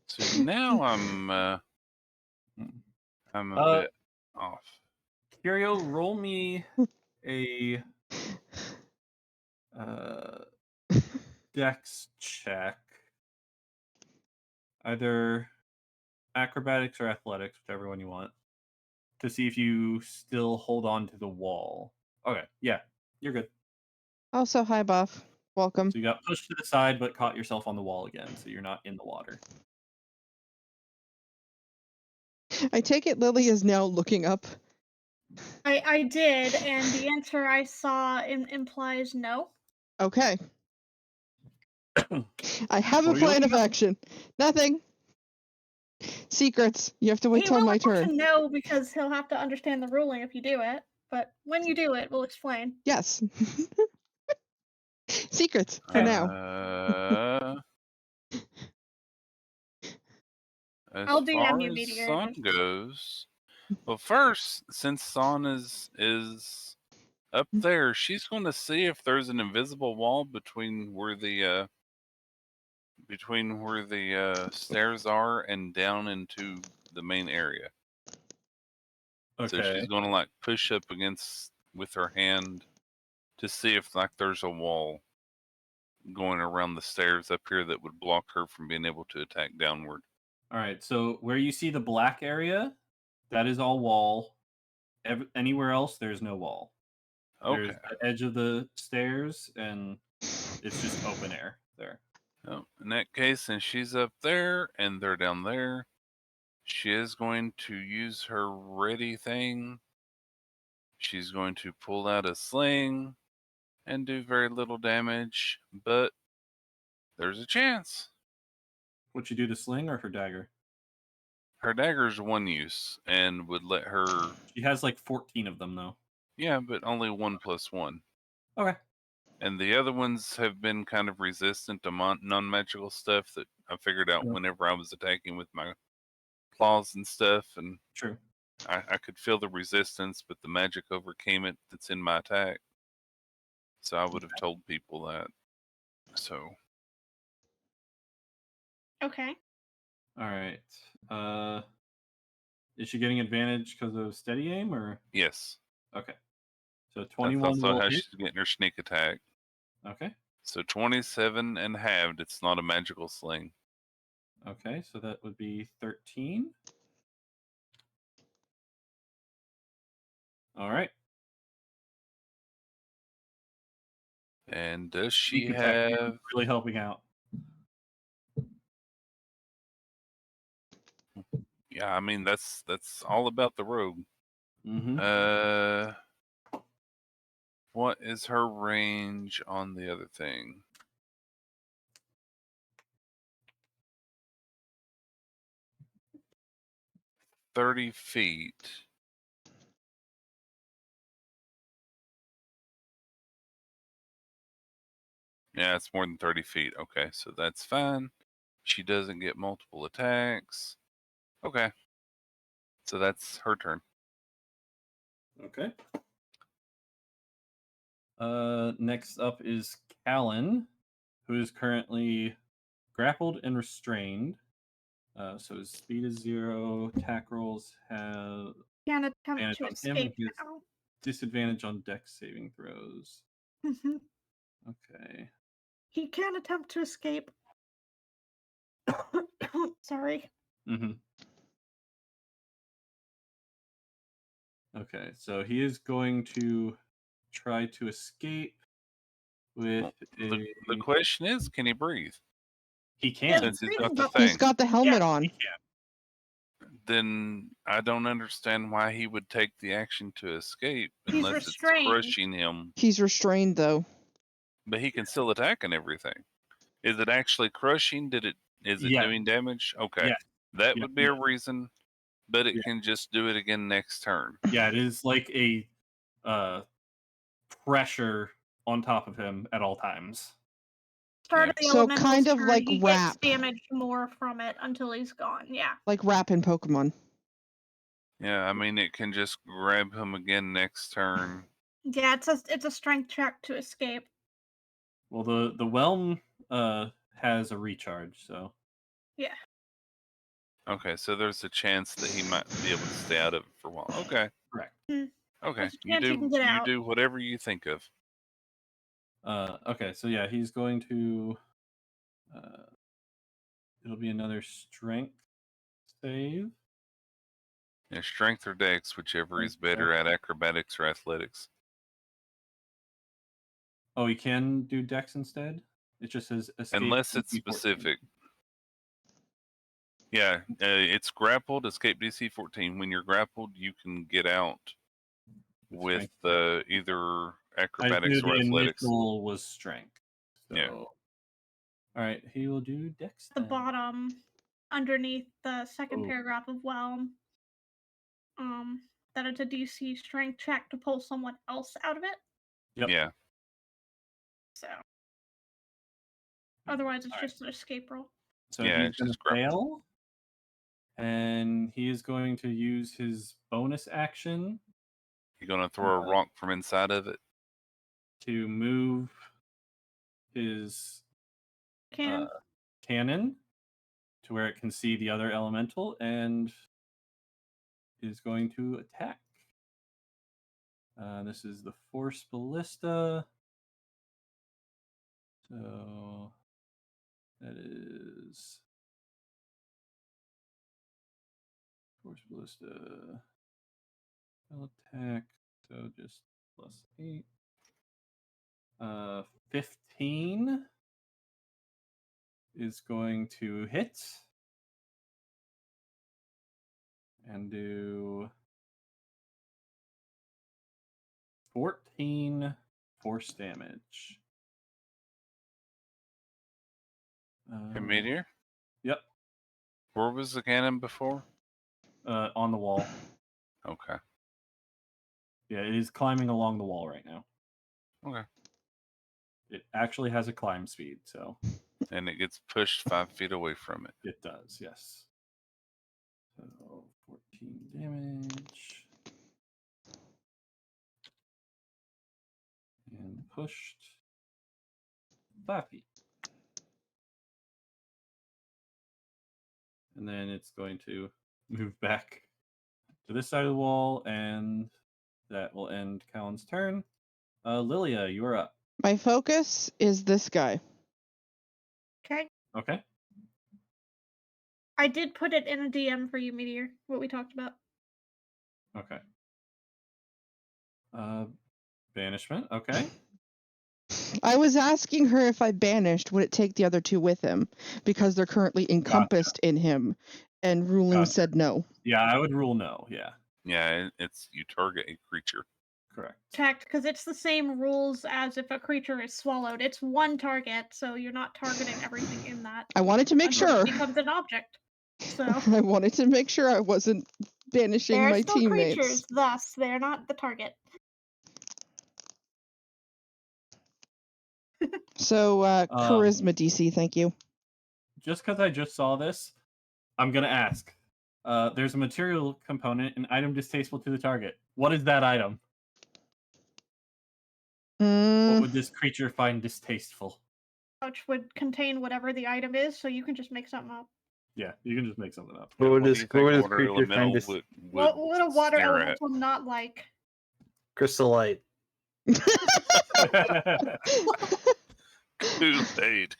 A: So now I'm a
C: Uh,
A: bit off.
C: Curio, roll me a dex check. Either acrobatics or athletics, whichever one you want, to see if you still hold on to the wall. Okay, yeah, you're good.
D: Also, hi, Buff. Welcome.
C: So you got pushed to the side, but caught yourself on the wall again, so you're not in the water.
D: I take it Lily is now looking up.
B: I did, and the answer I saw implies no.
D: Okay. I have a
C: What are you
D: plan of
C: looking up?
D: action. Nothing. Secrets. You have to wait
B: He
D: till
B: will
D: my
B: want
D: turn.
B: to know because he'll have to understand the ruling if you do it. But when you do it, we'll explain.
D: Yes. Secrets for now.
A: As
B: I'll DM
A: far
B: you,
A: as
B: Meteor.
A: Son goes, well, first, since Son is up there, she's going to see if there's an invisible wall between where the stairs are and down into the main area. So
C: Okay.
A: she's going to like push up against with her hand to see if like there's a wall going around the stairs up here that would block her from being able to attack downward.
C: All right. So where you see the black area, that is all wall. Anywhere else, there's no wall.
A: Okay.
C: There's the edge of the stairs, and it's just open air there.
A: Oh, in that case, since she's up there and they're down there, she is going to use her ready thing. She's going to pull out a sling and do very little damage, but there's a chance.
C: Would you do the sling or her dagger?
A: Her dagger's one use and would let her.
C: She has like 14 of them, though.
A: Yeah, but only 1+1.
C: Okay.
A: And the other ones have been kind of resistant to non-magical stuff that I figured out whenever I was attacking with my claws and stuff. And
C: True.
A: I could feel the resistance, but the magic overcame it that's in my attack. So I would have told people that. So.
B: Okay.
C: All right. Is she getting advantage because of steady aim, or?
A: Yes.
C: Okay. So
A: That's
C: 21
A: also
C: will
A: how
C: hit.
A: she's getting her sneak attack.
C: Okay.
A: So 27 and halved. It's not a magical sling.
C: Okay, so that would be 13. All right.
A: And does she
C: Sneak attack
A: have?
C: really helping out?
A: Yeah, I mean that's all about the rogue.
C: Mm-hmm.
A: What is her range on the other thing? "30 feet. Yeah, it's more than 30 feet. Okay, so that's fine. She doesn't get multiple attacks. Okay. So that's her turn.
C: Okay. Next up is Callan, who is currently grappled and restrained. So his speed is 0. Attack rolls have
B: Can't attempt
C: advantage
B: to
C: on him,
B: escape
C: and he has
B: now.
C: disadvantage on dex saving throws.
B: Mhm.
C: Okay.
B: He can't attempt to escape. Sorry.
C: Mm-hmm. Okay, so he is going to try to escape with
A: Well, the question is, can he breathe?
C: He can.
A: Since he's got the
B: breathing
A: thing.
D: He's got the helmet
C: Yeah,
D: on.
C: he can.
A: Then I don't understand why he would take the action to escape
B: He's
A: unless it's
B: restrained.
A: crushing him.
D: He's restrained, though.
A: But he can still attack and everything. Is it actually crushing? Is it
C: Yeah.
A: doing damage? Okay.
C: Yeah.
A: That
C: Yeah,
A: would be
C: yeah.
A: a reason, but it
C: Yeah.
A: can just do it again next turn.
C: Yeah, it is like a pressure on top of him at all times.
B: Start
A: Yeah.
B: of the
D: So
B: elemental's
D: kind of
B: turn,
D: like
B: he
D: Wrap.
B: gets damaged more from it until he's gone. Yeah.
D: Like Wrap in Pokemon.
A: Yeah, I mean it can just grab him again next turn.
B: Yeah, it's a strength check to escape.
C: Well, the whelm has a recharge, so
B: Yeah.
A: Okay, so there's a chance that he might be able to stay out of it for a while. Okay.
C: correct.
A: Okay,
B: There's a chance you can get out.
A: do whatever you think of.
C: Okay, so yeah, he's going to. It'll be another strength save.
A: Yeah, strength or dex, whichever
C: Oh,
A: is better at acrobatics or athletics.
C: Oh, he can do dex instead? It just says escape.
A: Unless it's
C: DC 14.
A: specific. Yeah, it's grappled, escape DC 14. When you're grappled, you can get out with either
C: I
A: acrobatics
C: knew
A: or
C: the
A: athletics.
C: initial was strength. So.
A: Yeah.
C: All right, he will do dex.
B: The
C: then.
B: bottom, underneath the second
C: Ooh.
B: paragraph of Whelm, that it's a DC strength check to pull someone else out of it.
C: Yep.
A: Yeah.
B: So otherwise, it's just an escape roll.
C: So
A: Yeah,
C: he's
A: it's
C: going to
A: just grappled.
C: fail. And he is going to use his bonus action
A: You're gonna throw a rock from inside of it.
C: to move his cannon to where it can see the other elemental and is going to attack. This is the Force Ballista. So that is Force Ballista. Attack. So just +8. 15 is going to hit and do 14 force damage.
A: Hey, Meteor?
C: Yep.
A: Where was the cannon before?
C: On the wall.
A: Okay.
C: Yeah, it is climbing along the wall right now.
A: Okay.
C: It actually has a climb speed, so
A: And it gets pushed 5 feet away from it.
C: it does, yes. So 14 damage. And pushed 5 feet. And then it's going to move back to this side of the wall, and that will end Callan's turn. Lilia, you are up.
D: My focus is this guy.
B: Okay.
C: Okay.
B: I did put it in a DM for you, Meteor, what we talked about.
C: Okay. Banishment. Okay.
D: I was asking her if I banished, would it take the other two with him? Because they're currently encompassed in him. And ruling
C: Gotcha.
D: said no.
C: Yeah, I would rule no. Yeah.
A: Yeah, it's you target a creature.
C: Correct.
B: Checked, because it's the same rules as if a creature is swallowed. It's one target, so you're not targeting everything in that.
D: I wanted to make
B: until
D: sure.
B: it becomes an object. So
D: I wanted to make sure I wasn't banishing
B: they're
D: my
B: still
D: teammates.
B: creatures, thus they're not the target.
D: So, charisma DC, thank you.
C: Just because I just saw this, I'm going to ask. There's a material component, an item distasteful to the target. What is that item? What would this creature find distasteful?
B: Which would contain whatever the item is, so you can just make something up.
C: Yeah, you can just make something up.
E: What would
A: do
E: this
A: you think
E: creature
A: water
E: find
A: elemental
B: What would a water
A: stare at?
B: elemental not like?
E: Crystal light.
A: Kool-Aid.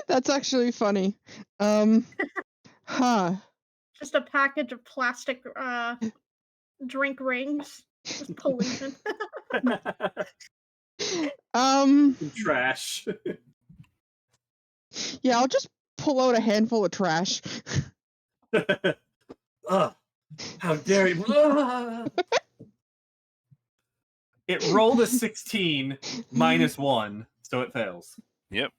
D: That's actually funny. Huh.
B: Just a package of plastic drink rings. Just pollution.
C: Trash.
D: Yeah, I'll just pull out a handful of trash.
C: Ugh, how dare you! It rolled a 16 -1, so it fails.
A: Yep.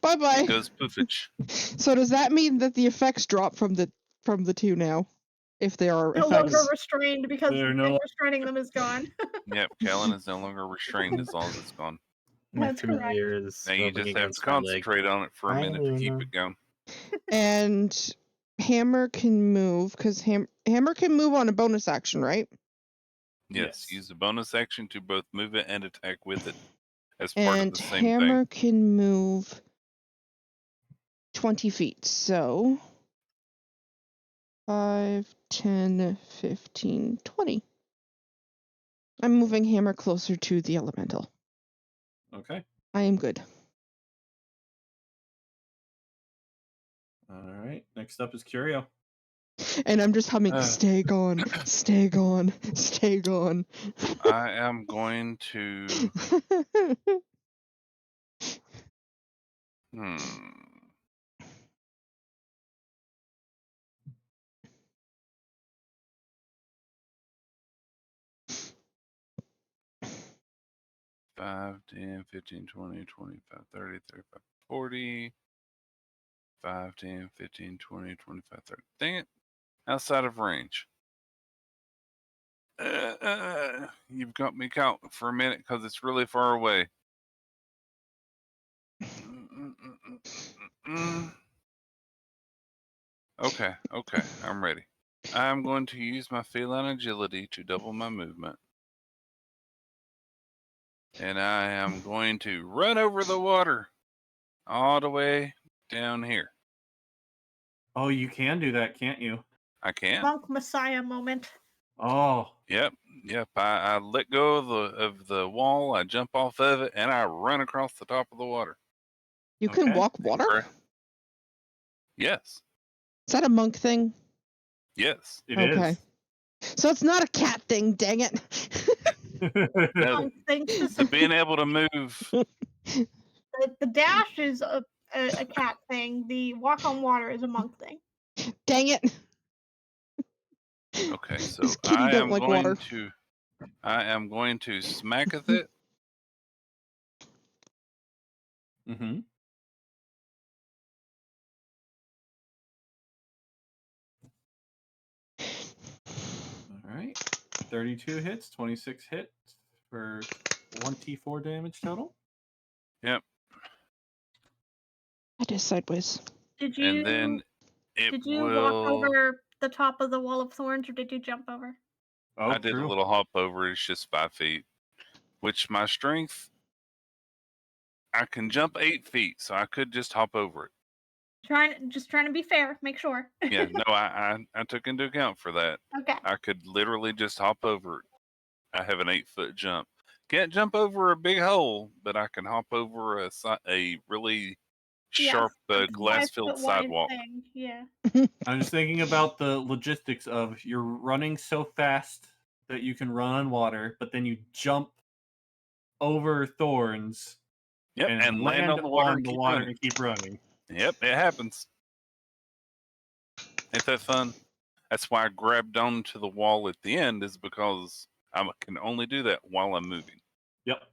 D: Bye-bye.
A: It goes poofage.
D: So does that mean that the effects drop from the two now? If they are
B: No
D: effects.
B: longer restrained because the
C: They're
B: thing
C: no-
B: restraining them is gone.
A: Yep, Callan is no longer restrained as long as it's gone.
E: My
B: That's correct.
E: familiar is
A: Now you
E: rubbing
A: just have to
E: against my leg.
A: concentrate on it for a
E: I
A: minute to keep
E: know.
A: it going.
D: And Hammer can move, because Hammer can move on a bonus action, right?
A: Yes,
C: Yes.
A: use the bonus action to both move it and attack with it as part of
D: And
A: the same
D: Hammer
A: thing.
D: can move 20 feet, so 5, 10, 15, 20. I'm moving hammer closer to the elemental.
C: Okay.
D: I am good.
C: All right. Next up is Curio.
D: And I'm just humming,
A: Uh.
D: stay gone, stay gone, stay gone.
A: I am going to. Hmm. Five, 10, 15, 20, 25, 30, 35, 40. 5, 10, 15, 20, 25, 30. Dang it. Outside of range. You've got me count for a minute because it's really far away. Okay, I'm ready. I'm going to use my feline agility to double my movement. And I am going to run over the water all the way down here.
C: Oh, you can do that, can't you?
A: I can.
B: Monk Messiah moment.
C: Oh.
A: Yep. I let go of the wall, I jump off of it, and I run across the top of the water.
D: You can
C: Okay.
D: walk water?
A: Right. Yes.
D: Is that a monk thing?
A: Yes.
C: It is.
D: Okay. So it's not a cat thing, dang it.
A: Now,
B: Monk thing.
A: the being able to move.
B: The dash is a cat thing. The walk on water is a monk thing.
D: Dang it.
A: Okay, so
D: This kitty don't like water.
A: I am going to smack with it.
C: Mm-hmm. All right. 32 hits, 26 hits for 24 damage total.
A: Yep.
D: That is sideways.
B: Did you
A: And then it
B: did you
A: will.
B: walk over the top of the wall of thorns, or did you jump over?
C: Oh,
A: I did
C: true.
A: a little hop over. It's just 5 feet, which my strength, I can jump 8 feet, so I could just hop over it.
B: Just trying to be fair. Make sure.
A: Yeah, no, I took into account for that.
B: Okay.
A: I could literally just hop over it. I have an 8-foot jump. Can't jump over a big hole, but I can hop over a really sharp
B: Yes,
A: glass-filled
B: 5 foot wide
A: sidewalk.
B: thing. Yeah.
C: I'm just thinking about the logistics of you're running so fast that you can run on water, but then you jump over thorns
A: Yep, and land on the water and keep running.
C: and keep running.
A: Yep, it happens. Ain't that fun? That's why I grabbed onto the wall at the end, is because I can only do that while I'm moving.
C: Yep.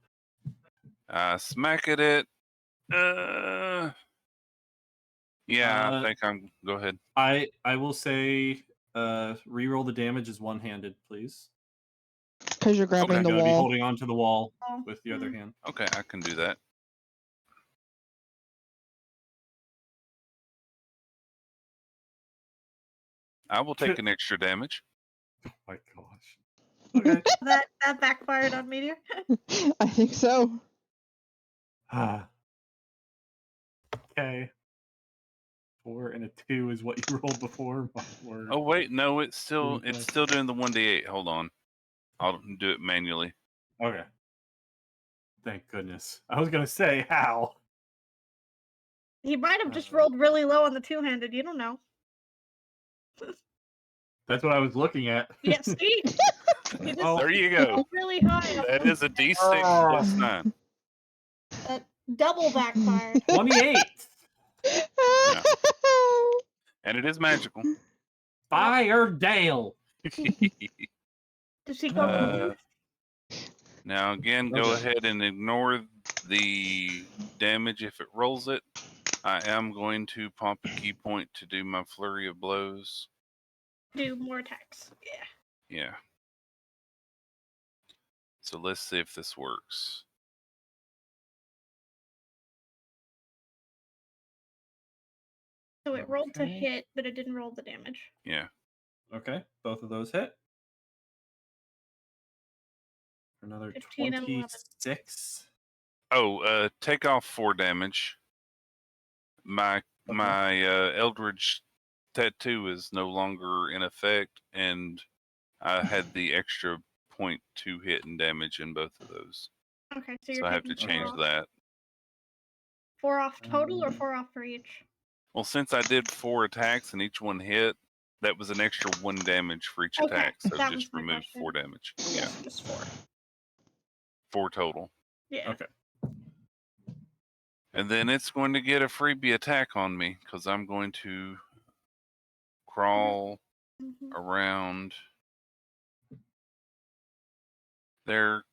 A: I smack at it. Yeah, I think I'm. Go ahead.
C: I will say reroll the damage is one-handed, please.
D: Because you're grabbing
A: Okay.
D: the
C: You gotta be
D: wall.
C: holding onto the wall
B: Oh,
C: with the other hand.
A: Okay, I can do that. I will take an extra damage.
C: Oh my gosh. Okay.
B: that backfired on Meteor.
D: I think so.
C: Okay. 4 and a 2 is what you rolled before.
A: Oh wait, no, it's still doing the 1d8. Hold on, I'll do it manually.
C: Okay. Thank goodness. I was gonna say how.
B: He might have just rolled really low on the two-handed. You don't know.
C: That's what I was looking at.
B: Yeah, see? You just
A: There you go.
B: rolled really high.
A: That is a d6 plus 9.
B: That double backfired.
C: 28.
A: And it is magical.
C: Fire Dale.
B: Does he go?
A: Now again, go ahead and ignore the damage if it rolls it. I am going to pump a key point to do my flurry of blows.
B: Do more attacks. Yeah.
A: Yeah. So let's see if this works.
B: So it rolled to
C: Okay.
B: hit, but it didn't roll the damage.
A: Yeah.
C: Okay, both of those hit. Another
B: 15 and 11.
C: 26.
A: Oh, take off 4 damage. My Eldritch tattoo is no longer in effect, and I had the extra 0.2 hit and damage in both of those.
B: Okay, so
A: So
B: you're
A: I have to
B: taking
A: change
B: 4 off.
A: that.
B: 4 off total or 4 off for each?
A: Well, since I did 4 attacks and each one hit, that was an extra 1 damage for each
B: Okay,
A: attack. So
B: that
A: just
B: was my
A: remove
B: question.
A: 4 damage.
B: Okay,
A: Yeah,
B: so just 4.
A: 4 total.
B: Yeah.
C: Okay.
A: And then it's going to get a freebie attack on me because I'm going to crawl
B: Mhm.
A: around there.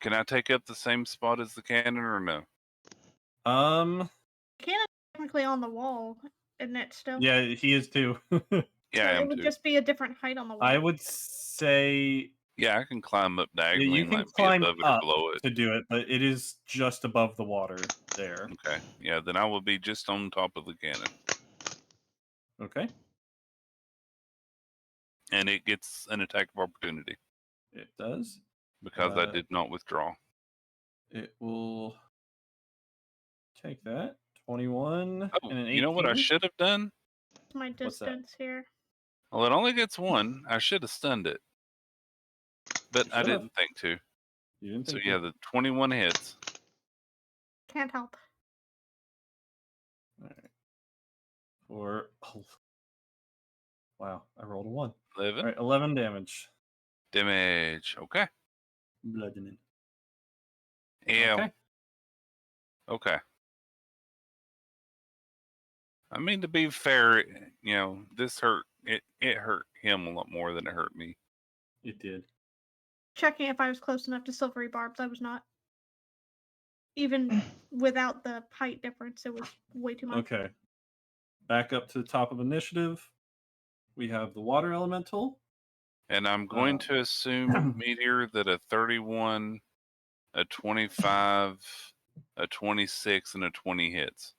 A: Can I take up the same spot as the cannon or no?
B: Cannon's technically on the wall, isn't it still?
C: Yeah, he is too.
A: Yeah,
B: So
A: I
B: it
A: am
B: would
A: too.
B: just be a different height on the wall.
C: I would say
A: Yeah, I can climb up diagonally
C: you
A: and
C: can
A: like be
C: climb
A: above it
C: up
A: or below it.
C: to do it, but it is just above the water there.
A: Okay. Yeah, then I will be just on top of the cannon.
C: Okay.
A: And it gets an attack of opportunity
C: It does.
A: because I did not withdraw.
C: It will take that. 21
A: Oh,
C: and an 18.
A: you know what I should have done?
B: What's my
C: What's that?
B: distance here?
A: Well, it only gets 1. I should have stunned it. But
C: You
A: I
C: should have.
A: didn't think to.
C: You didn't
A: So
C: think
A: yeah,
C: to.
A: the 21 hits.
B: Can't help.
C: All right. Wow, I rolled a 1.
A: 11
C: All right, 11 damage.
A: damage. Okay.
C: Bludgeoning.
A: Yeah.
C: Okay.
A: Okay. I mean, to be fair, this hurt. It hurt him a lot more than it hurt me.
C: It did.
B: Checking if I was close enough to silvery barbs. I was not. Even without the height difference, it was way too much.
C: Okay. Back up to the top of initiative. We have the water elemental.
A: And I'm going to assume, Meteor, that a 31, a 25, a 26, and a 20 hits.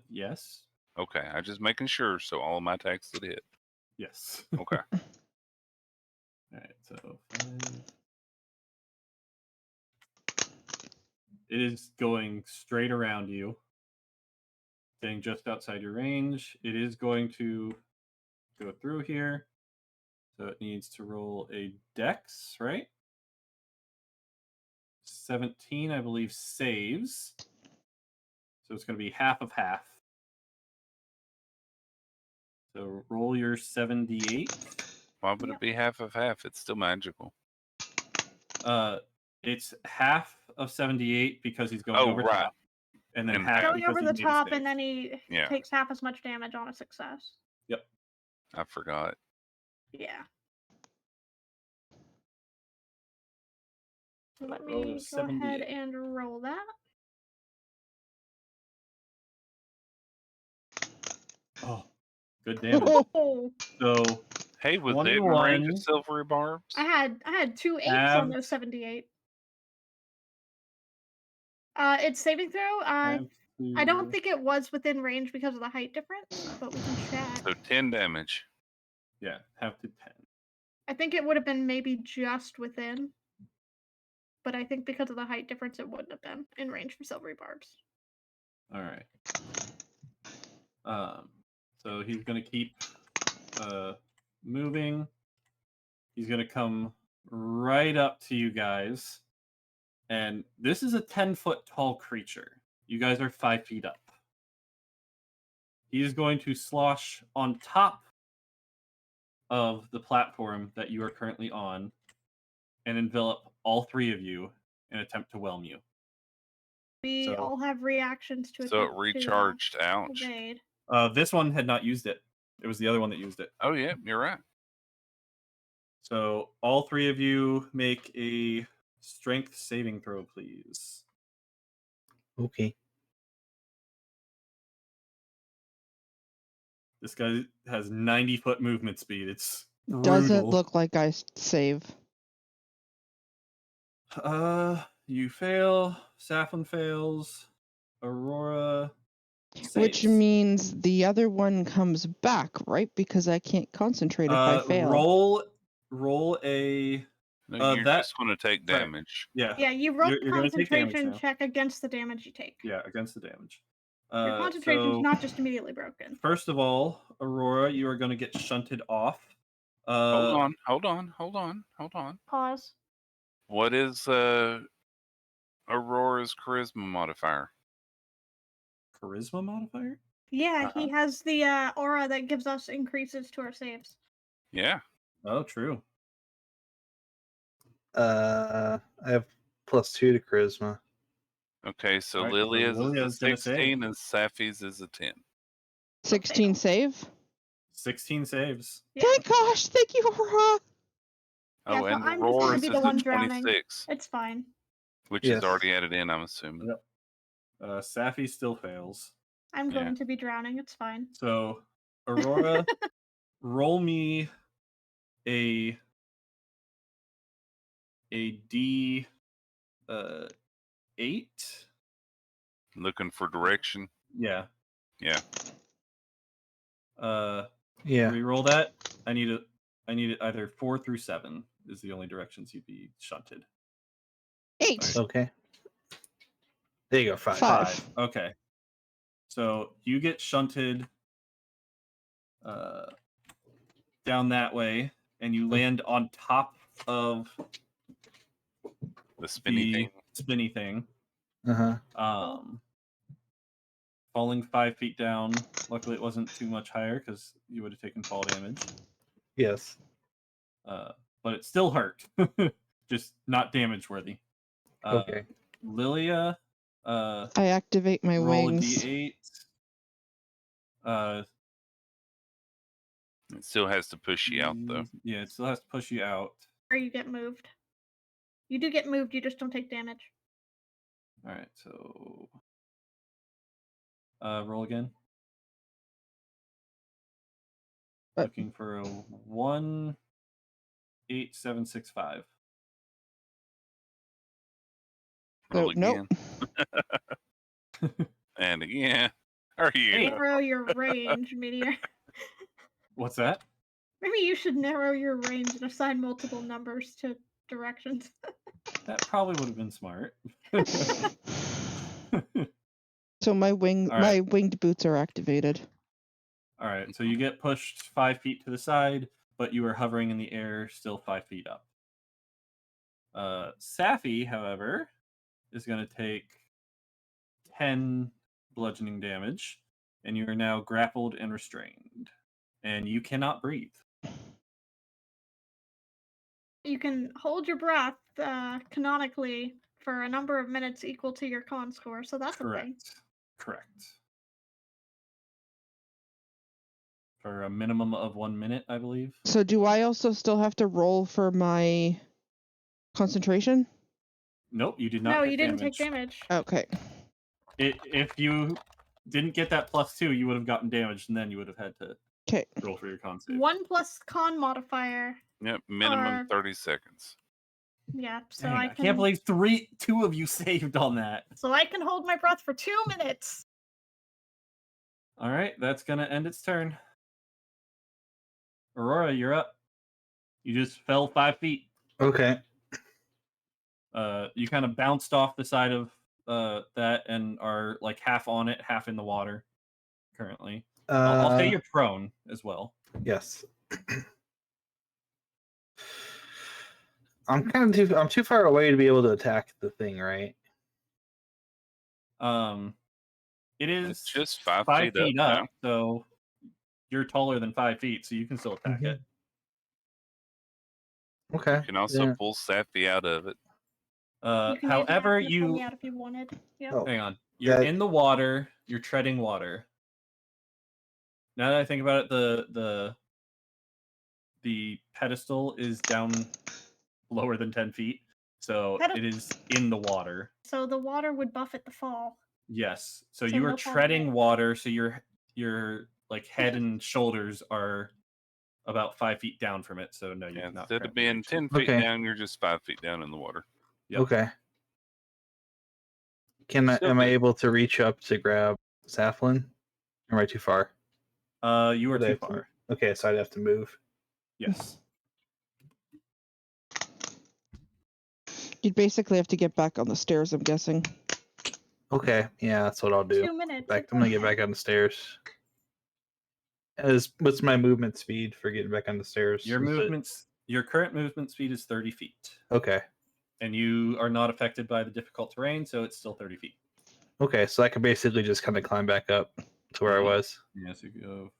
C: Yes.
A: Okay, I'm just making sure. So all of my attacks did hit.
C: Yes.
A: Okay.
C: All right, so 5. It is going straight around you, staying just outside your range. It is going to go through here. So it needs to roll a dex, right? 17, I believe, saves. So it's going to be half of half. So roll your 7d8.
A: Why would it be half of half? It's still magical.
C: It's half of 78 because he's going
A: Oh,
C: over
A: right.
C: top, and then
A: And
C: half
B: Going
C: because
B: over
C: he
B: the
C: made a
B: top,
C: save.
B: and then he
A: Yeah.
B: takes half as much damage on a success.
C: Yep.
A: I forgot.
B: Yeah.
C: So
B: Let
C: roll
B: me
C: your
B: go ahead
C: 78.
B: and roll that.
C: Oh, good damage.
B: Oh,
C: So
A: Hey, was it in range
C: 21.
A: of silvery barbs?
B: I had 2 8s on
C: Have-
B: those 78. It's saving throw. I don't think it was within range because of the height difference, but we can check.
A: So 10 damage.
C: Yeah, half to 10.
B: I think it would have been maybe just within, but I think because of the height difference, it wouldn't have been in range for silvery barbs.
C: All right. So he's gonna keep moving. He's gonna come right up to you guys, and this is a 10-foot tall creature. You guys are 5 feet up. He is going to slosh on top of the platform that you are currently on, and envelop all 3 of you and attempt to whelm you.
B: We
C: So-
B: all have reactions to
A: So it
B: attempt to,
A: recharged. Ouch.
B: evade.
C: This one had not used it. It was the other one that used it.
A: Oh, yeah, you're right.
C: So all 3 of you make a strength saving throw, please.
E: Okay.
C: This guy has 90-foot movement speed. It's brutal.
D: Doesn't look like I save.
C: You fail. Safflin fails. Aurora
D: Which
C: saves.
D: means the other one comes back, right? Because I can't concentrate if I fail.
C: Roll a
A: No, you're
C: that-
A: just going to take
C: sorry.
A: damage.
C: yeah.
B: Yeah, you roll
C: You're gonna take damage
B: concentration
C: now.
B: check against the damage you take.
C: Yeah, against the damage.
B: Your concentration's
C: so
B: not just immediately broken.
C: first of all, Aurora, you are going to get shunted off
A: Hold on.
B: Pause.
A: What is Aurora's charisma modifier?
C: Charisma modifier?
B: Yeah,
A: Uh-huh.
B: he has the aura that gives us increases to our saves.
A: Yeah.
C: Oh, true.
E: I have +2 to charisma.
A: Okay, so
C: All right, so
A: Lilia's is a
C: Lilia's gonna
A: 16 and Safi's is a 10.
D: 16 save.
C: 16 saves.
B: Yeah.
D: Thank gosh, thank you, Aurora.
B: Yeah,
A: Oh,
B: so
A: and
B: I'm just gonna
A: Aurora's
B: be
A: is
B: the
A: a
B: one drowning.
A: 26,
B: It's fine.
A: which
E: Yes.
A: is already added in, I'm assuming.
C: Yep. Safi still fails.
B: I'm
A: Yeah.
B: going to be drowning. It's fine.
C: So, Aurora, roll me a D 8.
A: Looking for direction.
C: Yeah.
A: Yeah.
E: Yeah.
C: Reroll that. I need it either 4 through 7 is the only directions you'd be shunted.
D: 8.
E: Okay. There you go. 5.
D: 5.
C: Okay. So you get shunted down that way, and you land on top of
A: The spinny thing.
C: spinny thing.
E: Uh-huh.
C: Falling 5 feet down. Luckily, it wasn't too much higher because you would have taken fall damage.
E: Yes.
C: But it still hurt. Just not damage worthy.
E: Okay.
C: Lilia,
D: I activate my
C: roll
D: wings.
C: a D8.
A: It still has to push you out, though.
C: Yeah, it still has to push you out.
B: Or you get moved. You do get moved, you just don't take damage.
C: All right, so roll again. Looking for a 18765.
A: Roll
D: Oh, nope.
A: again. And again. Are you?
B: Narrow your range, Meteor.
C: What's that?
B: Maybe you should narrow your range and assign multiple numbers to directions.
C: That probably would have been smart.
D: So my
C: All right.
D: winged boots are activated.
C: All right, so you get pushed 5 feet to the side, but you are hovering in the air, still 5 feet up. Safi, however, is going to take 10 bludgeoning damage, and you are now grappled and restrained, and you cannot breathe.
B: You can hold your breath canonically for a number of minutes equal to your con score, so that's a thing.
C: Correct. For a minimum of 1 minute, I believe.
D: So do I also still have to roll for my concentration?
C: Nope, you did not.
B: No,
C: take
B: you didn't
C: damage.
B: take damage.
D: Okay.
C: If you didn't get that +2, you would have gotten damaged, and then you would have had to
D: Okay.
C: roll for your con save.
B: 1 plus con modifier.
A: Yep, minimum
B: Or-
A: 30 seconds.
B: Yeah, so
C: Dang,
B: I
C: I
B: can.
C: can't believe 2 of you saved on that.
B: So I can hold my breath for 2 minutes.
C: All right, that's gonna end its turn. Aurora, you're up. You just fell 5 feet.
E: Okay.
C: You kind of bounced off the side of that and are like half on it, half in the water currently. I'll say you're prone as well.
E: Yes. I'm too far away to be able to attack the thing, right?
C: It is
A: It's just 5
C: 5
A: feet
C: feet
A: up
C: up, so you're taller than 5 feet, so you can still attack it.
E: Okay.
A: You can also
E: Yeah.
A: pull Safi out of it.
B: You can
C: However,
B: use an action to pull me out if you wanted. Yep.
E: Oh,
C: hang on. You're
E: that-
C: in the water. You're treading water. Now that I think about it, the pedestal is down lower than 10 feet, so it is in the water.
B: So the water would buffet the fall.
C: Yes. So
B: So
C: you are
B: no fall
C: treading
B: damage.
C: water, so your like head and shoulders are about 5 feet down from it. So no, you
A: Yeah,
C: cannot.
A: instead of
C: currently
A: being
C: reach it.
A: 10 feet
E: Okay.
A: down, you're just 5 feet down in the water.
C: Yep.
E: Okay. Am
A: Still
E: I
A: good.
E: able to reach up to grab Saflin? Am I too far?
C: You are
E: Would I
C: too
E: have to-
C: far.
E: Okay, so I'd have to move.
C: Yes.
D: You'd basically have to get back on the stairs, I'm guessing.
E: Okay, yeah, that's what I'll do.
B: Two minutes.
E: I'm gonna get back on the stairs. What's my movement speed for getting back on the stairs?
C: Your current movement speed is 30 feet.
E: Okay.
C: And you are not affected by the difficult terrain, so it's still 30 feet.
E: Okay, so I can basically just kind of climb back up to where I was.
C: Yeah, so you go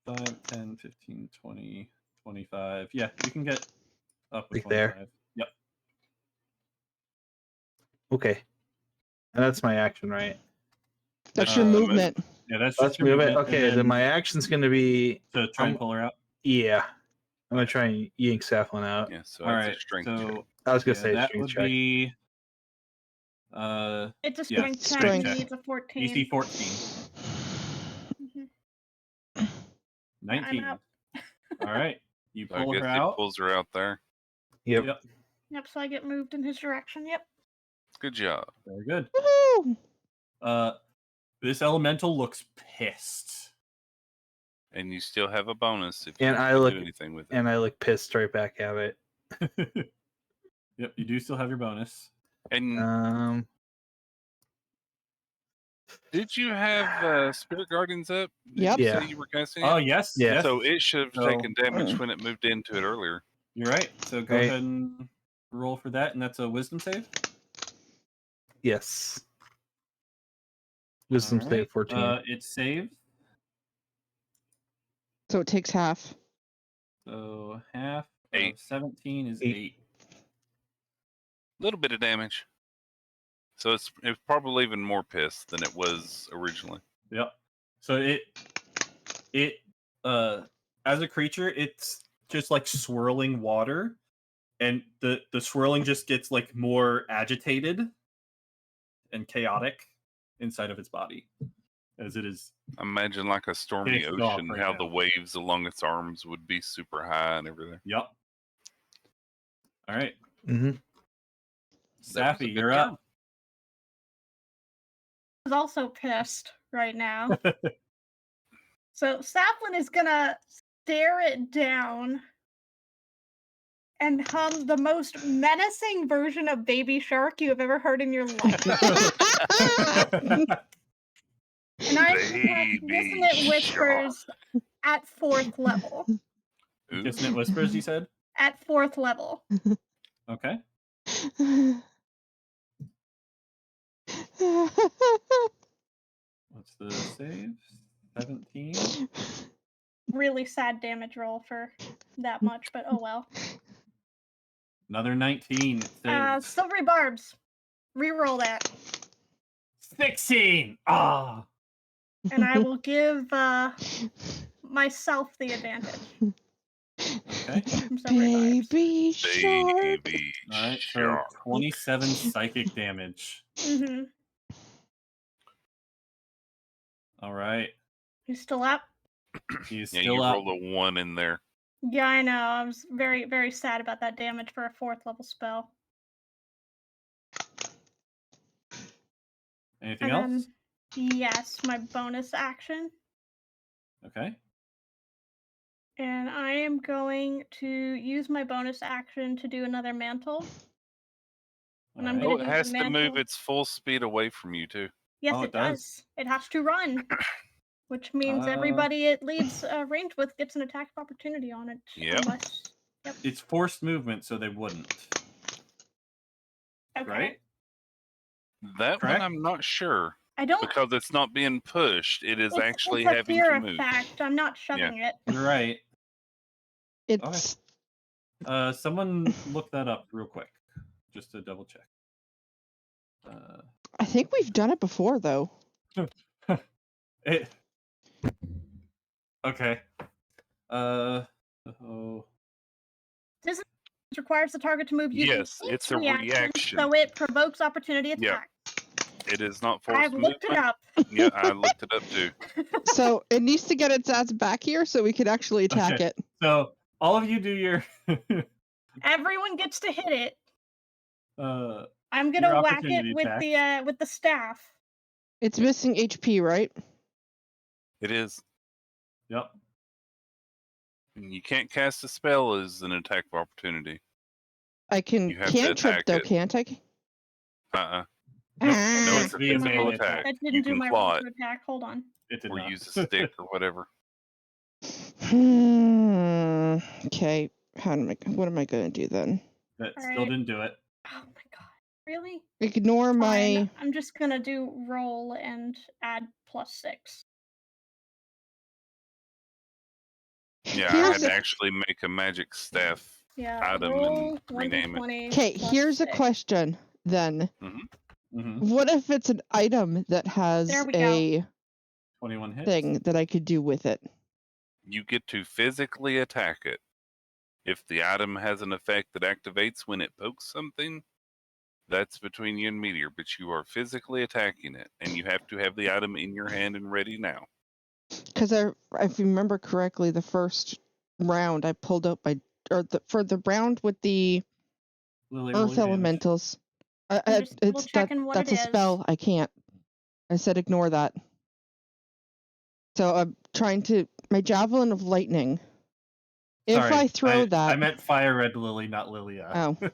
C: 5, 10, 15, 20, 25. Yeah, you can get up with
E: Like
C: 25.
E: there?
C: Yep.
E: Okay. And that's my action, right?
D: That's your
A: Uh,
D: movement.
C: Yeah, that's
E: Let's
C: just your
E: move it.
C: movement.
E: Okay, then my action's going to be.
C: to try and pull her out.
E: Yeah. I'm going to try and yank Safflin out.
A: Yeah, so
C: All
A: that's
C: right,
A: a strength check.
C: so
E: I was going
C: yeah,
E: to say
C: that
E: strength
C: would
E: check.
C: be
B: It's a
C: yeah,
B: strength check.
D: strength
B: He
C: check.
B: needs a 14.
C: DC 14.
B: Mhm.
C: 19.
B: out.
C: All right. You
A: So I
C: pull
A: guess
C: her
A: he
C: out.
A: pulls her out there.
E: Yep.
B: Yep, so I get moved in his direction. Yep.
A: Good job.
C: Very good.
D: Woohoo!
C: This elemental looks pissed.
A: And you still have a bonus if you
E: And I
A: do
E: look
A: anything with it.
E: and I look pissed right back at it.
C: Yep, you do still have your bonus.
A: And did you have Spirit Guardians up? Did
D: Yep.
A: you
E: Yeah.
A: say you were casting
C: Oh
A: it?
C: yes,
E: Yeah.
C: yes.
A: So it should have
C: So-
A: taken damage when it moved into it earlier.
C: You're right. So go
E: Right.
C: ahead and roll for that, and that's a wisdom save.
E: Yes. Wisdom
C: All
E: save
C: right.
E: 14.
C: It's saved.
D: So it takes half.
C: So half
A: Eight.
C: of 17 is
E: Eight.
C: 8.
A: Little bit of damage. So it's probably even more pissed than it was originally.
C: Yep. So it as a creature, it's just like swirling water, and the swirling just gets like more agitated and chaotic inside of its body as it is.
A: Imagine like a stormy
C: Pissed off
A: ocean,
C: right
A: how
C: now.
A: the waves along its arms would be super high and everything.
C: Yep. All right,
E: Mm-hmm.
C: Sappy,
A: good
C: you're
A: turn.
C: up.
B: Is also pissed right now. So Saplin is gonna stare it down and hum the most menacing version of Baby Shark you have ever heard in your life. And I'm
A: Baby
B: Dissonant Whispers at 4th level.
A: Ooh.
C: Dissonant Whispers, you said?
B: At 4th level.
C: Okay. What's the save? 17.
B: Really sad damage roll for that much, but oh well.
C: Another 19. It saves.
B: Silvery Barbs. Reroll that.
C: 16. Ah.
B: And I will give myself the advantage.
C: Okay.
B: From Silvery Barbs.
D: Baby shark.
A: Baby
C: All right. So
A: shark.
C: 27 psychic damage.
B: Mm-hmm.
C: All right.
B: He's still up?
C: He's
A: Yeah,
C: still
A: you
C: up.
A: rolled a 1 in there.
B: Yeah, I know. I was very, very sad about that damage for a 4th level spell.
C: Anything
B: And
C: else?
B: then, yes, my bonus action.
C: Okay.
B: And I am going to use my bonus action to do another mantle. And I'm
C: Alright.
B: gonna
A: Oh, it
B: do
A: has
B: the
A: to move
B: mantle.
A: its full speed away from you, too.
B: Yes,
C: Oh,
B: it
C: it does.
B: does. It has to run. Which means everybody it leads range with gets an attack of opportunity on it.
A: Yep.
B: Unless... Yep.
C: It's forced movement, so they wouldn't.
B: Okay.
C: Right?
A: That
C: Correct?
A: one, I'm not sure.
B: I don't...
A: Because it's not being pushed. It is actually
B: it's a
A: having
B: fear
A: to move.
B: effect. I'm not shoving it.
C: You're right.
D: It's
C: Someone look that up real quick, just to double check.
D: I think we've done it before though.
C: It. Okay. Oh.
B: This requires the target to move using
A: Yes, it's a
B: reaction,
A: reaction.
B: so it provokes opportunity
A: Yeah.
B: attack.
A: It is not forced
B: I've
A: movement.
B: looked it up.
A: Yeah, I looked it up too.
D: So it needs to get its ass back here so we could actually attack
C: Okay.
D: it.
C: So all of you do your.
B: Everyone gets to hit it.
C: Your
B: I'm gonna whack
C: opportunity
B: it with the staff.
D: It's missing HP, right?
A: It is.
C: Yep.
A: And you can't cast a spell as an attack of opportunity.
D: I can
A: You have to
D: cantrip
A: attack
D: though,
A: it.
D: can't I?
A: Uh-uh.
C: Nope.
A: No,
D: Ah.
A: it's a
C: Be a
A: physical
C: melee
A: attack.
B: That
A: You
B: didn't do
A: can
B: my
A: claw
B: roll
A: it
B: to attack. Hold on.
C: It did
A: or
C: not.
A: use a stick or whatever.
D: Okay. What am I gonna do then?
C: That
B: All
C: still
B: right.
C: didn't do it.
B: Oh my god. Really?
D: Ignore
B: Fine.
D: my.
B: I'm just gonna do roll and add +6.
A: Yeah, I
D: Here's
A: had to
D: a-
A: actually make a magic staff
B: Yeah,
A: item
B: roll
A: and rename it.
B: 1d20.
D: Okay, here's a
B: +6.
D: question then.
C: Mm-hmm.
D: What if it's an item that has
B: There we go.
D: a
C: 21 hits.
D: thing that I could do with it?
A: You get to physically attack it. If the item has an effect that activates when it pokes something, that's between you and Meteor, but you are physically attacking it, and you have to have the item in your hand and ready now.
D: Because if you remember correctly, the first round I pulled out for the round with the
C: Lily,
D: earth elementals.
B: I'm just double checking what
D: that's
B: it
D: a
B: is.
D: spell. I can't. I said ignore that. So I'm trying to my javelin of lightning. If
C: Sorry,
D: I throw that,
C: I meant Fire Red Lily, not Lilia.
D: oh, if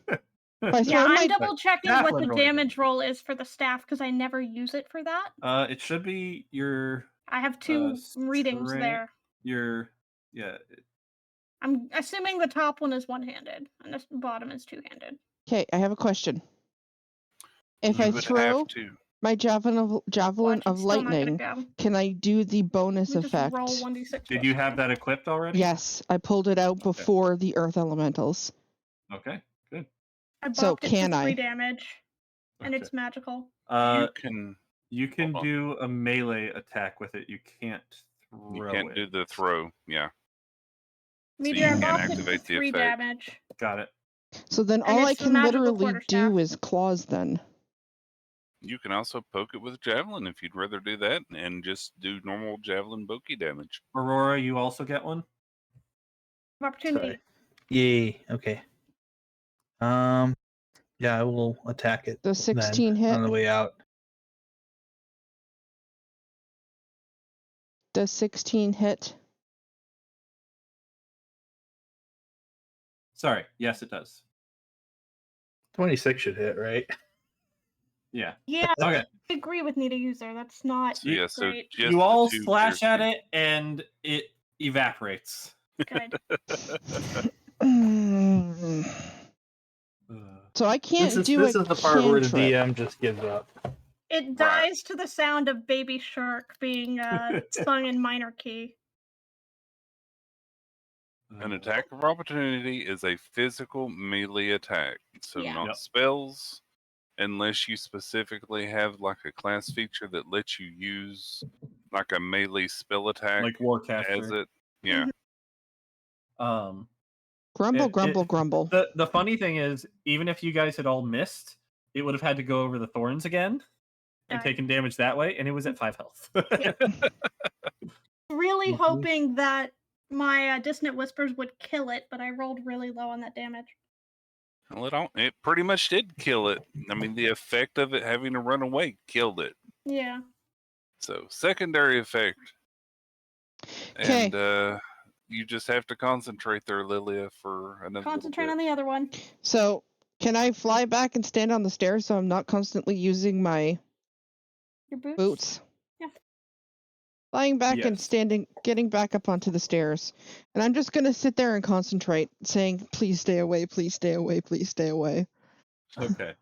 D: I
B: Yeah,
D: throw
B: I'm
D: my
B: double checking
C: Staff
B: what
C: would
B: the
C: roll
B: damage
C: damage.
B: roll is for the staff because I never use it for that.
C: It should be your
B: I have two readings
C: strength-
B: there.
C: yeah.
B: I'm assuming the top one is one-handed and the bottom is two-handed.
D: okay, I have a question. If
A: You
D: I
A: would
D: throw
A: have to.
D: my javelin
B: Watch,
D: of
B: it's still not
D: lightning,
B: gonna go.
D: can I do the bonus
B: Let me just
D: effect?
B: roll 1d6.
C: Did you have that equipped already?
D: Yes, I pulled it out before the earth elementals.
C: Okay, good.
B: I
D: So
B: bopped it
D: can
B: for 3
D: I?
B: damage, and
C: Okay.
B: it's magical.
C: You can
A: hold on.
C: do a melee attack with it. You can't throw
A: You can't
C: it.
A: do the throw. Yeah.
B: Meteor, I
A: you can't
B: bopped it for
A: activate the
B: 3
A: effect.
B: damage.
C: Got it.
D: So then
B: And
D: all I
B: it's the
D: can
B: magical
D: literally do
B: quarterstaff.
D: is claws then.
A: You can also poke it with javelin if you'd rather do that, and just do normal javelin bokeh damage.
C: Aurora, you also get one?
B: Opportunity.
E: Sorry. Yay. Okay. Yeah, I will attack it.
D: The 16
E: then
D: hit.
E: on the way out.
D: Does 16 hit?
C: Sorry. Yes, it does.
E: 26 should hit, right?
C: Yeah.
B: Yeah,
C: Okay.
B: I agree with Nita User. That's not
A: So yeah, so
B: great.
A: just
C: You all
A: the 2
C: slash at
A: piercing.
C: it, and it evaporates.
B: Good.
D: So I can't
E: This
D: do
E: is
D: a
E: the part where the
D: cantrip.
E: DM just gives up.
B: It dies to the sound of Baby Shark being sung in minor key.
A: An attack of opportunity is a physical melee attack, so
B: Yeah.
A: not
C: Yep.
A: spells, unless you specifically have like a class feature that lets you use like a melee spell attack
C: like
A: as
C: Warcaster.
A: it. Yeah.
D: Grumble,
C: It-
D: grumble,
C: it-
D: grumble.
C: The funny thing is, even if you guys had all missed, it would have had to go over the thorns again and
B: Died.
C: taken damage that way, and it was at 5 health.
B: Really
E: Mhm.
B: hoping that my Dissonant Whispers would kill it, but I rolled really low on that damage.
A: Well, it pretty much did kill it. I mean, the effect of it having to run away killed it.
B: Yeah.
A: So, secondary effect.
D: Okay.
A: And you just have to concentrate there, Lilia, for another
B: Concentrate
A: little
B: on
A: bit.
B: the other one.
D: So can I fly back and stand on the stairs so I'm not constantly using my
B: Your boots?
D: boots?
B: Yeah.
D: Flying back and
C: Yes.
D: getting back up onto the stairs. And I'm just going to sit there and concentrate, saying, please stay away, please stay away, please stay away.
C: Okay.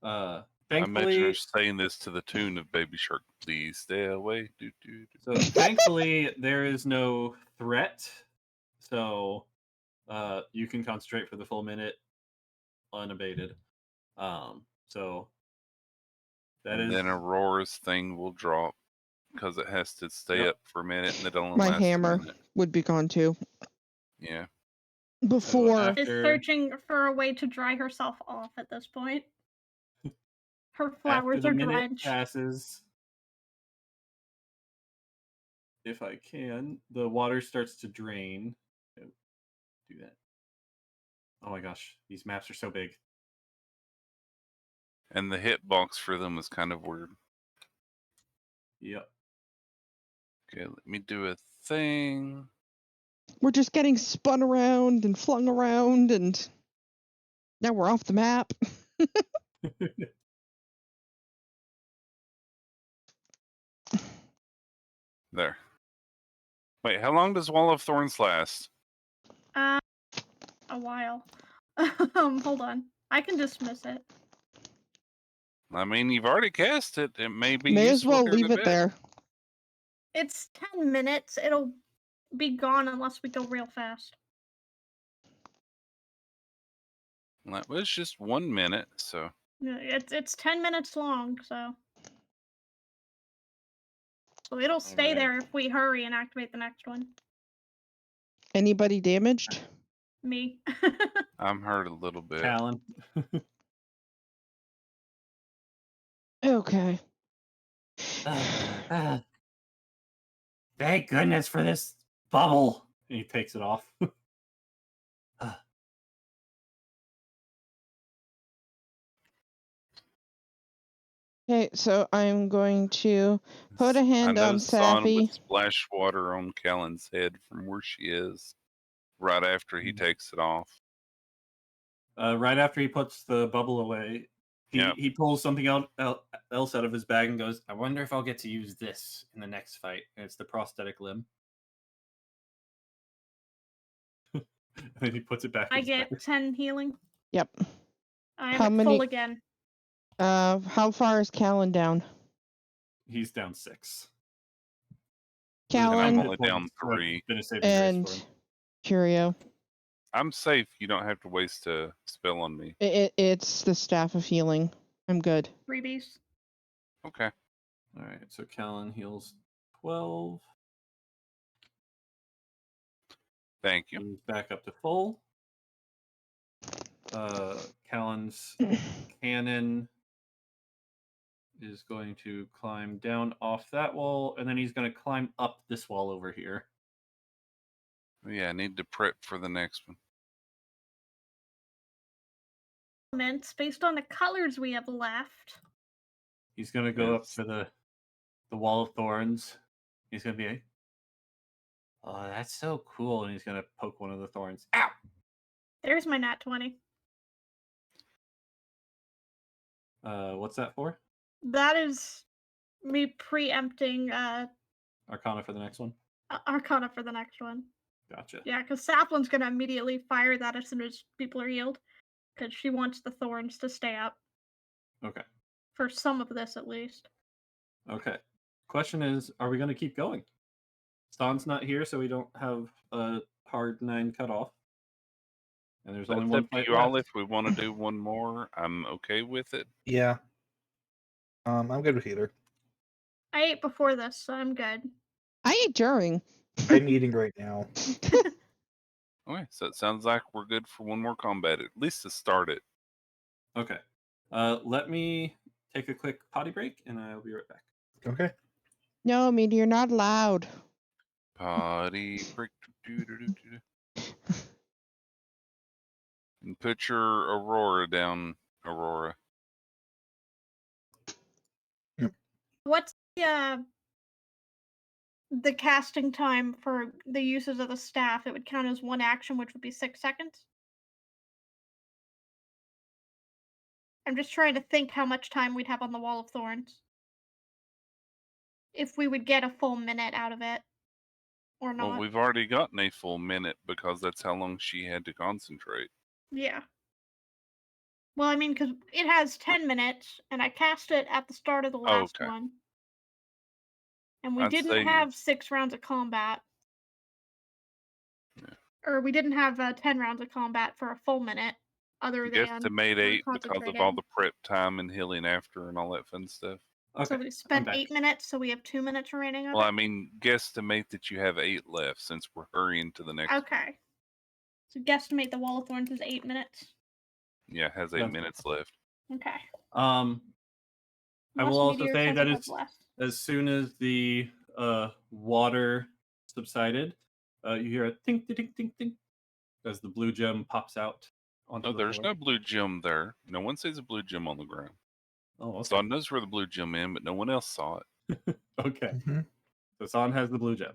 A: I imagine her
C: Thankfully,
A: saying this to the tune of Baby Shark. Please stay away. Do, do, do.
C: so thankfully there is no threat. So you can concentrate for the full minute unabated. So that
A: And
C: is
A: then Aurora's thing will drop because it has to stay
C: Yep.
A: up for a minute, and it only
D: My
A: lasts
D: hammer
A: a minute.
D: would be gone too.
A: Yeah.
D: Before.
B: Is searching for a way to dry herself off at this point. Her
C: after
B: flowers
C: the
B: are
C: minute
B: drenched.
C: passes. If I can, the water starts to drain. Do that. Oh my gosh, these maps are so big.
A: And the hitbox for them is kind of weird.
C: Yep.
A: Okay, let me do a thing.
D: We're just getting spun around and flung around, and now we're off the map.
A: There. Wait, how long does Wall of Thorns last?
B: A while. Hold on. I can dismiss it.
A: I mean, you've already cast it. It may be
D: May as
A: useful
D: well
A: here in
D: leave
A: a
D: it
A: bit.
D: there.
B: It's 10 minutes. It'll be gone unless we go real fast.
A: That was just 1 minute, so
B: Yeah, it's 10 minutes long, so it'll stay
C: Alright.
B: there if we hurry and activate the next one.
D: Anybody damaged?
B: Me.
A: I'm hurt a little bit.
C: Callan.
D: Okay.
C: Thank goodness for this bubble. And he takes it off.
D: Okay, so I'm going to put a
A: I
D: hand
A: know
D: on
A: Son
D: Sappy.
A: would splash water on Callan's head from where she is right after he takes it off.
C: Right after he puts the bubble away, he pulls something else out of his bag and goes, I wonder if I'll get to use this in the next fight. And it's the prosthetic limb. And then he puts it back in
B: I
C: his
B: get
C: bag.
B: 10 healing.
D: Yep.
B: I am
D: How
B: at
D: many-
B: full again.
D: How far is Callan down?
C: He's down 6.
D: Callan
A: I'm
C: Hit
A: only
C: points
A: down
C: have
A: 3.
C: been a saving grace for
D: and
C: him.
D: Curio.
A: I'm safe. You don't have to waste a spell on me.
D: It's the Staff of Healing. I'm good.
B: Freebies.
A: Okay.
C: All right, so Callan heals 12.
A: Thank you.
C: He's back up to full. Callan's cannon is going to climb down off that wall, and then he's going to climb up this wall over here.
A: Yeah, I need to prep for the next one.
B: Based on the colors we have left.
C: He's going to go up
A: Yes.
C: to the wall of thorns. He's going to be like, oh, that's so cool. And he's going to poke one of the thorns. Ow!
B: There's my nat 20.
C: What's that for?
B: That is me preempting
C: Arcana for the next one?
B: Arcana for the next one.
C: Gotcha.
B: Yeah, because Saplin's gonna immediately fire that as soon as people are healed. Because she wants the thorns to stay up.
C: Okay.
B: For some of this, at least.
C: Okay. Question is, are we going to keep going? Stan's not here, so we don't have a hard 9 cutoff. And there's only
A: That's
C: one
A: up to
C: fight
A: you all.
C: left.
A: If we want to do one more, I'm okay with it.
E: Yeah. I'm good with either.
B: I ate before this, so I'm good.
D: I ate during.
E: I'm eating right now.
A: Okay, so it sounds like we're good for one more combat, at least to start it.
C: Okay. Let me take a quick potty break, and I'll be right back.
E: Okay.
D: No, Meteor, you're not allowed.
A: Potty break. And put your Aurora down, Aurora.
B: What's the casting time for the uses of the staff? It would count as one action, which would be 6 seconds. I'm just trying to think how much time we'd have on the Wall of Thorns. If we would get a full minute out of it. Or not.
A: Well, we've already gotten a full minute because that's how long she had to concentrate.
B: Yeah. Well, I mean, because it has 10 minutes, and I cast it at the start of the last
A: Okay.
B: one. And we
A: I'd
B: didn't
A: say-
B: have 6 rounds of combat.
A: Yeah.
B: Or we didn't have 10 rounds of combat for a full minute, other than
A: Guesstimate 8 because of all
B: concentrating.
A: the prep time and healing after and all that fun stuff.
C: Okay.
B: So we
C: I'm
B: spent
C: back.
B: 8 minutes, so we have 2 minutes remaining of
A: Well,
B: it?
A: I mean, guesstimate that you have 8 left since we're hurrying to the next.
B: Okay. So guesstimate the Wall of Thorns is 8 minutes.
A: Yeah, it has 8
C: Sounds
A: minutes left.
B: Okay.
C: I
B: Unless
C: will also
B: Meteor
C: say
B: says
C: that
B: it
C: it's
B: has less.
C: as soon as the water subsided, you hear a tink, tink, tink, tink, tink as the blue gem pops out onto
A: No,
C: the
A: there's
C: floor.
A: no blue gem there. No one sees a blue gem on the ground.
C: Oh, okay.
A: Son knows where the blue gem is, but no one else saw it.
C: Okay.
E: Mm-hmm.
C: So San has the blue gem.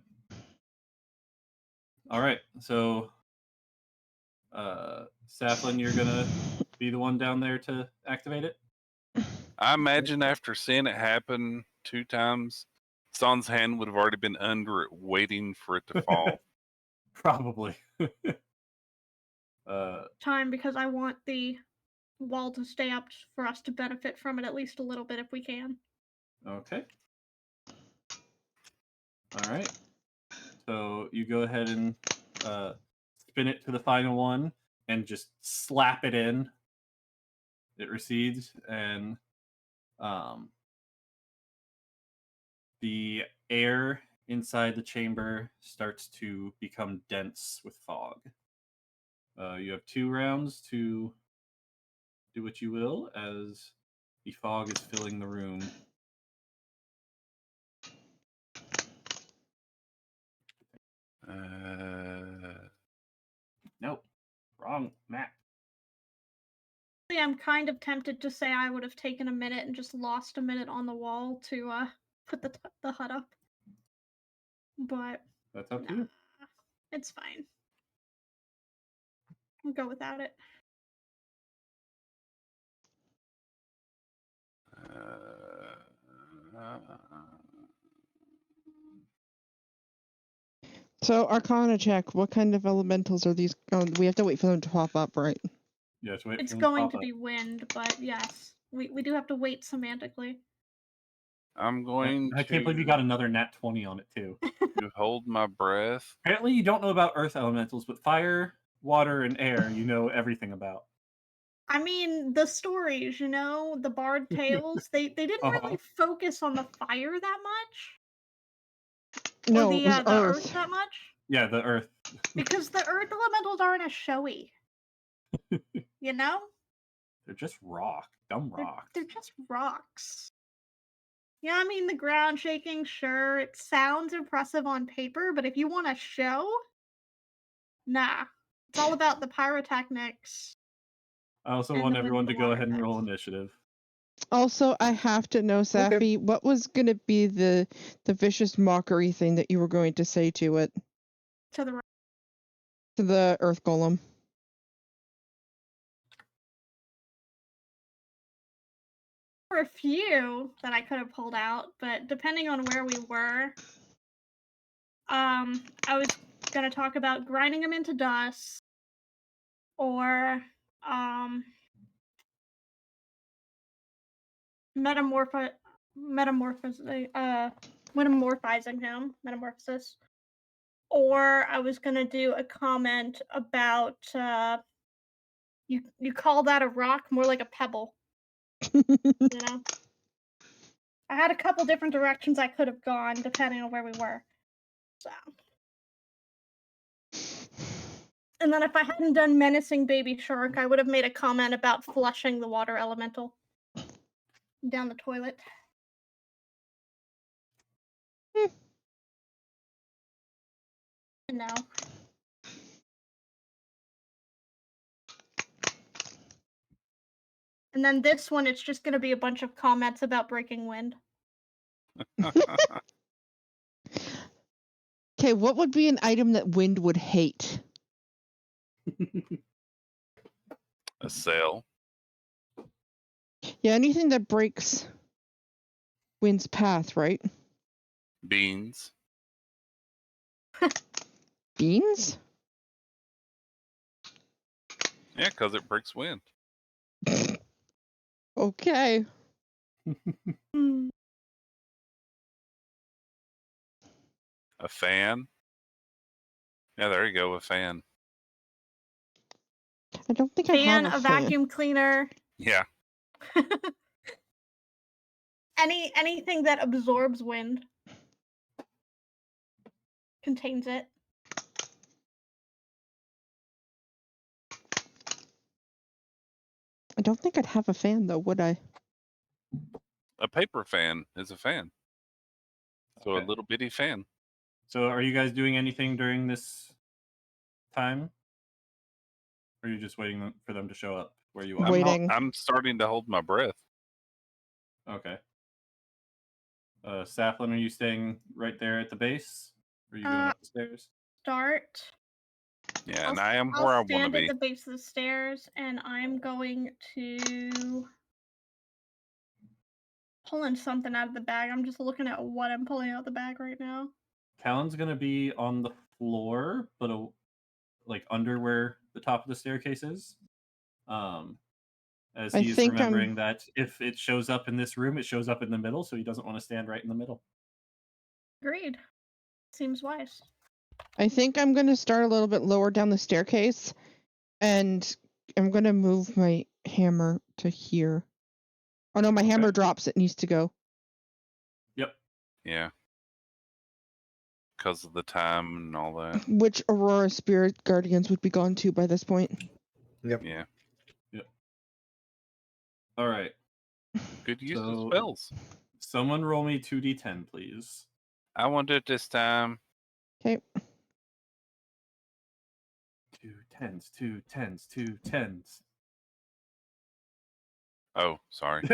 C: All right. So, Saflin, you're gonna be the one down there to activate it.
A: I imagine after seeing it happen 2 times, Son's hand would have already been under it, waiting for it to fall.
C: Probably.
B: Time because I want the wall to stay up for us to benefit from it at least a little bit if we can.
C: Okay. All right. So you go ahead and spin it to the final one and just slap it in. It recedes, and the air inside the chamber starts to become dense with fog. You have 2 rounds to do what you will as the fog is filling the room. Nope. Wrong map.
B: I'm kind of tempted to say I would have taken a minute and just lost a minute on the wall to put the hut up. But
C: That's up to you.
B: it's fine. I'll go without it.
D: So, Arcana check. What kind of elementals are these? Oh, we have to wait for them to pop up, right?
C: Yes, wait.
B: It's
C: for them to
B: going
C: pop
B: to
C: up.
B: be wind, but yes. We do have to wait semantically.
A: I'm going
C: I can't believe you got another nat 20 on it too.
A: to hold my breath.
C: Apparently, you don't know about earth elementals, but fire, water, and air you know everything about.
B: I mean, the stories, you know, the Bard tales, they didn't really focus on the fire that much.
D: No,
B: or
D: it was
B: the
D: Earth.
B: earth that much.
C: Yeah, the earth.
B: Because the earth elementals aren't as showy. You know?
C: They're just rock. Dumb rocks.
B: They're just rocks. Yeah, I mean, the ground shaking, sure, it sounds impressive on paper, but if you want a show, nah. It's all about the pyrotechnics.
C: I also
B: And
C: want
B: the wind
C: everyone
B: and
C: to
B: the
C: go
B: water
C: ahead and
B: effects.
C: roll initiative.
D: Also, I have to know, Safi, what was going to be the vicious mockery thing that you were going to say to it?
B: To the right.
D: To the Earth Golem.
B: There were a few that I could have pulled out, but depending on where we were, I was gonna talk about grinding them into dust, or metamorphizing him, metamorphosis. Or I was gonna do a comment about you call that a rock, more like a pebble. You know? I had a couple different directions I could have gone depending on where we were. So. And then if I hadn't done menacing baby shark, I would have made a comment about flushing the water elemental down the toilet. No. And then this one, it's just going to be a bunch of comments about breaking wind.
D: Okay, what would be an item that wind would hate?
A: A sail.
D: Yeah, anything that breaks wind's path, right?
A: Beans.
D: Beans?
A: Yeah, because it breaks wind.
D: Okay.
A: A fan. Yeah, there you go, a fan.
D: I don't think I have
B: Fan,
D: a fan.
B: vacuum cleaner.
A: Yeah.
B: Anything that absorbs wind. Contains it.
D: I don't think I'd have a fan, though, would I?
A: A paper fan is a fan. So
C: Okay.
A: a little bitty fan.
C: So are you guys doing anything during this time? Or are you just waiting for them to show up where you are?
D: Waiting.
A: I'm starting to hold my breath.
C: Okay. Safflin, are you staying right there at the base? Or are you going up the stairs?
B: Start.
A: Yeah, and I am where I want to
B: I'll stand
A: be.
B: at the base of the stairs, and I'm going to pulling something out of the bag. I'm just looking at what I'm pulling out of the bag right now.
C: Callan's gonna be on the floor, but like under where the top of the staircase is. As
D: I
C: he is
D: think
C: remembering that if it shows up in this room, it shows up in the middle, so he doesn't want to stand right in the middle.
B: Agreed. Seems wise.
D: I think I'm going to start a little bit lower down the staircase, and I'm going to move my hammer to here. Oh no, my hammer drops. It needs to go.
C: Yep.
A: Yeah. Because of the time and all that.
D: Which Aurora Spirit Guardians would be gone too by this point.
E: Yep.
A: Yeah.
C: All right.
A: Good use of
C: So-
A: spells.
C: Someone roll me 2d10, please.
A: I want it this time.
D: Okay.
C: 2 10s, 2 10s, 2 10s.
A: Oh, sorry.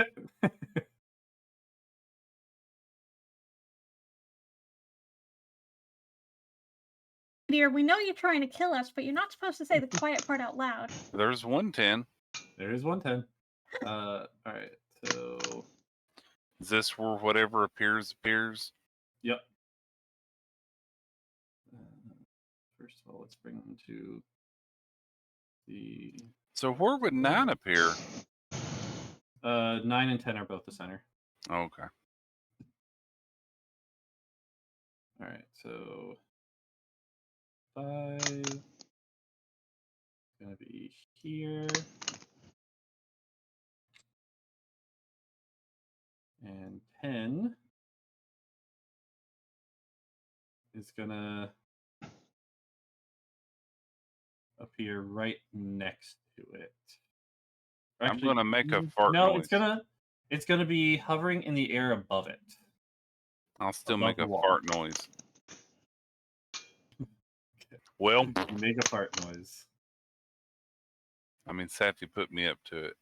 B: Dear, we know you're trying to kill us, but you're not supposed to say the quiet part out loud.
A: There's 110.
C: There is 110. All right. So,
A: Is this where whatever appears?
C: yep. First of all, let's bring them to the
A: So where would 9 appear?
C: 9 and 10 are both the center.
A: Okay.
C: All right. So 5 is gonna be here, and 10 is gonna appear right next to it.
A: I'm gonna make a fart
C: no,
A: noise.
C: it's gonna be hovering in the air above it.
A: I'll still
C: above
A: make
C: the
A: a
C: wall.
A: fart noise. Well,
C: You make a fart noise.
A: I mean, Safi put me up to it.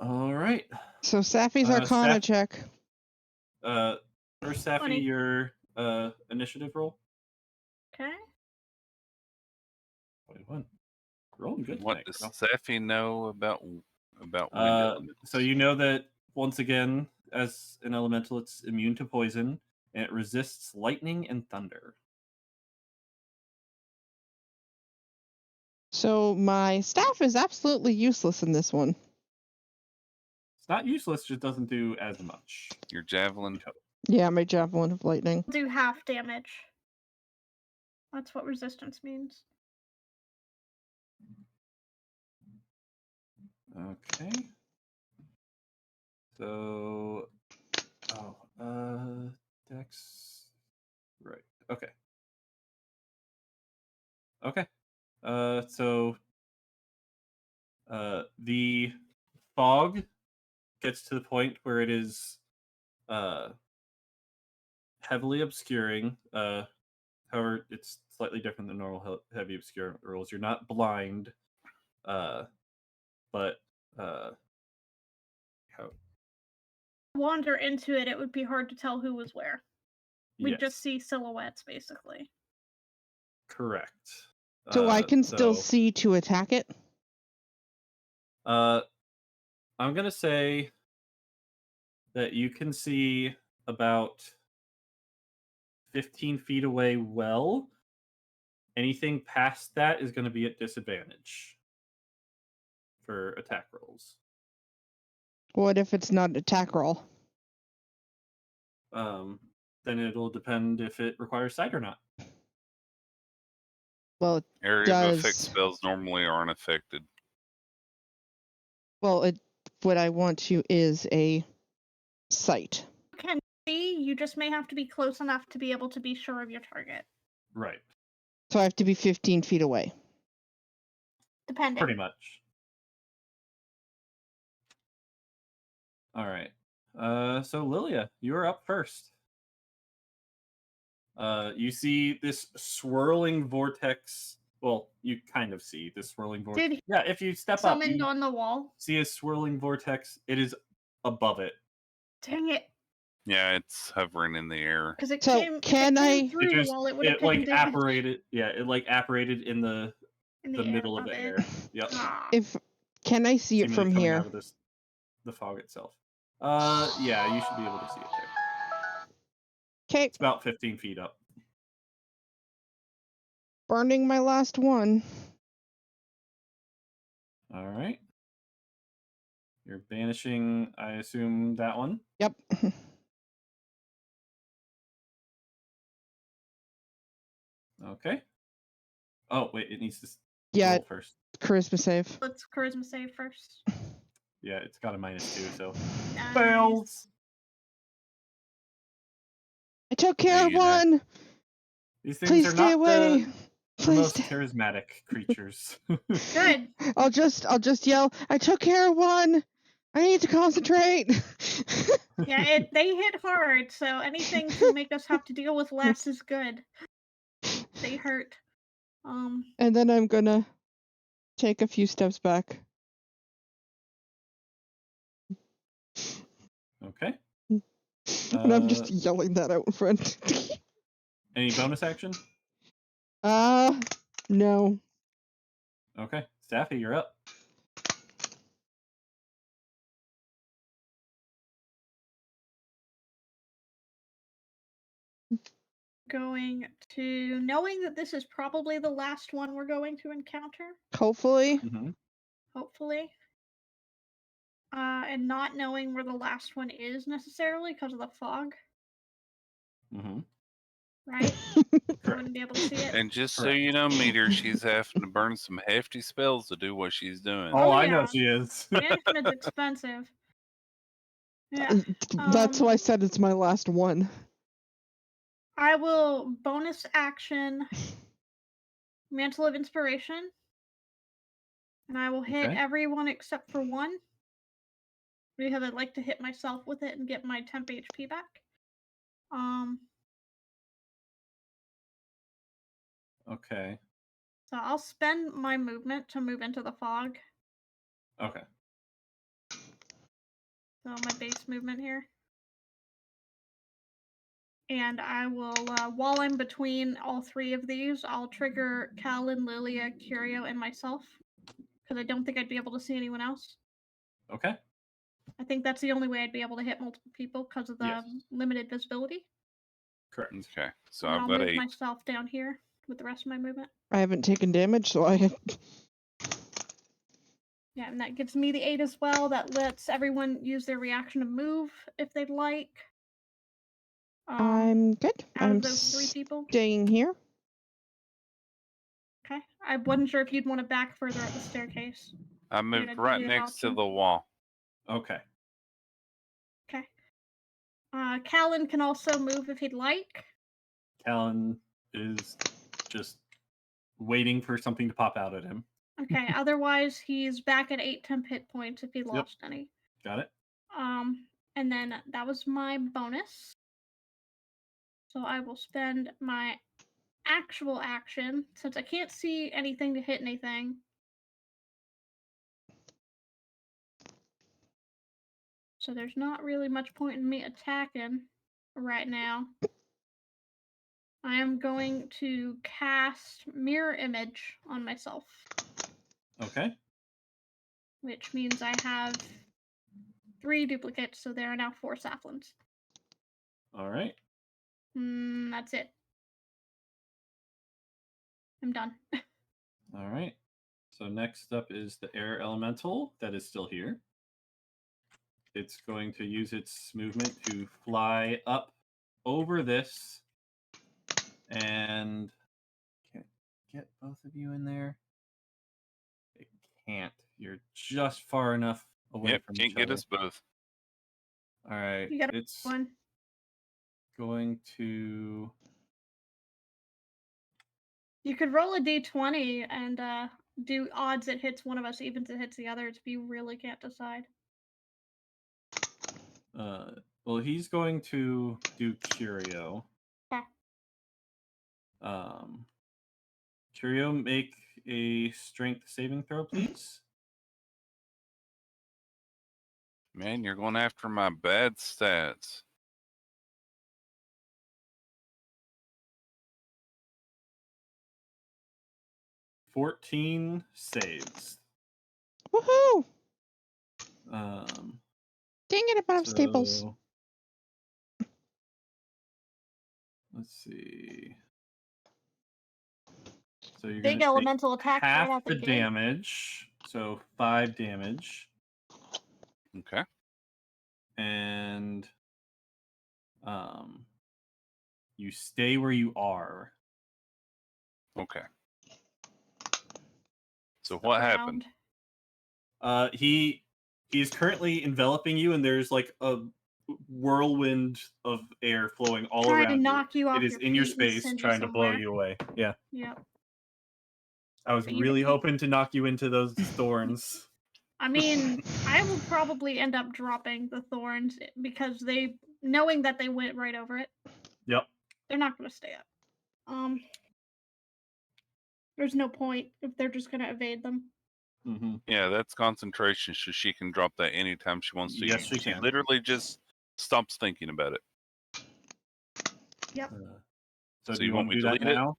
C: All right.
D: So Safi's Arcana check.
C: First, Safi,
B: 20.
C: your initiative roll.
B: Okay.
C: 21. Rolling good.
A: What
C: tonight,
A: does
C: girl.
A: Safi know about wind elements?
C: So you know that once again, as an elemental, it's immune to poison and it resists lightning and thunder.
D: So my staff is absolutely useless in this one.
C: It's not useless; just doesn't do as much.
A: Your javelin.
D: Yeah, my Javelin of Lightning.
B: Do half damage. That's what resistance means.
C: Okay. So, Dex. Right. Okay. Okay. So, the fog gets to the point where it is, heavily obscuring. However, it's slightly different than normal heavy obscuring rules. You're not blind, but how?
B: Wander into it, it would be hard to tell who was where. We'd
C: Yes,
B: just see silhouettes, basically.
C: correct.
D: So I can still
C: so,
D: see to attack it.
C: I'm gonna say that you can see about 15 feet away well. Anything past that is going to be at disadvantage for attack rolls.
D: What if it's not an attack roll?
C: Then it'll depend if it requires sight or not.
D: Well,
A: Area of effect
D: does-
A: spells normally aren't affected.
D: what I want to is a sight.
B: You can see, you just may have to be close enough to be able to be sure of your target.
C: Right.
D: So I have to be 15 feet away.
B: Depending.
C: Pretty much. All right. So Lilia, you're up first. You see this swirling vortex. Well, you kind of see this swirling vortex.
B: Did he
C: Yeah, if you step up,
B: Summoned
C: you
B: on the wall.
C: see a swirling vortex. It is above it.
B: Dang it.
A: Yeah, it's hovering in the air.
B: Because it
D: So
B: came,
D: can
B: if it came
D: I-
B: through the wall, it would have
C: It like
B: taken damage
C: apparated. Yeah, it like apparated in the
B: in
C: the
B: air
C: middle of the
B: it.
C: air. Yep.
B: Ah.
D: If can I see it
C: Seemingly
D: from
C: coming
D: here?
C: out of this. the fog itself. Yeah, you should be able to see it there.
D: Okay,
C: It's about 15 feet up.
D: burning my last one.
C: All right. You're banishing, I assume, that one.
D: Yep.
C: Okay. Oh, wait, it needs to
D: Yeah,
C: roll first.
D: charisma save.
B: Let's charisma save first.
C: Yeah, it's got a -2, so
B: Nice.
C: fails.
D: I took care
A: Are
D: of
A: you there?
D: one.
C: These things
D: Please
C: are
D: stay
C: not
D: away.
C: the
D: Please
C: most
D: stay.
C: charismatic creatures.
B: Good.
D: I'll just yell. I took care of one. I need to concentrate.
B: Yeah, they hit hard, so anything to make us have to deal with less is good. They hurt.
D: And then I'm gonna take a few steps back.
C: Okay.
D: And I'm just yelling that out in front.
C: Any bonus action?
D: No.
C: Okay. Staffy, you're up.
B: Going to, knowing that this is probably the last one we're going to encounter,
D: Hopefully.
C: Mm-hmm.
B: hopefully, and not knowing where the last one is necessarily because of the fog,
C: Mm-hmm.
B: right? I
C: Correct.
B: wouldn't be able to see it.
A: And just so
C: Correct.
A: you know, Meteor, she's having to burn some hefty spells to do what she's doing.
C: Oh, I know
B: yeah.
C: she is.
B: Management's expensive. Yeah.
D: That's why I said it's my last one.
B: I will bonus action Mantle of Inspiration, and I will hit
C: Okay.
B: everyone except for one, because I'd like to hit myself with it and get my temp HP back.
C: Okay.
B: So I'll spend my movement to move into the fog.
C: Okay.
B: So my base movement here. And I will, while I'm between all three of these, I'll trigger Callan, Lilia, Curio, and myself. Because I don't think I'd be able to see anyone else.
C: Okay.
B: I think that's the only way I'd be able to hit multiple people because of the
C: Yes.
B: limited visibility.
C: Correct.
A: Okay, so
B: And
A: I've
B: I'll
A: got
B: move
A: 8.
B: myself down here with the rest of my movement.
D: I haven't taken damage, so I have.
B: Yeah, and that gives me the 8 as well. That lets everyone use their reaction to move if they'd like.
D: I'm good.
B: Out
D: I'm
B: of those 3 people.
D: staying here.
B: Okay. I wasn't sure if you'd want to back further up the staircase.
A: I
B: You're
A: moved
B: gonna
A: right
B: do the
A: next to
B: option.
A: the wall.
C: Okay.
B: Okay. Callan can also move if he'd like.
C: Callan is just waiting for something to pop out at him.
B: Okay, otherwise he's back at 8 temp hit points if he
C: Yep.
B: lost any.
C: Got it?
B: And then that was my bonus. So I will spend my actual action, since I can't see anything to hit anything. So there's not really much point in me attacking right now. I am going to cast Mirror Image on myself,
C: Okay.
B: which means I have 3 duplicates, so there are now 4 saplings.
C: All right.
B: That's it. I'm done.
C: All right. So next up is the air elemental that is still here. It's going to use its movement to fly up over this and can it get both of you in there? It can't. You're just far enough away
A: Yep,
C: from
A: can't
C: each
A: get
C: other.
A: us both.
C: All right.
B: You got
C: It's
B: one.
C: going to.
B: You could roll a d20 and do odds it hits one of us, evens it hits the other if you really can't decide.
C: Well, he's going to do Curio.
B: Okay.
C: Curio, make a strength saving throw, please.
A: Man, you're going after my bad stats.
C: $14 saves.
D: Woohoo! Dang it, I'm out of staples.
C: So, let's see. So you're
B: Big
C: gonna take
B: elemental attack right
C: half
B: out the
C: the
B: gate.
C: damage, so 5 damage,
A: Okay.
C: and you stay where you are.
A: Okay. So what happened?
C: He's currently enveloping you, and there's like a whirlwind of air flowing all
B: Trying to
C: around you.
B: knock you off
C: It is
B: your
C: in your
B: feet and
C: space,
B: send you
C: trying to blow
B: somewhere.
C: you away. Yeah,
B: Yep.
C: I was
B: But you
C: really
B: get-
C: hoping to knock you into those thorns.
B: I mean, I will probably end up dropping the thorns because knowing that they went right over it,
C: Yep.
B: they're not going to stay up. There's no point if they're just going to evade them.
C: Mm-hmm.
A: Yeah, that's concentration, so she can drop that anytime she wants to.
C: Yes, she can.
A: Literally just stops thinking about it.
B: Yep.
C: So
A: So
C: do
A: you
C: you
A: want
C: want to
A: me
C: do
A: to
C: that
A: lead it?
C: now?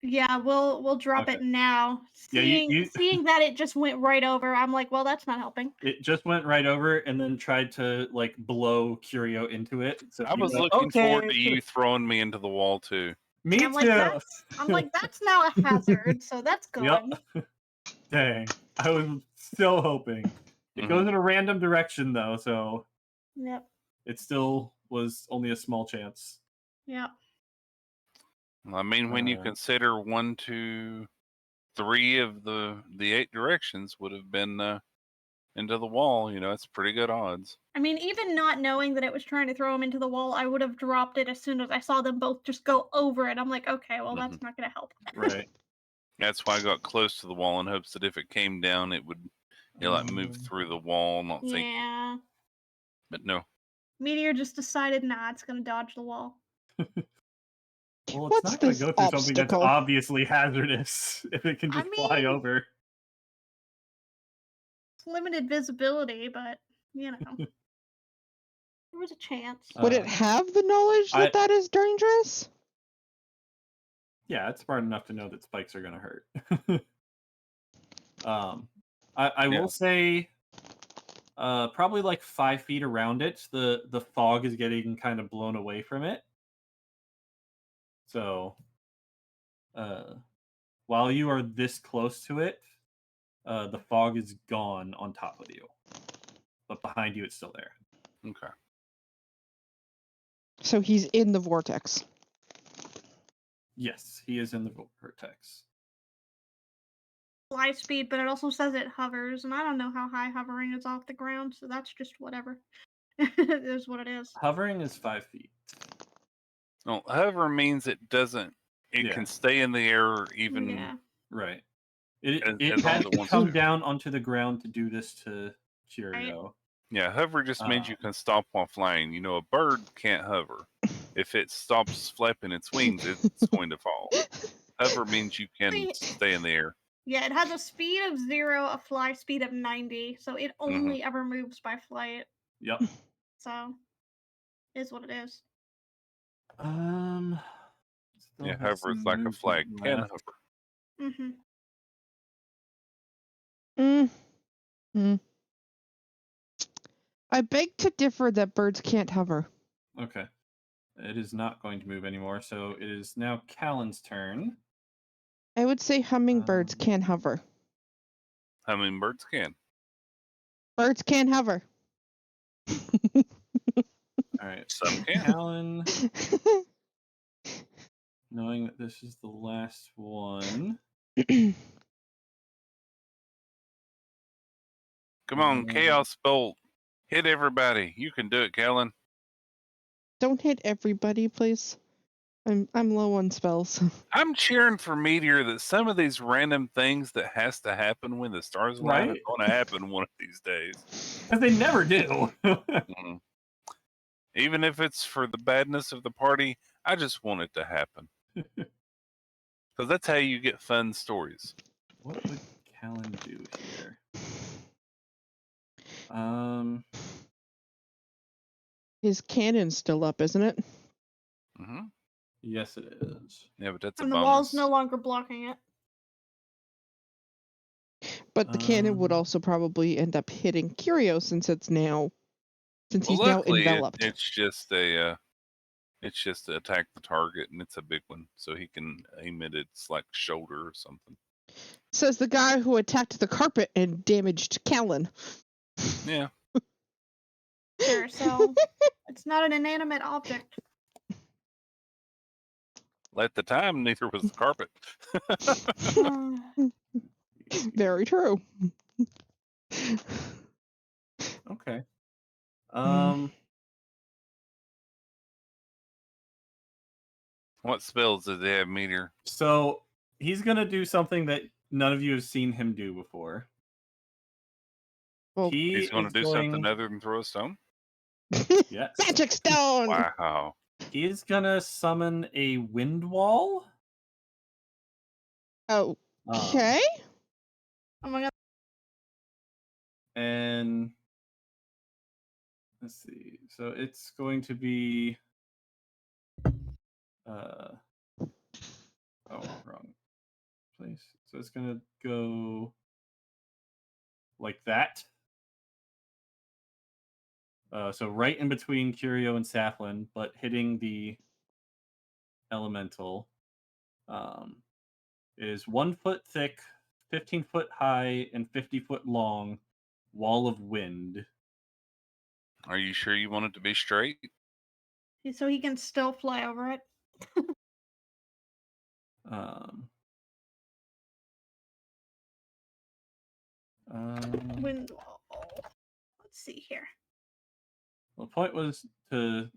B: Yeah, we'll drop
C: Okay.
B: it now.
C: Yeah,
B: Seeing that it just went right over, I'm like, well, that's not helping.
C: It just went right over and then tried to like blow Curio into it. So
A: I
C: he
A: was
C: like,
A: looking forward
C: "Okay."
A: to you throwing me into the wall too.
C: Me
B: I'm
C: too.
B: like, that's now a hazard, so that's good.
C: Yep. Dang. I was still hoping. It goes in a random direction though, so
B: Yep.
C: it still was only a small chance.
B: Yep.
A: I mean, when you consider 1, 2, 3 of the 8 directions would have been into the wall, it's pretty good odds.
B: I mean, even not knowing that it was trying to throw him into the wall, I would have dropped it as soon as I saw them both just go over it. I'm like, okay, well, that's not going to help.
C: Right.
A: That's why I got close to the wall in hopes that if it came down, it would like move through the wall, not thinking.
B: Yeah.
A: But no.
B: Meteor just decided, nah, it's going to dodge the wall.
C: Well, it's
D: What's
C: not going
D: this
C: to go through something that's
D: obstacle?
C: obviously hazardous if it can
B: I
C: just fly
B: mean-
C: over.
B: It's limited visibility, but, there was a chance.
D: Would it have the knowledge that that is dangerous?
C: Yeah, it's smart enough to know that spikes are going to hurt. I will say, probably like 5 feet around it, the fog is getting kind of blown away from it. So, while you are this close to it, the fog is gone on top of you, but behind you it's still there.
A: Okay.
D: So he's in the vortex.
C: Yes, he is in the vortex.
B: Fly speed, but it also says it hovers, and I don't know how high hovering is off the ground, so that's just whatever. It is what it is.
C: Hovering is 5 feet.
A: Well, however means it doesn't. It can stay in the air even.
B: Yeah.
C: Right. It
A: as long
C: has
A: as it
C: to
A: wants
C: come
A: to.
C: down onto the ground to do this to Curio.
A: Yeah, hover just means you can stop while flying. A bird can't hover. If it stops flapping its wings, it's going to fall. Hover means you can stay in the air.
B: Yeah, it has a speed of 0, a fly speed of 90, so it only ever moves by flight.
C: Yep.
B: So, is what it is.
A: Yeah, hover is like a flag. Can hover.
B: Mm-hmm.
D: I beg to differ that birds can't hover.
C: Okay. It is not going to move anymore, so it is now Callan's turn.
D: I would say hummingbirds can hover.
A: Hummingbirds can.
D: Birds can hover.
C: All right.
A: Some can.
C: Callan, knowing that this is the last one.
A: Come on, Chaos Bolt. Hit everybody. You can do it, Callan.
D: Don't hit everybody, please. I'm low on spells.
A: I'm cheering for Meteor that some of these random things that has to happen when the stars align are going to happen one of these days.
C: Because they never do.
A: Even if it's for the badness of the party, I just want it to happen. Because that's how you get fun stories.
C: What would Callan do here?
D: His cannon's still up, isn't it?
A: Mm-hmm.
C: Yes, it is.
A: Yeah, but that's
B: And
A: a
B: the
A: bonus.
B: wall's no longer blocking it.
D: But the cannon would also probably end up hitting Curio since it's now since
A: Well,
D: he's now
A: luckily,
D: enveloped.
A: it's just a it's just to attack the target, and it's a big one, so he can aim at its like shoulder or something.
D: Says the guy who attacked the carpet and damaged Callan.
A: Yeah.
B: Sure, so it's not an inanimate object.
A: At the time, neither was the carpet.
D: Very true.
C: Okay.
A: What spells does he have, Meteor?
C: So he's gonna do something that none of you have seen him do before.
D: Well,
A: He's going to
C: is
A: do
C: going-
A: something other than throw a stone?
C: Yes.
D: Magic stone.
A: Wow.
C: He is gonna summon a wind wall.
D: Oh,
C: um,
D: okay.
B: Oh my god.
C: And let's see. So it's going to be wrong place. So it's gonna go like that. So right in between Curio and Saflin, but hitting the elemental. Is 1 foot thick, 15 foot high, and 50-foot long wall of wind.
A: Are you sure you want it to be straight?
B: So he can still fly over it.
C: Um,
B: Wind wall. Let's see here.
C: the point was to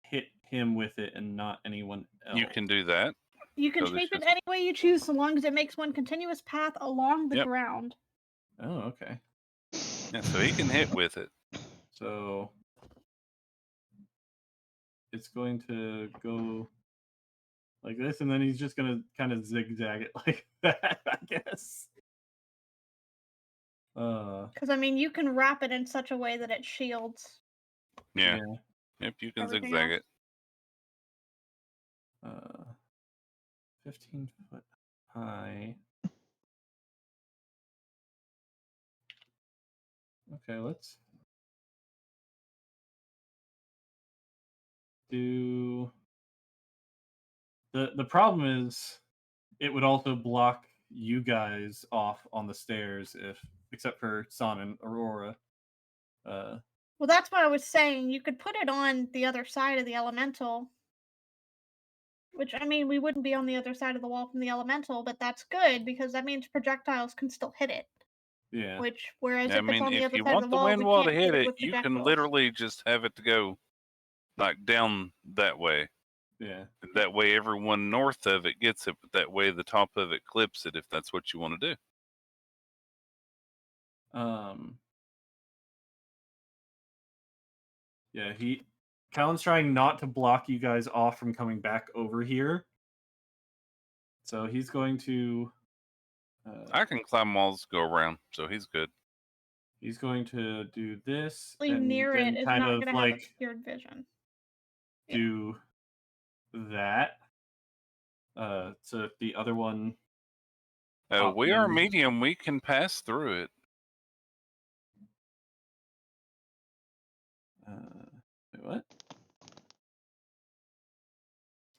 C: hit him with it and not anyone else.
A: You can do that.
B: You can
A: So this
B: shape it
A: is-
B: any way you choose, so long as it makes one continuous path along the
A: Yep.
B: ground.
C: Oh, okay.
A: Yeah, so he can hit with it.
C: So it's going to go like this, and then he's just going to kind of zigzag it like that, I guess.
B: Because, I mean, you can wrap it in such a way that it shields.
A: Yeah. Yep, you can
B: Everything
A: zigzag
B: else.
C: it. 15 foot high. Okay, let's do the problem is it would also block you guys off on the stairs if except for Son and Aurora.
B: Well, that's what I was saying. You could put it on the other side of the elemental. Which, I mean, we wouldn't be on the other side of the wall from the elemental, but that's good because that means projectiles can still hit it.
C: Yeah.
B: Which, whereas
A: I
B: if it's
A: mean,
B: on the
A: if
B: other
A: you
B: side of
A: want
B: the
A: the
B: wall,
A: wind
B: we
A: wall to
B: can't
A: hit it,
B: with
A: you can
B: projectiles.
A: literally just have it to go like down that way.
C: Yeah.
A: And that way everyone north of it gets it, but that way the top of it clips it if that's what you want to do.
C: Yeah, Callan's trying not to block you guys off from coming back over here. So he's going to
A: I can climb walls, go around, so he's good.
C: he's going to do this
B: Being near
C: then
B: it is
C: kind
B: not
C: of
B: going to have
C: like
B: obscured vision.
C: do that. So if the other one
A: We are
C: in.
A: medium, we can pass through it.
C: Wait, what?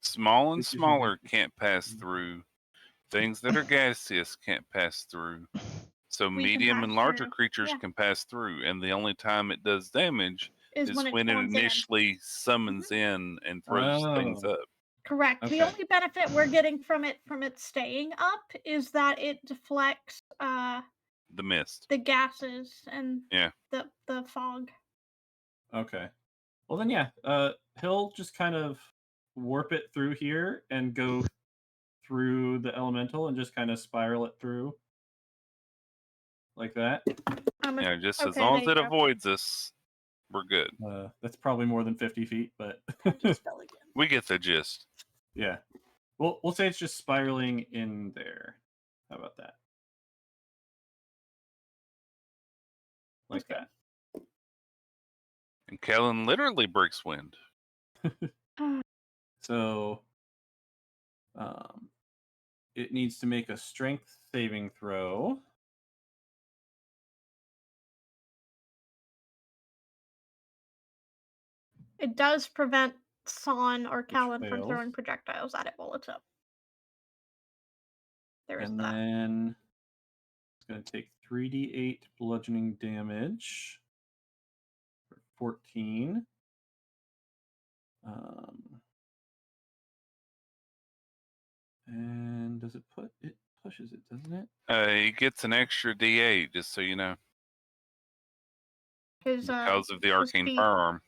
A: Small and smaller can't pass through. Things that are gaseous can't pass through. So
B: We can
A: medium
B: pass
A: and larger
B: through,
A: creatures
B: yeah.
A: can pass through, and the only time it does damage
B: Is
A: is
B: when
A: when it
B: spawns in.
A: initially summons in and throws things
C: Oh.
A: up.
B: Correct.
C: Okay.
B: The only benefit we're getting from it staying up is that it deflects
A: The mist.
B: the gases and
A: Yeah.
B: the fog.
C: Okay. Well then, yeah. He'll just kind of warp it through here and go through the elemental and just kind of spiral it through like that.
A: Yeah, just as
B: okay,
A: long
B: there
A: as
B: you
A: it
B: go.
A: avoids us, we're good.
C: That's probably more than 50 feet, but
B: Just fell again.
A: We get the gist.
C: yeah. We'll say it's just spiraling in there. How about that? Like
B: Okay.
C: that.
A: And Kellen literally breaks wind.
C: So it needs to make a strength saving throw.
B: It does prevent Son or
C: Which
B: Callan from throwing
C: fails.
B: projectiles at it while it's up. There is
C: And
B: that.
C: then it's going to take 3d8 bludgeoning damage for 14. And does it put it pushes it, doesn't it?
A: He gets an extra D8, just so you know,
B: His
A: because of the
B: his
A: arcane
B: feet.
A: firearm.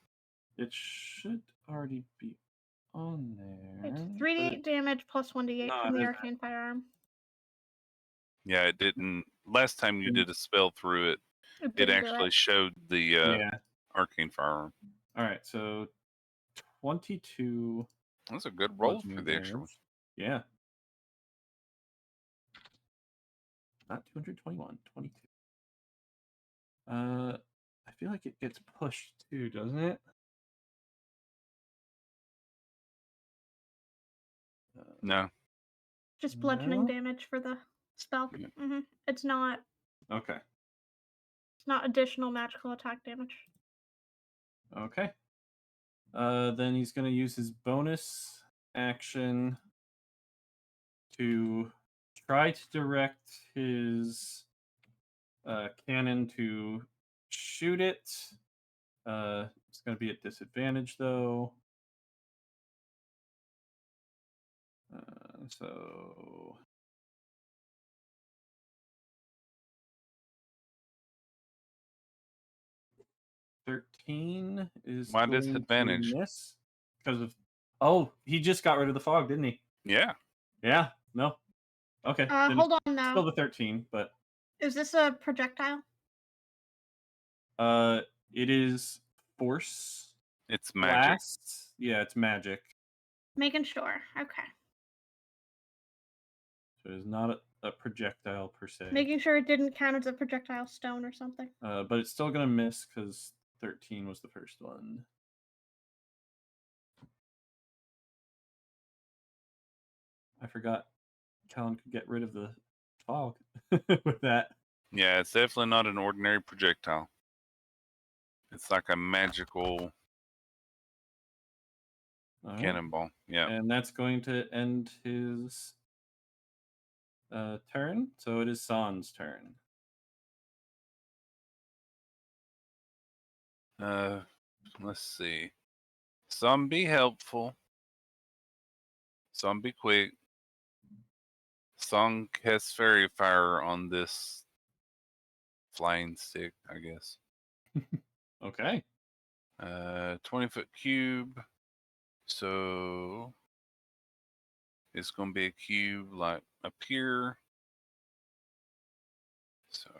C: It should already be on there.
B: It's
C: but
B: 3d8 damage plus 1d8
C: No,
B: from
C: it
B: the
C: isn't.
B: arcane firearm.
A: Yeah, it didn't. Last time you
C: Didn't-
A: did a spell through it,
B: It
A: it
B: didn't do
A: actually
B: it.
A: showed the
C: Yeah.
A: arcane firearm.
C: All right, so 22
A: That's a good roll
C: bludgeoning
A: for the extra one.
C: damage. Yeah. Not 221, 22. I feel like it gets pushed too, doesn't it?
A: No.
B: Just bludgeoning
C: No?
B: damage for the spell.
A: Yeah.
B: It's not
C: Okay.
B: additional magical attack damage.
C: Okay. Then he's going to use his bonus action to try to direct his cannon to shoot it. It's going to be at disadvantage though. So 13 is
A: Why
C: going
A: disadvantage?
C: to miss because of. Oh, he just got rid of the fog, didn't he?
A: Yeah.
C: Yeah. No. Okay. then
B: Hold on
C: Still
B: now.
C: the 13, but
B: Is this a projectile?
C: it is force.
A: It's magic.
C: Blast. Yeah, it's magic.
B: Making sure. Okay.
C: So it's not a projectile per se.
B: Making sure it didn't count as a projectile stone or something.
C: But it's still gonna miss because 13 was the first one. I forgot Callan could get rid of the fog with that.
A: Yeah, it's definitely not an ordinary projectile. It's like a magical
C: All right.
A: cannonball. Yeah.
C: And that's going to end his turn. So it is San's turn.
A: Let's see. Some be helpful. Some be quick. Some casts fairy fire on this flying stick, I guess.
C: Okay.
A: 20-foot cube. So it's going to be a cube like up here. So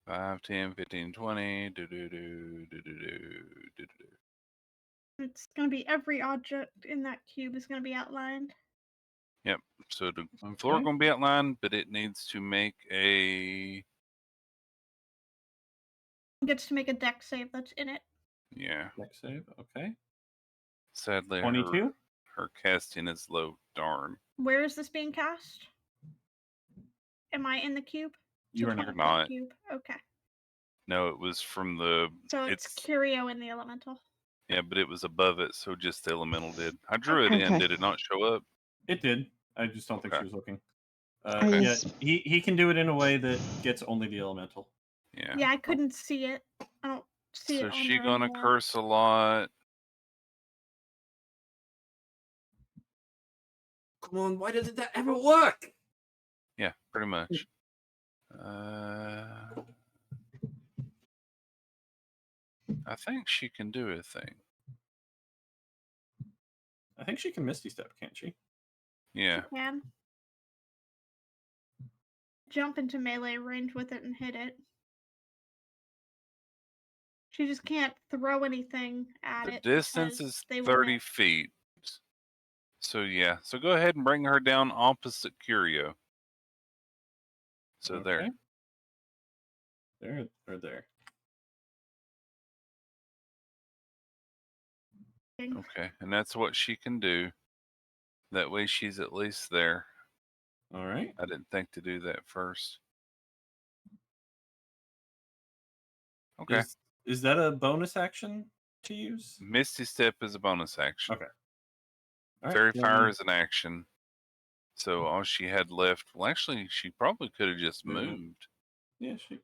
A: 5, 10, 15, 20.
B: It's going to be every object in that cube is going to be outlined.
A: Yep. So the floor going to be outlined, but it needs to make a.
B: It gets to make a deck save that's in it.
A: Yeah.
C: Deck save. Okay.
A: Sadly,
C: 22.
A: her casting is low. Darn.
B: Where is this being cast? Am I in the cube?
C: You are
A: You're
C: not.
A: not.
B: Cube. Okay.
A: No, it was from the.
B: So it's Curio in the elemental.
A: Yeah, but it was above it, so just the elemental did. I drew it
D: Okay.
A: in. Did it not show up?
C: It did. I just don't think
A: Okay.
C: she was looking.
A: Okay.
C: Yeah, he can do it in a way that gets only the elemental.
A: Yeah.
B: Yeah, I couldn't see it. I don't see it
A: So
B: on
A: she
B: there
A: gonna
B: anymore.
A: curse a lot.
C: Come on, why doesn't that ever work?
A: Yeah, pretty much. I think she can do a thing.
C: I think she can Misty Step, can't she?
A: Yeah.
B: She can. Jump into melee range with it and hit it. She just can't throw anything at
A: The
B: it.
A: distance
B: because
A: is
B: they will
A: 30
B: miss.
A: feet. So yeah. So go ahead and bring her down opposite Curio. So there.
C: There or there.
A: Okay, and that's what she can do. That way she's at least there.
C: All right.
A: I didn't think to do that first. Okay.
C: Is that a bonus action to use?
A: Misty Step is a bonus action.
C: Okay. All right,
A: Fairy
C: then-
A: Fire is an action. So all she had left, well, actually, she probably could have just
C: Yeah.
A: moved.
C: Yeah, she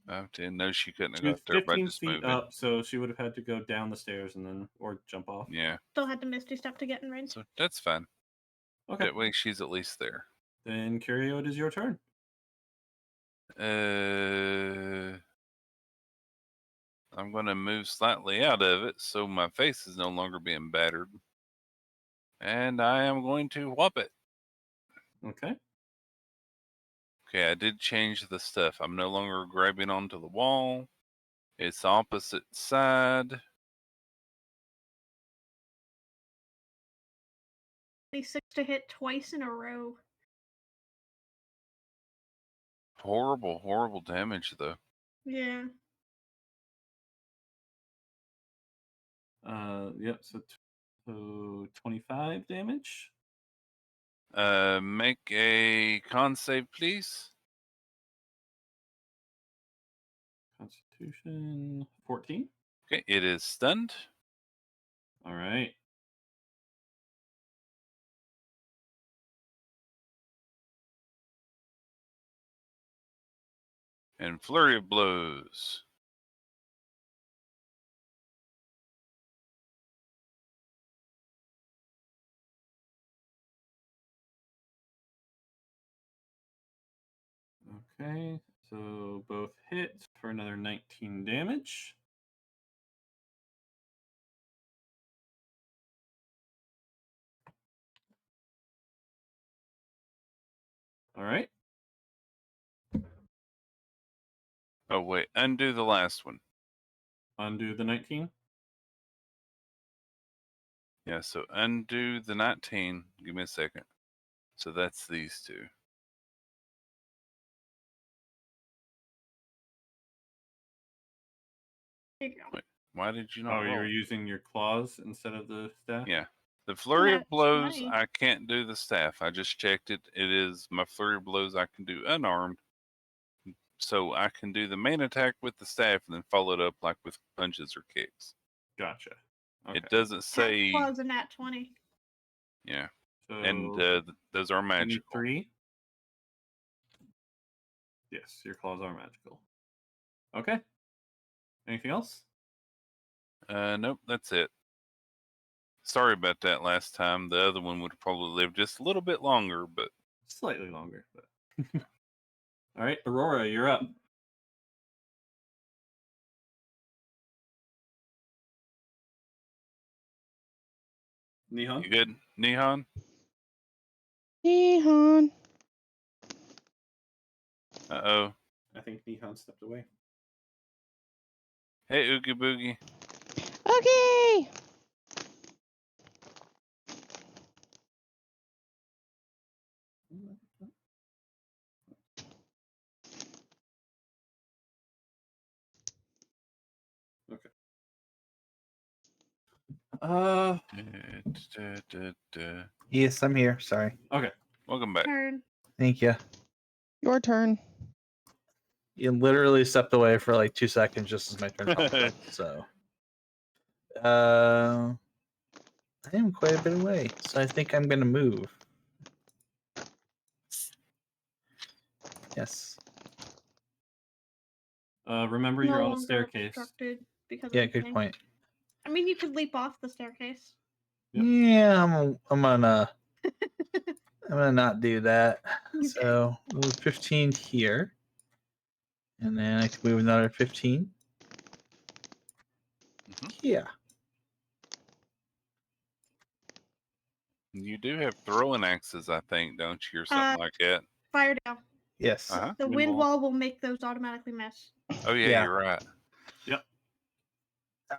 A: I didn't know she couldn't have
C: was
A: got there by
C: 15
A: just
C: feet
A: moving.
C: up, so she would have had to go down the stairs and then or jump off.
A: Yeah,
B: Still had to Misty Step to get in range.
A: so that's fine.
C: Okay.
A: That way she's at least there.
C: Then Curio, it is your turn.
A: I'm going to move slightly out of it so my face is no longer being battered. And I am going to whop it.
C: Okay.
A: Okay, I did change the stuff. I'm no longer grabbing onto the wall. It's opposite side.
B: 26 to hit twice in a row.
A: Horrible, horrible damage, though.
B: Yeah.
C: Yep. So 25 damage.
A: Make a con save, please.
C: Constitution 14.
A: Okay, it is stunned.
C: All right.
A: And flurry of blows.
C: Okay. So both hit for another 19 damage. All right.
A: Oh, wait, undo the last one.
C: Undo the 19.
A: Yeah, so undo the 19. Give me a second. So that's these two.
B: There you go.
A: Why did you not
C: Oh,
A: roll?
C: you're using your claws instead of the staff?
A: Yeah. The flurry of
B: That's
A: blows,
B: funny.
A: I can't do the staff. I just checked it. It is my flurry of blows I can do unarmed. So I can do the main attack with the staff and then follow it up like with punches or kicks.
C: Gotcha. Okay.
A: It doesn't say,
B: Claws a nat 20.
A: yeah.
C: So
A: And those are
C: you need
A: magical.
C: 3. Yes, your claws are magical. Okay. Anything else?
A: Nope, that's it. Sorry about that last time. The other one would have probably lived just a little bit longer, but
C: Slightly longer, but all right, Aurora, you're up. Nihon?
A: you good, Nihon?
D: Nihon.
A: Uh-oh.
C: I think Nihon stepped away.
A: Hey, Oogie Boogie.
D: Okay.
C: Okay.
E: Yes, I'm here. Sorry.
C: Okay.
A: Welcome back.
B: Turn.
E: Thank you.
D: Your turn.
E: You literally stepped away for like 2 seconds just as my turn popped up. So, I am quite a bit away. So I think I'm gonna move. Yes.
C: Remember
B: No
C: you're on a
B: longer
C: staircase.
B: obstructed because of
E: Yeah.
B: the
E: Good
B: thing.
E: point.
B: I mean, you could leap off the staircase.
C: Yep.
E: Yeah. I'm gonna not do that.
B: Okay.
E: So move 15 here, and then I can move another 15.
A: Mhm.
E: Yeah.
A: You do have throwing axes, I think, don't you, or something like that?
B: Fire down.
E: Yes.
A: Uh-huh.
B: The
C: Wind
B: wind
C: wall.
B: wall will make those automatically miss.
A: Oh, yeah,
E: Yeah.
A: you're right.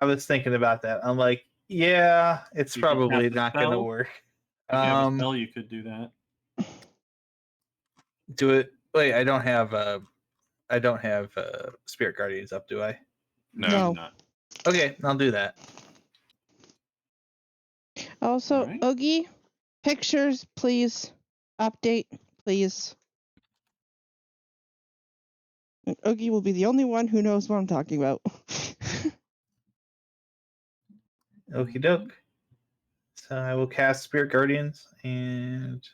E: I was thinking about that. I'm like, yeah, it's
C: You could
E: probably
C: cast a
E: not going to
C: spell.
E: work.
C: If you have a spell, you could do that.
E: Do it. Wait, I don't have Spirit Guardians up, do I?
C: No,
D: No.
C: you do not.
E: Okay, I'll do that.
D: Also,
C: Alright.
D: Oogie, pictures, please. Update, please. And Oogie will be the only one who knows what I'm talking about.
E: Okie doke. So I will cast Spirit Guardians, and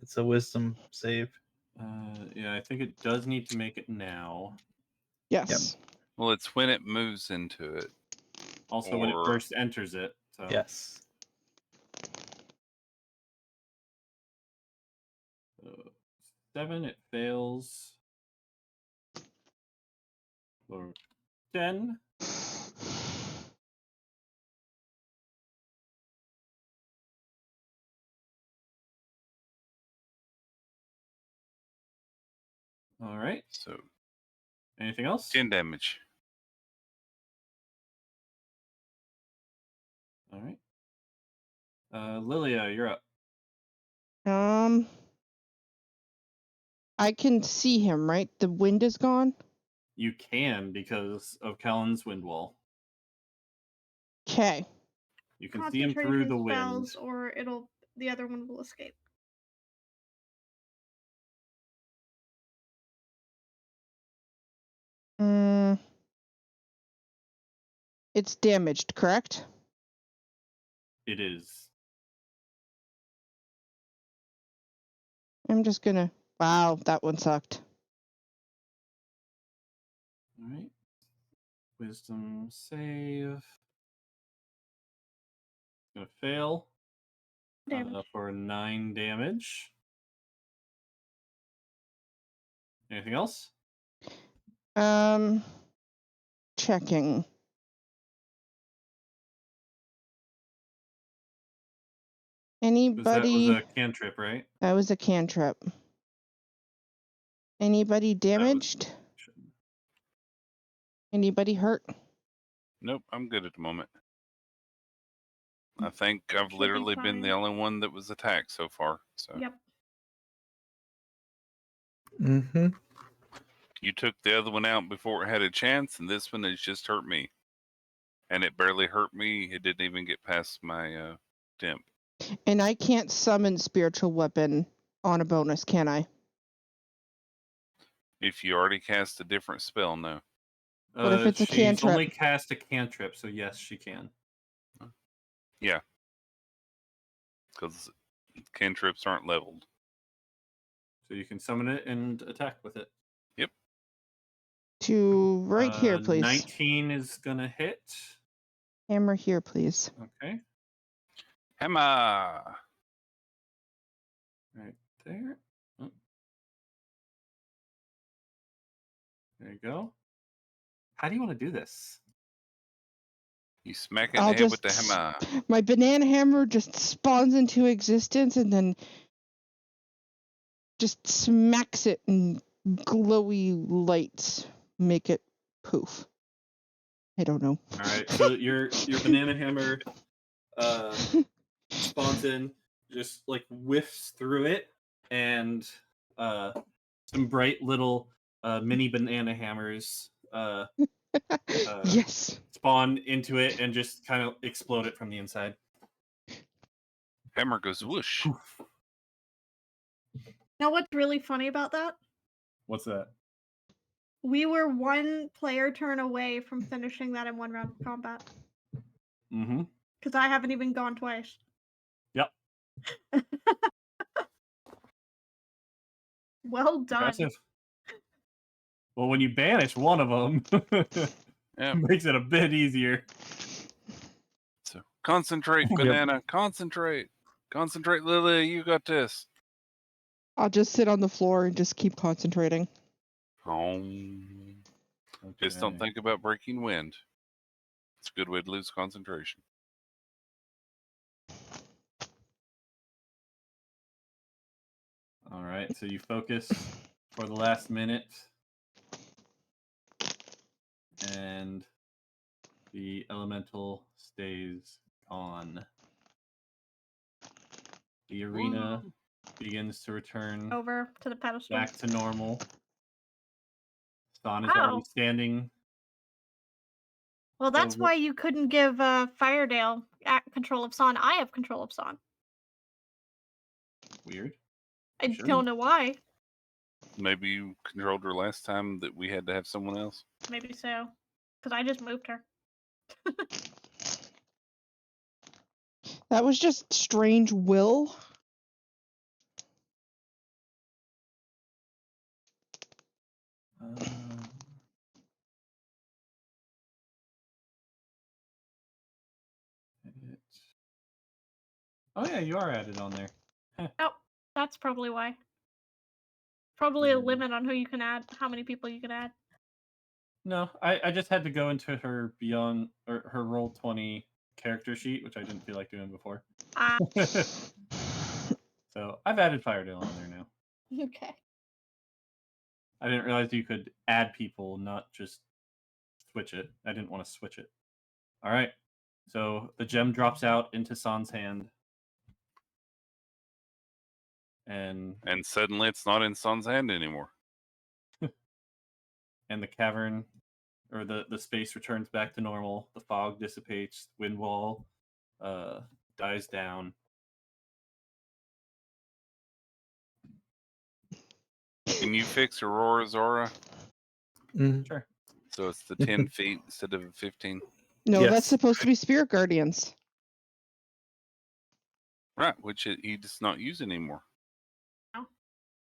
E: it's a Wisdom save.
C: Yeah, I think it does need to make it now.
D: Yes.
A: Well, it's when it moves into it.
C: Also, when it
A: Or-
C: first enters it. So.
E: Yes.
C: 7, it fails. Or 10. All right.
A: So
C: Anything else?
A: 10 damage.
C: All right. Lilia, you're up.
D: I can see him, right? The wind is gone.
C: You can because of Callan's wind wall.
D: Okay.
C: You can see him through the wind.
B: Spells, or the other one will escape.
D: It's damaged, correct?
C: It is.
D: I'm just gonna. Wow, that one sucked.
C: All right. Wisdom save. Gonna fail.
B: Damage.
C: For 9 damage. Anything else?
D: Checking. Anybody?
C: That was a cantrip, right?
D: That was a cantrip. Anybody damaged? Anybody hurt?
A: Nope, I'm good at the moment. I think I've
B: Should be
A: literally been the
B: fine.
A: only one that was attacked so far. So
B: Yep.
E: Mm-hmm.
A: you took the other one out before it had a chance, and this one has just hurt me. And it barely hurt me. It didn't even get past my temp.
D: And I can't summon spiritual weapon on a bonus, can I?
A: If you already cast a different spell, no.
D: What if it's a
C: She's
D: cantrip?
C: only cast a cantrip, so yes, she can.
A: Yeah. Because cantrips aren't leveled.
C: So you can summon it and attack with it.
A: Yep.
D: To right here, please.
C: 19 is gonna hit.
D: Hammer here, please.
C: Okay.
A: Hammer!
C: Right there. Oh. There you go. How do you want to do this?
A: You smack it in the head with the hammer.
D: My banana hammer just spawns into existence and then just smacks it and glowy lights make it poof. I don't know.
C: All right. So your banana hammer spawns in, just like whiffs through it, and some bright little mini banana hammers
D: Yes.
C: spawn into it and just kind of explode it from the inside.
A: Hammer goes whoosh.
B: Now, what's really funny about that?
C: What's that?
B: We were one player turn away from finishing that in one round of combat.
C: Mm-hmm.
B: Because I haven't even gone twice.
C: Yep.
B: Well done.
C: Impressive. Well, when you banish one of them,
A: Yep.
C: makes it a bit easier.
A: So concentrate,
C: Yep.
A: banana. Concentrate. Concentrate, Lily. You got this.
D: I'll just sit on the floor and just keep concentrating.
A: Just don't think about breaking wind. It's a good way to lose concentration.
C: All right, so you focus for the last minute, and the elemental stays on. The arena begins to return
B: Over to the pedestal.
C: back to normal. Son is
B: Wow.
C: already standing.
B: Well, that's
C: Over.
B: why you couldn't give Firedale control of Son. I have control of Son.
C: Weird.
B: I
C: Sure.
B: don't know why.
A: Maybe you controlled her last time that we had to have someone else.
B: Maybe so. Because I just moved her.
D: That was just strange will.
C: Oh yeah, you are added on there.
B: Oh, that's probably why. Probably a
C: Hmm.
B: limit on who you can add, how many people you can add.
C: No, I just had to go into her Beyond or her Roll20 character sheet, which I didn't feel like doing before.
B: Ah,
C: So I've added Firedale on there now.
B: okay.
C: I didn't realize you could add people, not just switch it. I didn't want to switch it. All right. So the gem drops out into San's hand. And
A: suddenly it's not in Son's hand anymore.
C: the cavern or the space returns back to normal. The fog dissipates, wind wall dies down.
A: Can you fix Aurora's aura?
C: Sure.
A: So it's the 10 feet instead of 15.
D: No,
E: Yes.
D: that's supposed to be spirit guardians.
A: Right, which he does not use anymore.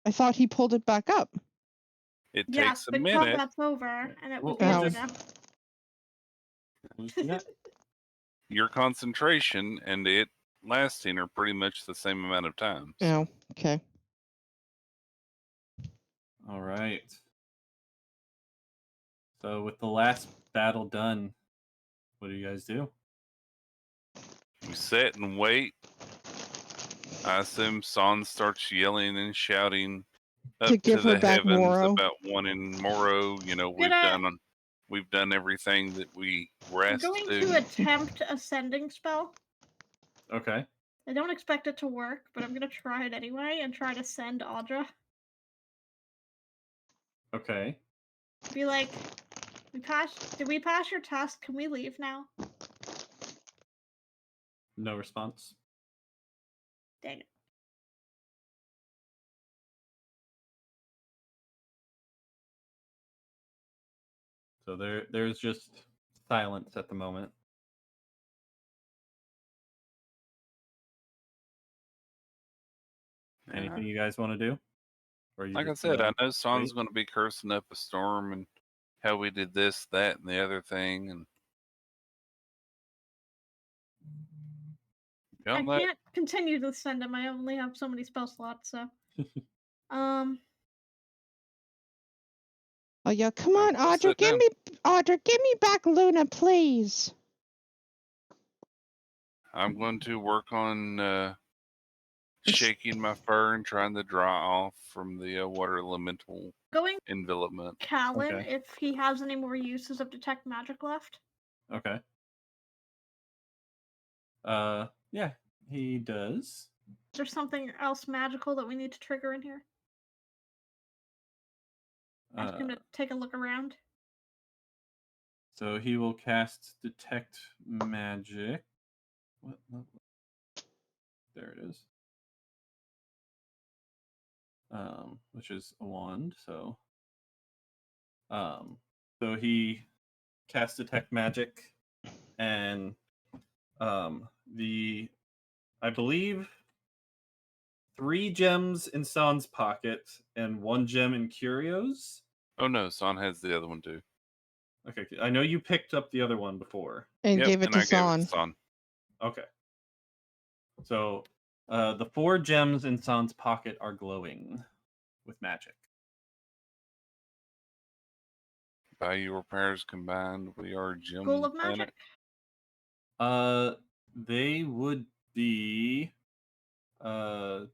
D: I thought he pulled it back up.
A: It
B: Yes,
A: takes a
B: the
A: minute.
B: combat's over, and it was
C: We'll
B: the
C: just-
B: now.
C: We'll just do that.
A: Your concentration and it lasting are pretty much the same amount of time.
D: Oh, okay.
C: All right. So with the last battle done, what do you guys do?
A: We sit and wait. I assume Son starts yelling and shouting up
D: To give her
A: the
D: back
A: heavens
D: Moro.
A: about wanting Moro. You know, we've done everything that we were
B: I'm
A: asked
B: going
A: to
B: to
A: do.
B: attempt ascending spell.
C: Okay.
B: I don't expect it to work, but I'm gonna try it anyway and try to send Audra.
C: Okay.
B: Be like, did we pass your test? Can we leave now?
C: No response.
B: Dang it.
C: So there's just silence at the moment. Anything you guys want to do? Or you
A: Like I
C: just
A: said, I
C: gonna
A: know Son's
C: wait?
A: going to be cursing up a storm and how we did this, that, and the other thing. And
B: I
A: beyond that,
B: can't continue to send him. I only have so many spell slots, so.
D: Oh yeah, come
A: I'm
D: on,
A: gonna
D: Audra,
A: sit down.
D: give me back Luna, please.
A: I'm going to work on shaking my fur and trying to dry off from the water elemental
B: Going
A: envelopment.
B: Callan
C: Okay.
B: if he has any more uses of detect magic left.
C: Okay. Yeah, he does.
B: Is there something else magical that we need to trigger in here? Ask him to take a look around.
C: So he will cast Detect Magic. What level? There it is. Which is a wand. So he casts Detect Magic, and I believe 3 gems in San's pocket and 1 gem in Curio's.
A: Oh no, Son has the other one too.
C: Okay, I know you picked up the other one before.
D: And
A: Yep,
D: gave it
A: and
D: to
A: I gave it
D: San.
A: to Son.
C: Okay. So the 4 gems in San's pocket are glowing with magic.
A: By your powers combined, we are Gem
B: School of
A: Planet.
B: Magic?
C: They would be
D: Didn't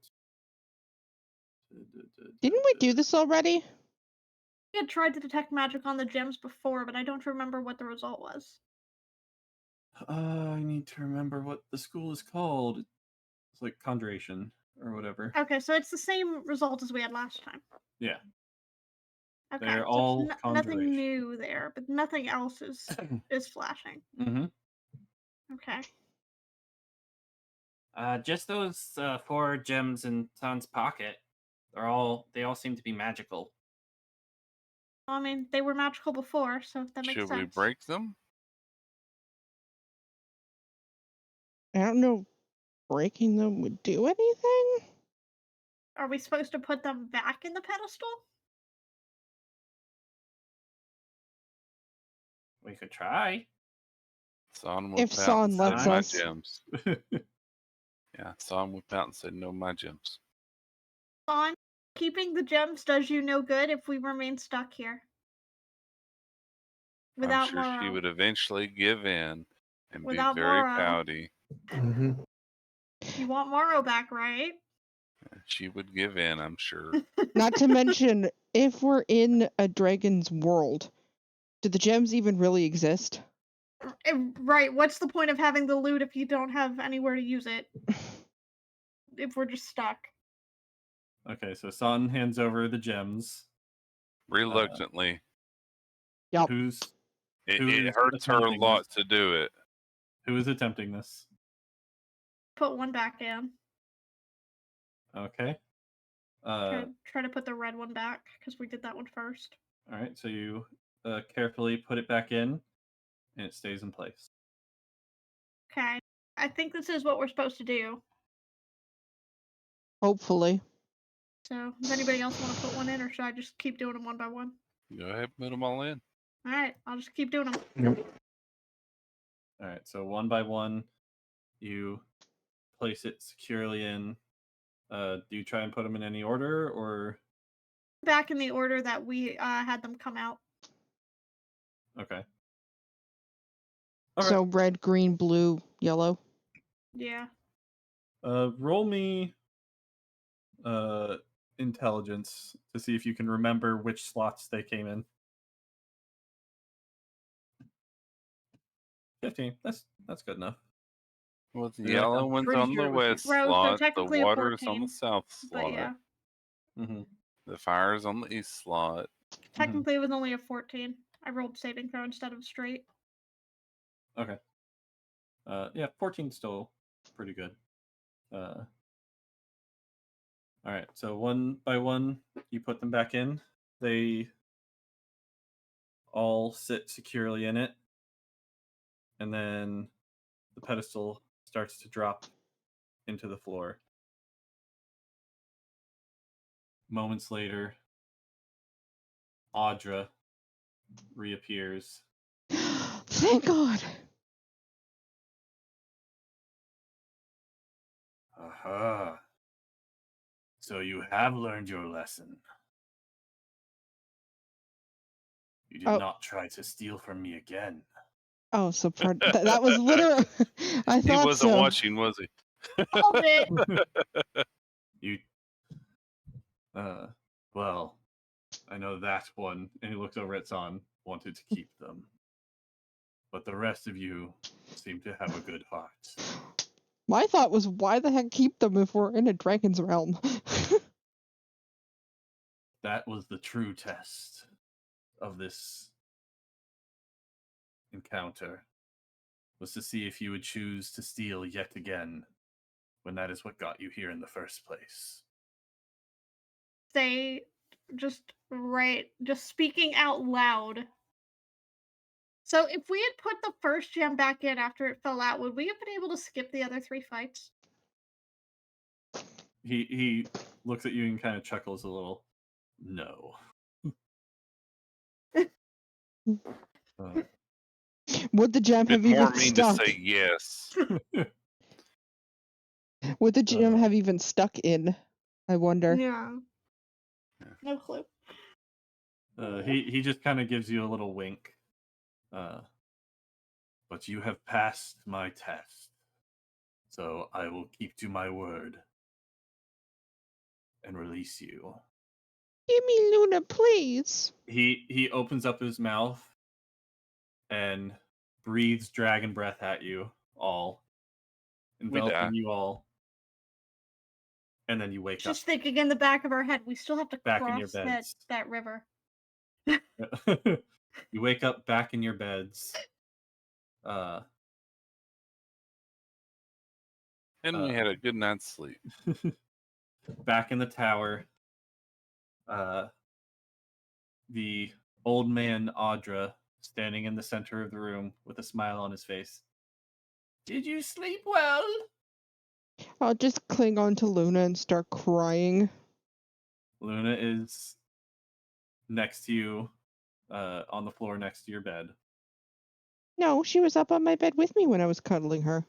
D: we do this already?
B: We had tried to detect magic on the gems before, but I don't remember what the result was.
C: I need to remember what the school is called. It's like Conjuration or whatever.
B: Okay, so it's the same result as we had last time.
C: Yeah.
B: Okay,
C: They're
B: so
C: all
B: it's nothing
C: conjuration.
B: new there, but nothing else is flashing.
C: Mm-hmm.
B: Okay.
G: Just those 4 gems in San's pocket. They all seem to be magical.
B: Well, I mean, they were magical before, so that makes
A: Should
B: sense.
A: we break them?
D: I don't know. breaking them would do anything?
B: Are we supposed to put them back in the pedestal?
G: We could try.
A: Son
D: If
A: whipped out and
D: Son
A: said,
D: lets
A: "My
D: us.
A: gems." Yeah, Son whipped out and said, "No, my gems."
B: On keeping the gems does you no good if we remain stuck here.
A: I'm
B: Without
A: sure she
B: Morrow.
A: would eventually give in and be
B: Without
A: very
B: Morrow.
A: pouty.
E: Mhm.
B: You want Morrow back, right?
A: She would give in, I'm sure.
D: Not to mention, if we're in a dragon's world, do the gems even really exist?
B: Right, what's the point of having the loot if you don't have anywhere to use it? If we're just stuck.
C: Okay, so Son hands over the gems.
A: Reluctantly.
D: Yep.
C: Who's
A: It
C: who's
A: hurts her a
C: attempting
A: lot
C: this?
A: to do it.
C: Who is attempting this?
B: Put one back in.
C: Okay.
B: Try to put the red one back, because we did that one first.
C: All right, so you carefully put it back in, and it stays in place.
B: Okay. I think this is what we're supposed to do.
D: Hopefully.
B: So, does anybody else want to put one in, or should I just keep doing them one by one?
A: Go ahead and put them all in.
B: Alright, I'll just keep doing them.
C: All right, so one by one, you place it securely in. Do you try and put them in any order, or
B: Back in the order that we had them come out.
C: okay? All right.
D: So red, green, blue, yellow.
B: Yeah.
C: Roll me intelligence to see if you can remember which slots they came in. 15. That's good enough.
A: Well, the
C: Yeah,
A: yellow
C: I'm
A: one's
B: pretty
A: on
B: sure
A: the
B: it was
A: west
B: Rose, so
A: slot, the
B: technically a
A: water's on the
B: 14,
A: south
B: But
A: slot,
B: yeah,
C: Mm-hmm.
A: the fire's on the east slot.
B: technically it was only a 14. I rolled saving throw instead of straight.
C: Okay. Yeah, 14 still pretty good. All right, so one by one, you put them back in. They all sit securely in it, and then the pedestal starts to drop into the floor. Moments later, Audra reappears.
D: Thank God.
C: Aha. So you have learned your lesson. You did
D: Oh.
C: not try to steal from me again.
D: Oh, so that was literally. I
A: He
D: thought
A: wasn't
D: so.
A: watching, was he?
B: All bit.
C: You, well, I know that one, and he looks over at San, wanted to keep them. But the rest of you seem to have a good heart.
D: My thought was, why the heck keep them if we're in a dragon's realm?
C: That was the true test of this encounter, was to see if you would choose to steal yet again, when that is what got you here in the first place.
B: Say, just speaking out loud. So if we had put the first gem back in after it fell out, would we have been able to skip the other 3 fights?
C: He looks at you and kind of chuckles a little. No.
D: Would the gem
A: Bit
D: have
A: more
D: even
A: mean
D: stuck?
A: to say yes.
D: Would the gem have even stuck in? I wonder.
B: Yeah. No clue.
C: He just kind of gives you a little wink. But you have passed my test, so I will keep to my word and release you.
D: Give me Luna, please.
C: He opens up his mouth and breathes dragon breath at you all, enveloping you all, and then you wake
B: Just
C: up
B: thinking in the back of our head, we still have to
C: back in your
B: cross
C: beds.
B: that river.
C: You wake up back in your beds.
A: And we had a good night's sleep.
C: Back in the tower. The old man Audra standing in the center of the room with a smile on his face. Did you sleep well?
D: I'll just cling on to Luna and start crying.
C: Luna is next to you, on the floor next to your bed.
D: No, she was up on my bed with me when I was cuddling her.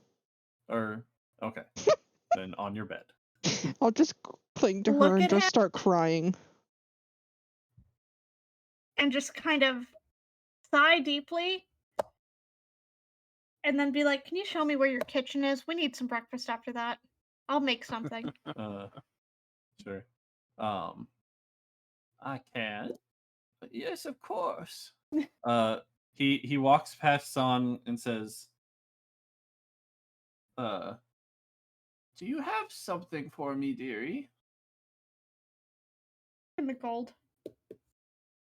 C: Okay. Then on your bed.
D: I'll just cling to
B: Look
D: her and
B: at
D: just
B: him.
D: start crying.
B: And just kind of sigh deeply. And then be like, can you show me where your kitchen is? We need some breakfast after that. I'll make something.
C: Sure. I can. But yes, of course. He walks past Son and says, do you have something for me, dearie?
B: In the gold.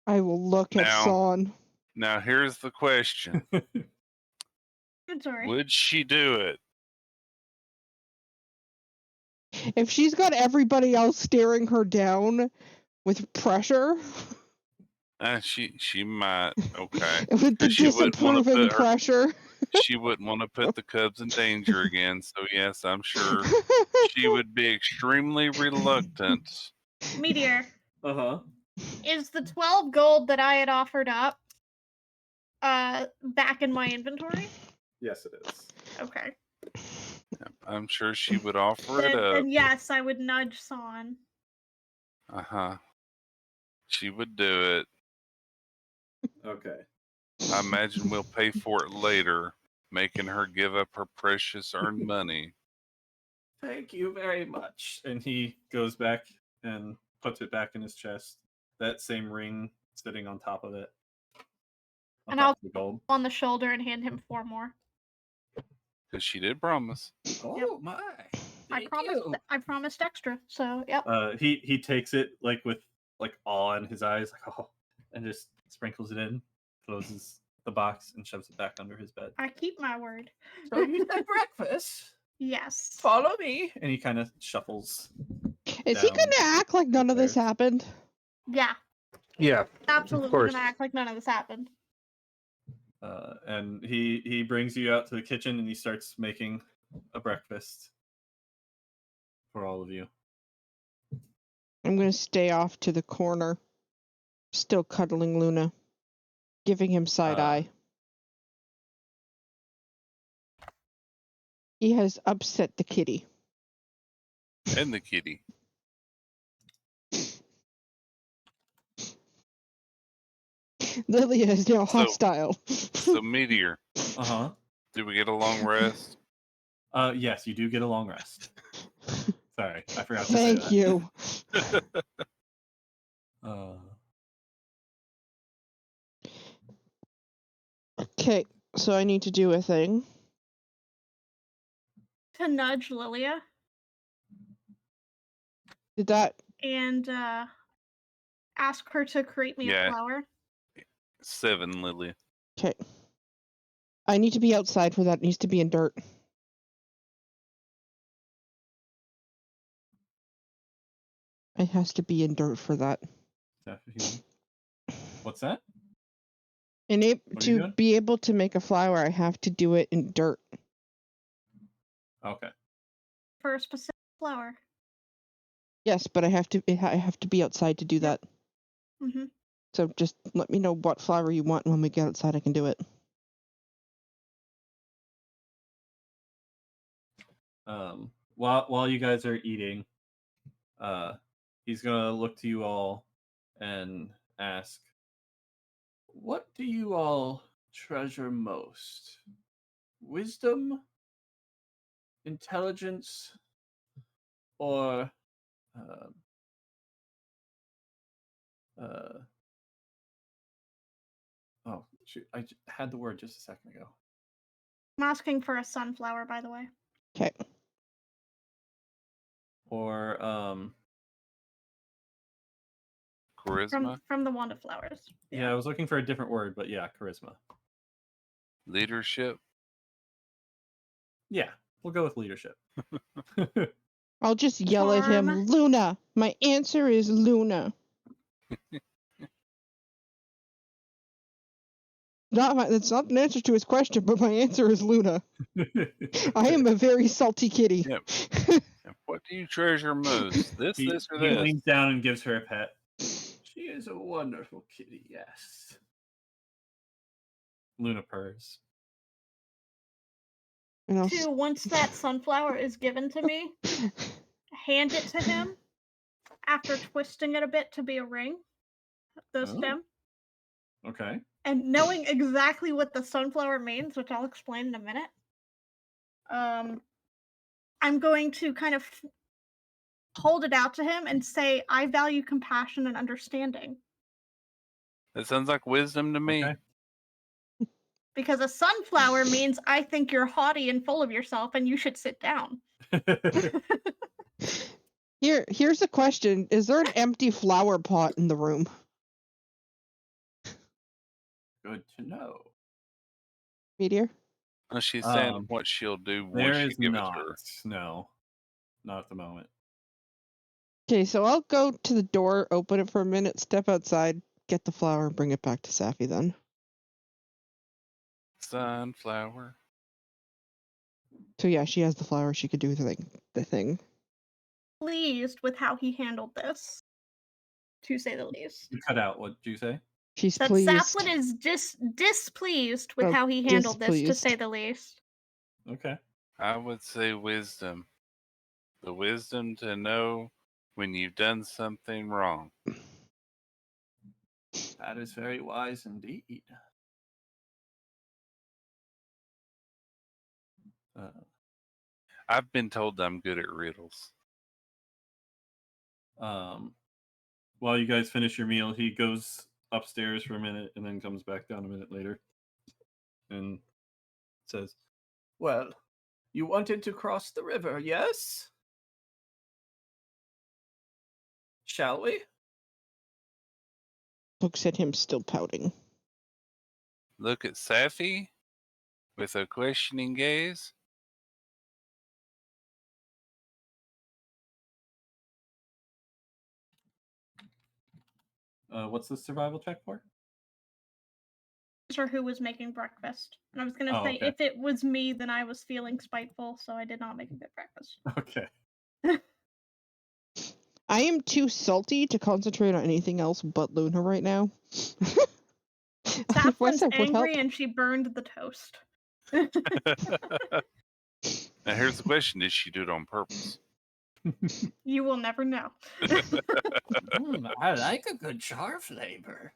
D: I will look at
A: Now-
D: Son.
A: Now here's the question:
B: I'm sorry.
A: would she do it?
D: If she's got everybody else staring her down with pressure,
A: She might. Okay.
D: with the
A: She wouldn't wanna
D: disapproving
A: put her-
D: pressure.
A: She wouldn't want to put the Cubs in danger again. So yes, I'm sure she would be extremely reluctant.
B: Meteor,
C: Uh-huh.
B: is the 12 gold that I had offered up back in my inventory?
C: Yes, it is.
B: Okay.
A: I'm sure she would offer it up.
B: Then yes, I would nudge Son.
A: Uh-huh. She would do it.
C: Okay.
A: I imagine we'll pay for it later, making her give up her precious earned money.
C: Thank you very much. And he goes back and puts it back in his chest. That same ring sitting on top of it. On
B: And
C: top
B: I'll-
C: of the gold.
B: On the shoulder and hand him 4 more.
A: Because she did promise.
E: Oh my!
B: I promised extra. So yep.
C: He takes it like with like awe in his eyes, like oh, and just sprinkles it in, closes the box, and shoves it back under his bed.
B: I keep my word.
E: So you said breakfast.
B: Yes.
E: Follow me.
C: And he kind of shuffles.
D: Is he
C: down
D: gonna act like none of this
C: stairs.
D: happened?
B: Yeah.
E: Yeah.
B: Absolutely
E: course.
B: gonna act like none of this happened.
C: And he brings you out to the kitchen and he starts making a breakfast for all of you.
D: I'm gonna stay off to the corner, still cuddling Luna, giving him side eye. He has upset the kitty.
A: And the kitty.
D: Lilia is now hostile.
A: So Meteor,
C: Uh-huh.
A: did we get a long rest?
C: Yes, you do get a long rest. Sorry, I forgot to say
D: Thank you. Okay, so I need to do a thing.
B: To nudge Lilia
D: Did that?
B: and ask her to create me
A: Yeah.
B: a flower.
A: 7, Lily.
D: Okay. I need to be outside for that. It needs to be in dirt. It has to be in dirt for that.
C: What's that?
D: And
C: What are you
D: to
C: doing?
D: be able to make a flower, I have to do it in dirt.
C: Okay.
B: For a specific flower.
D: Yes, but I have to be outside to do that.
B: Mm-hmm.
D: So just let me know what flower you want, and when we get outside, I can do it.
C: While you guys are eating, he's gonna look to you all and ask, "What do you all treasure most? Wisdom, intelligence, or oh shoot, had the word just a second ago.
B: I'm asking for a sunflower, by the way.
D: Okay.
C: Or
A: Charisma?
B: From the Wand of Flowers.
C: yeah, I was looking for a different word, but yeah, charisma.
A: Leadership?
C: Yeah, we'll go with leadership.
D: I'll just yell at him,
B: Charm.
D: Luna. My answer is Luna. That's not an answer to his question, but my answer is Luna. I am a very salty kitty.
A: Yep. What do you treasure most? This,
C: he,
A: this, or
C: he
A: this?
C: leans down and gives her a pet. She is a wonderful kitty, yes. Luna purrs.
D: And I'll
B: Two, once that sunflower is given to me, hand it to him after twisting it a bit to be a ring, the
C: Oh.
B: stem.
C: Okay.
B: And knowing exactly what the sunflower means, which I'll explain in a minute, I'm going to kind of hold it out to him and say, I value compassion and understanding.
A: That sounds like wisdom to me.
C: Okay.
B: Because a sunflower means I think you're haughty and full of yourself and you should sit down.
D: Here's a question. Is there an empty flower pot in the room?
C: Good to know.
D: Meteor?
A: Well, she's saying what she'll do once
C: There
A: you
C: is
A: give
C: not.
A: it to her.
C: No. Not at the moment.
D: Okay, so I'll go to the door, open it for a minute, step outside, get the flower, and bring it back to Safi then.
A: Sunflower.
D: So yeah, she has the flower. She could do the thing.
B: Pleased with how he handled this, to say the least.
C: You cut out. What did you say?
D: She's
B: That
D: pleased.
B: Saplin is displeased with
D: Oh,
B: how he handled this, to
D: displeased.
B: say the least.
C: Okay.
A: I would say wisdom. The wisdom to know when you've done something wrong.
C: That is very wise indeed.
A: I've been told I'm good at riddles.
C: While you guys finish your meal, he goes upstairs for a minute and then comes back down a minute later and says, "Well, you wanted to cross the river, yes? Shall we?"
D: Looks at him still pouting.
A: Look at Safi with a questioning gaze.
C: What's the survival check for?
B: Or who was making breakfast. And I was going to say,
C: okay.
B: if it was me, then I was feeling spiteful, so I did not make a good breakfast.
C: Okay.
D: I am too salty to concentrate on anything else but Luna right now.
B: Saplin's
D: That would help.
B: angry and she burned the toast.
A: Now here's the question: did she do it on purpose?
B: You will never know.
G: I like a good char flavor.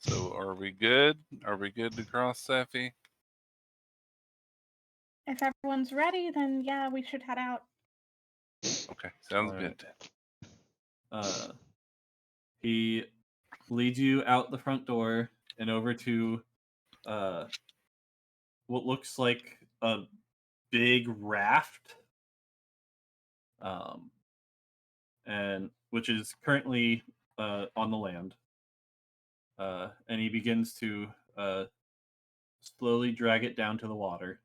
A: So are we good? Are we good to cross Safi?
B: If everyone's ready, then yeah, we should head out.
A: Okay, sounds
C: All
A: good.
C: He leads you out the front door and over to what looks like a big raft, and which is currently on the land. And he begins to slowly drag it down to the water.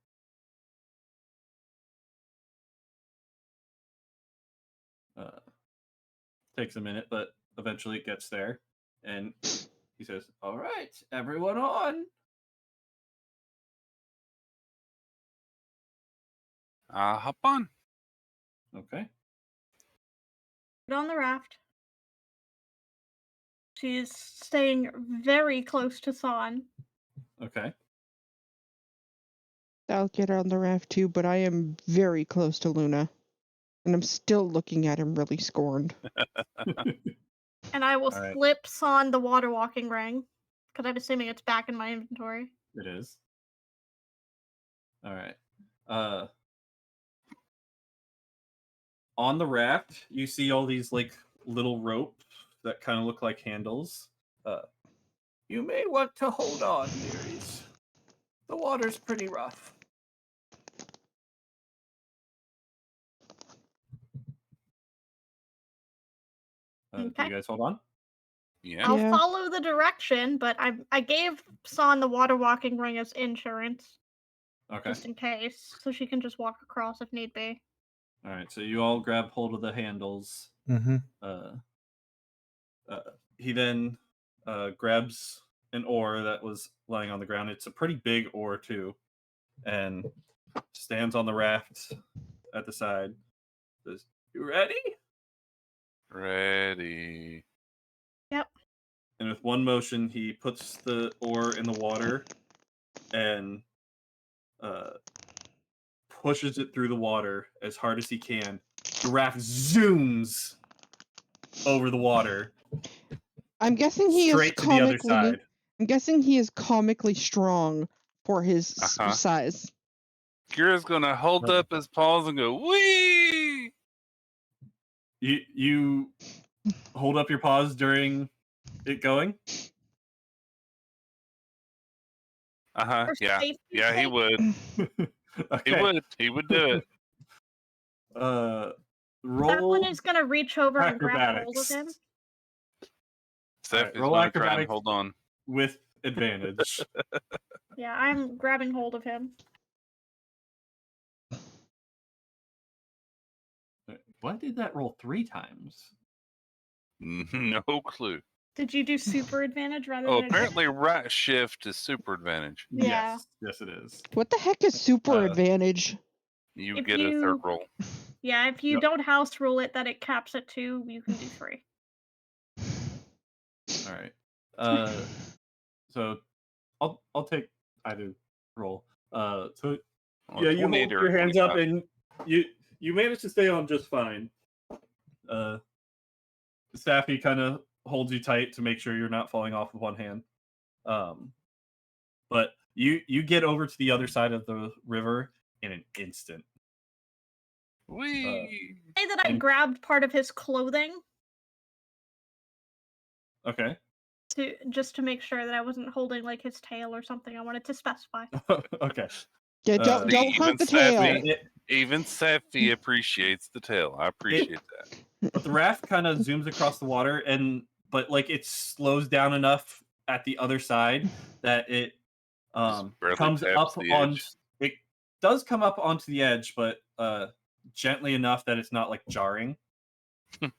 C: Takes a minute, but eventually it gets there. And he says, "All right, everyone on."
A: Hop on.
C: Okay.
B: Get on the raft. She's staying very close to San.
C: Okay.
D: I'll get on the raft too, but I am very close to Luna. And I'm still looking at him really scorned.
B: And I will
C: All right.
B: slip San the water walking ring, because I'm assuming it's back in my inventory.
C: It is. All right. On the raft, you see all these like little ropes that kind of look like handles. You may want to hold on, dearies. The water's pretty rough. Do
B: Okay.
C: you guys hold on?
A: Yeah.
B: I'll
D: Yeah.
B: follow the direction, but I gave San the water walking ring as insurance,
C: Okay.
B: just in case, so she can just walk across if need be.
C: All right. So you all grab hold of the handles.
E: Mm-hmm.
C: He then grabs an oar that was lying on the ground. It's a pretty big oar too, and stands on the raft at the side. Says, "You ready?"
A: Ready.
B: Yep.
C: And with one motion, he puts the oar in the water and pushes it through the water as hard as he can. The raft zooms over the water
D: I'm guessing he is
C: straight to the other
D: comically.
C: side.
D: I'm guessing he is comically strong for his
A: Uh-huh.
D: size.
A: Kira's gonna hold up his paws and go, wee!
C: You hold up your paws during it going?
A: Uh-huh.
B: For
A: Yeah.
B: safety's
A: Yeah, he
B: sake?
A: would.
C: Okay.
A: He would do it.
C: Roll
B: That is gonna reach over and grab hold of
C: acrobatics.
B: him.
A: Steph
C: Alright,
A: is
C: roll
A: gonna try and
C: acrobatics.
A: hold on.
C: With advantage.
B: Yeah, I'm grabbing hold of him.
C: Why did that roll 3 times?
A: No clue.
B: Did you do super advantage rather
A: Oh,
B: than
A: apparently right shift is super advantage.
B: Yeah.
C: Yes, it is.
D: What the heck is super
C: Uh,
D: advantage?
A: You
B: If
A: get a third
B: you-
A: roll.
B: Yeah, if you
C: Yep.
B: don't house rule it that it caps at 2, you can do 3.
C: All right. So I'll take either roll. So
A: Well,
C: yeah, you
A: 28
C: hold
A: or
C: your hands up
A: 25.
C: and you manage to stay on just fine. Staffy kind of holds you tight to make sure you're not falling off with one hand. But you get over to the other side of the river in an instant.
A: Wee!
B: Say that I
C: and-
B: grabbed part of his clothing
C: Okay.
B: just to make sure that I wasn't holding like his tail or something. I wanted to specify.
C: Okay.
D: Yeah, don't
A: See,
D: don't hunt the
A: Sappy,
D: tail.
A: even Sappy appreciates the tail. I appreciate that.
C: But the raft kind of zooms across the water, but like it slows down enough at the other side that it
A: barely
C: comes
A: taps
C: up
A: the
C: on.
A: edge.
C: It does come up onto the edge, but gently enough that it's not like jarring,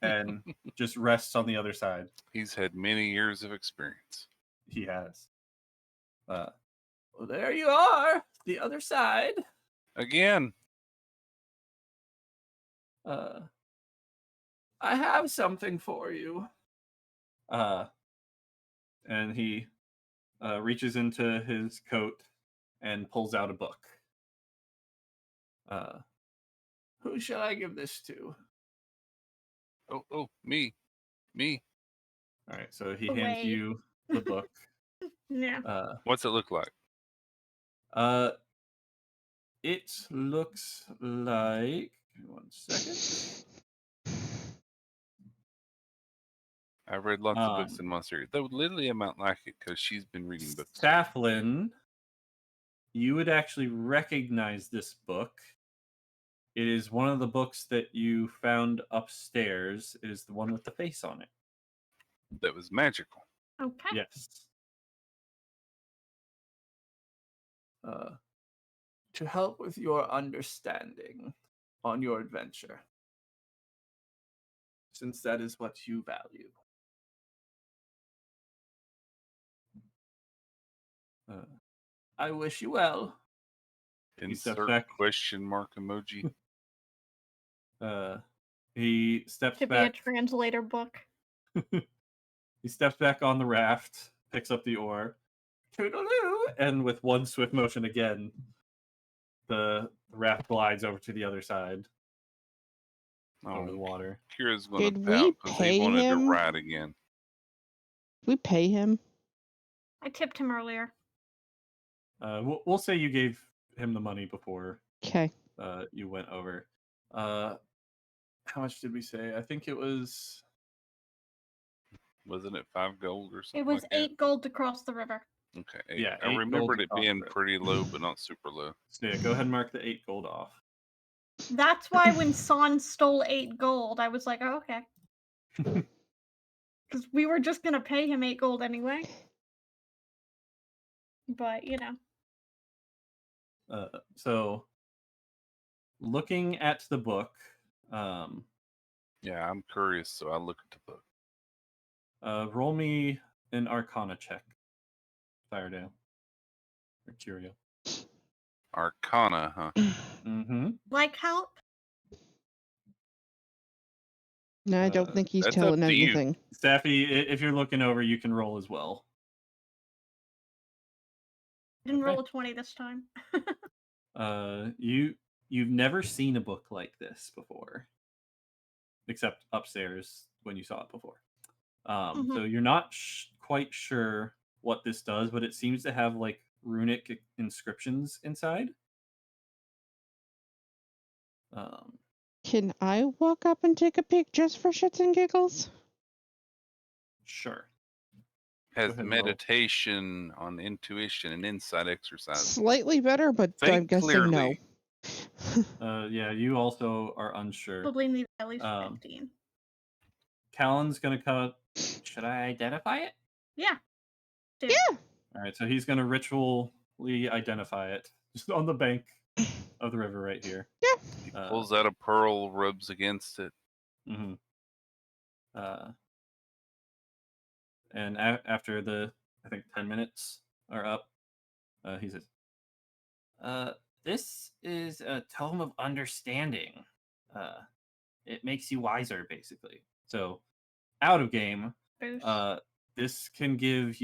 C: and just rests on the other side.
A: He's had many years of experience.
C: He has. Well, there you are, the other side.
A: Again,
C: I have something for you. And he reaches into his coat and pulls out a book. Who shall I give this to?
A: oh, me.
C: All right, so he
B: Away.
C: hands you the book.
B: Yeah.
A: What's it look like?
C: It looks like. Give me 1 second.
A: I've read lots of books in my series. Though Lily might like it because she's been reading books.
C: Saflin, you would actually recognize this book. It is one of the books that you found upstairs. It is the one with the face on it.
A: That was magical.
B: Okay.
C: Yes. To help with your understanding on your adventure, since that is what you value. I wish you well. steps
A: Insert
C: back.
A: question mark emoji.
C: He steps
B: To be a
C: back.
B: translator book.
C: He steps back on the raft, picks up the oar, toodaloo, and with one swift motion again, the raft glides over to the other side over the water.
A: Kira's gonna
D: Did
A: pout
D: we
A: because
D: pay
A: he wanted
D: him?
A: to ride again.
D: We pay him.
B: I tipped him earlier.
C: We'll say you gave him the money before
D: Okay.
C: you went over. How much did we say? I think it was.
A: Wasn't it 5 gold or something?
B: It was
A: like that?
B: 8 gold to cross the river.
A: Okay, 8.
C: Yeah,
A: I
C: 8
A: remembered
C: gold
A: it
C: across
A: being
C: the river.
A: pretty low, but not super low.
C: So yeah, go ahead and mark the 8 gold off.
B: That's why when San stole 8 gold, I was like, oh, okay. Because we were just gonna pay him 8 gold anyway. But, you know.
C: So, looking at the book,
A: Yeah, I'm curious, so I look at the book.
C: roll me an Arcana check, Firedale or Curio.
A: Arcana, huh?
C: Mm-hmm.
B: Like help?
D: No, I don't think he's
A: That's up
D: telling
A: to you.
D: anything.
C: Staffy, if you're looking over, you can roll as well.
B: Didn't
C: Okay.
B: roll a 20 this time.
C: You've never seen a book like this before, except upstairs when you saw it before. So you're not quite sure what this does, but it seems to have like runic inscriptions inside.
D: Can I walk up and take a peek just for shits and giggles?
C: Sure.
A: Has
C: ahead and roll.
A: meditation on intuition and insight exercise.
D: Slightly better, but I'm
A: Think
D: guessing no.
A: clearly.
C: Yeah, you also are unsure.
B: Probably need at least
C: Um,
B: 15.
C: Callan's gonna cut.
G: Should I identify it?
B: Yeah. Dude.
D: Yeah.
C: All right, so he's gonna ritually identify it just on the bank of the river right here.
D: Yeah.
A: He pulls out a pearl, rubs against it.
C: Mm-hmm. And after the, I think 10 minutes are up, he says,
G: This is a tome of understanding. It makes you wiser, basically.
C: so out of game,
B: Boost.
C: this can give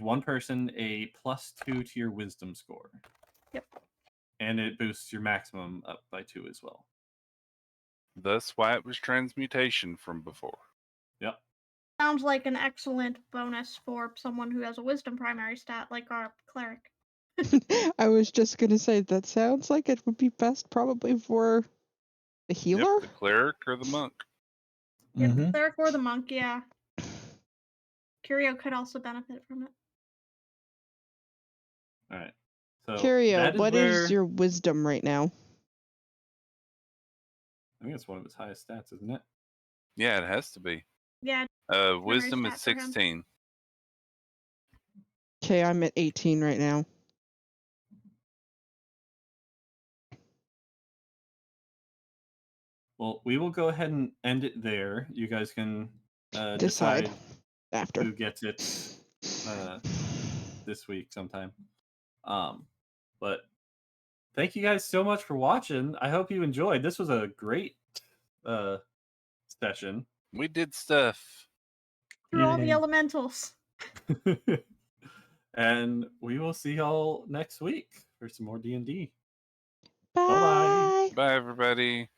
C: one person a +2 to your wisdom score.
B: Yep.
C: And it boosts your maximum up by 2 as well.
A: Thus why it was transmutation from before.
C: Yep.
B: Sounds like an excellent bonus for someone who has a wisdom primary stat like our cleric.
D: I was just gonna say that sounds like it would be best probably for the healer.
A: Yep, the cleric or the monk.
B: Yep, the cleric or the monk, yeah. Curio could also benefit from it.
C: All right. So
D: Curio,
C: that
D: what
C: where,
D: is your wisdom right now?
C: I think it's one of his highest stats, isn't it?
A: Yeah, it has to be.
B: Yeah.
A: Wisdom is
B: stat for him.
A: 16.
D: Okay, I'm at 18 right now.
C: Well, we will go ahead and end it there. You guys can
D: Decide
C: decide
D: after.
C: who gets it this week sometime. But thank you guys so much for watching. I hope you enjoyed. This was a great session.
A: We did stuff.
B: Through all the
E: Yay.
B: elementals.
C: And we will see y'all next week for some more D&D.
D: Bye.
A: Bye, everybody.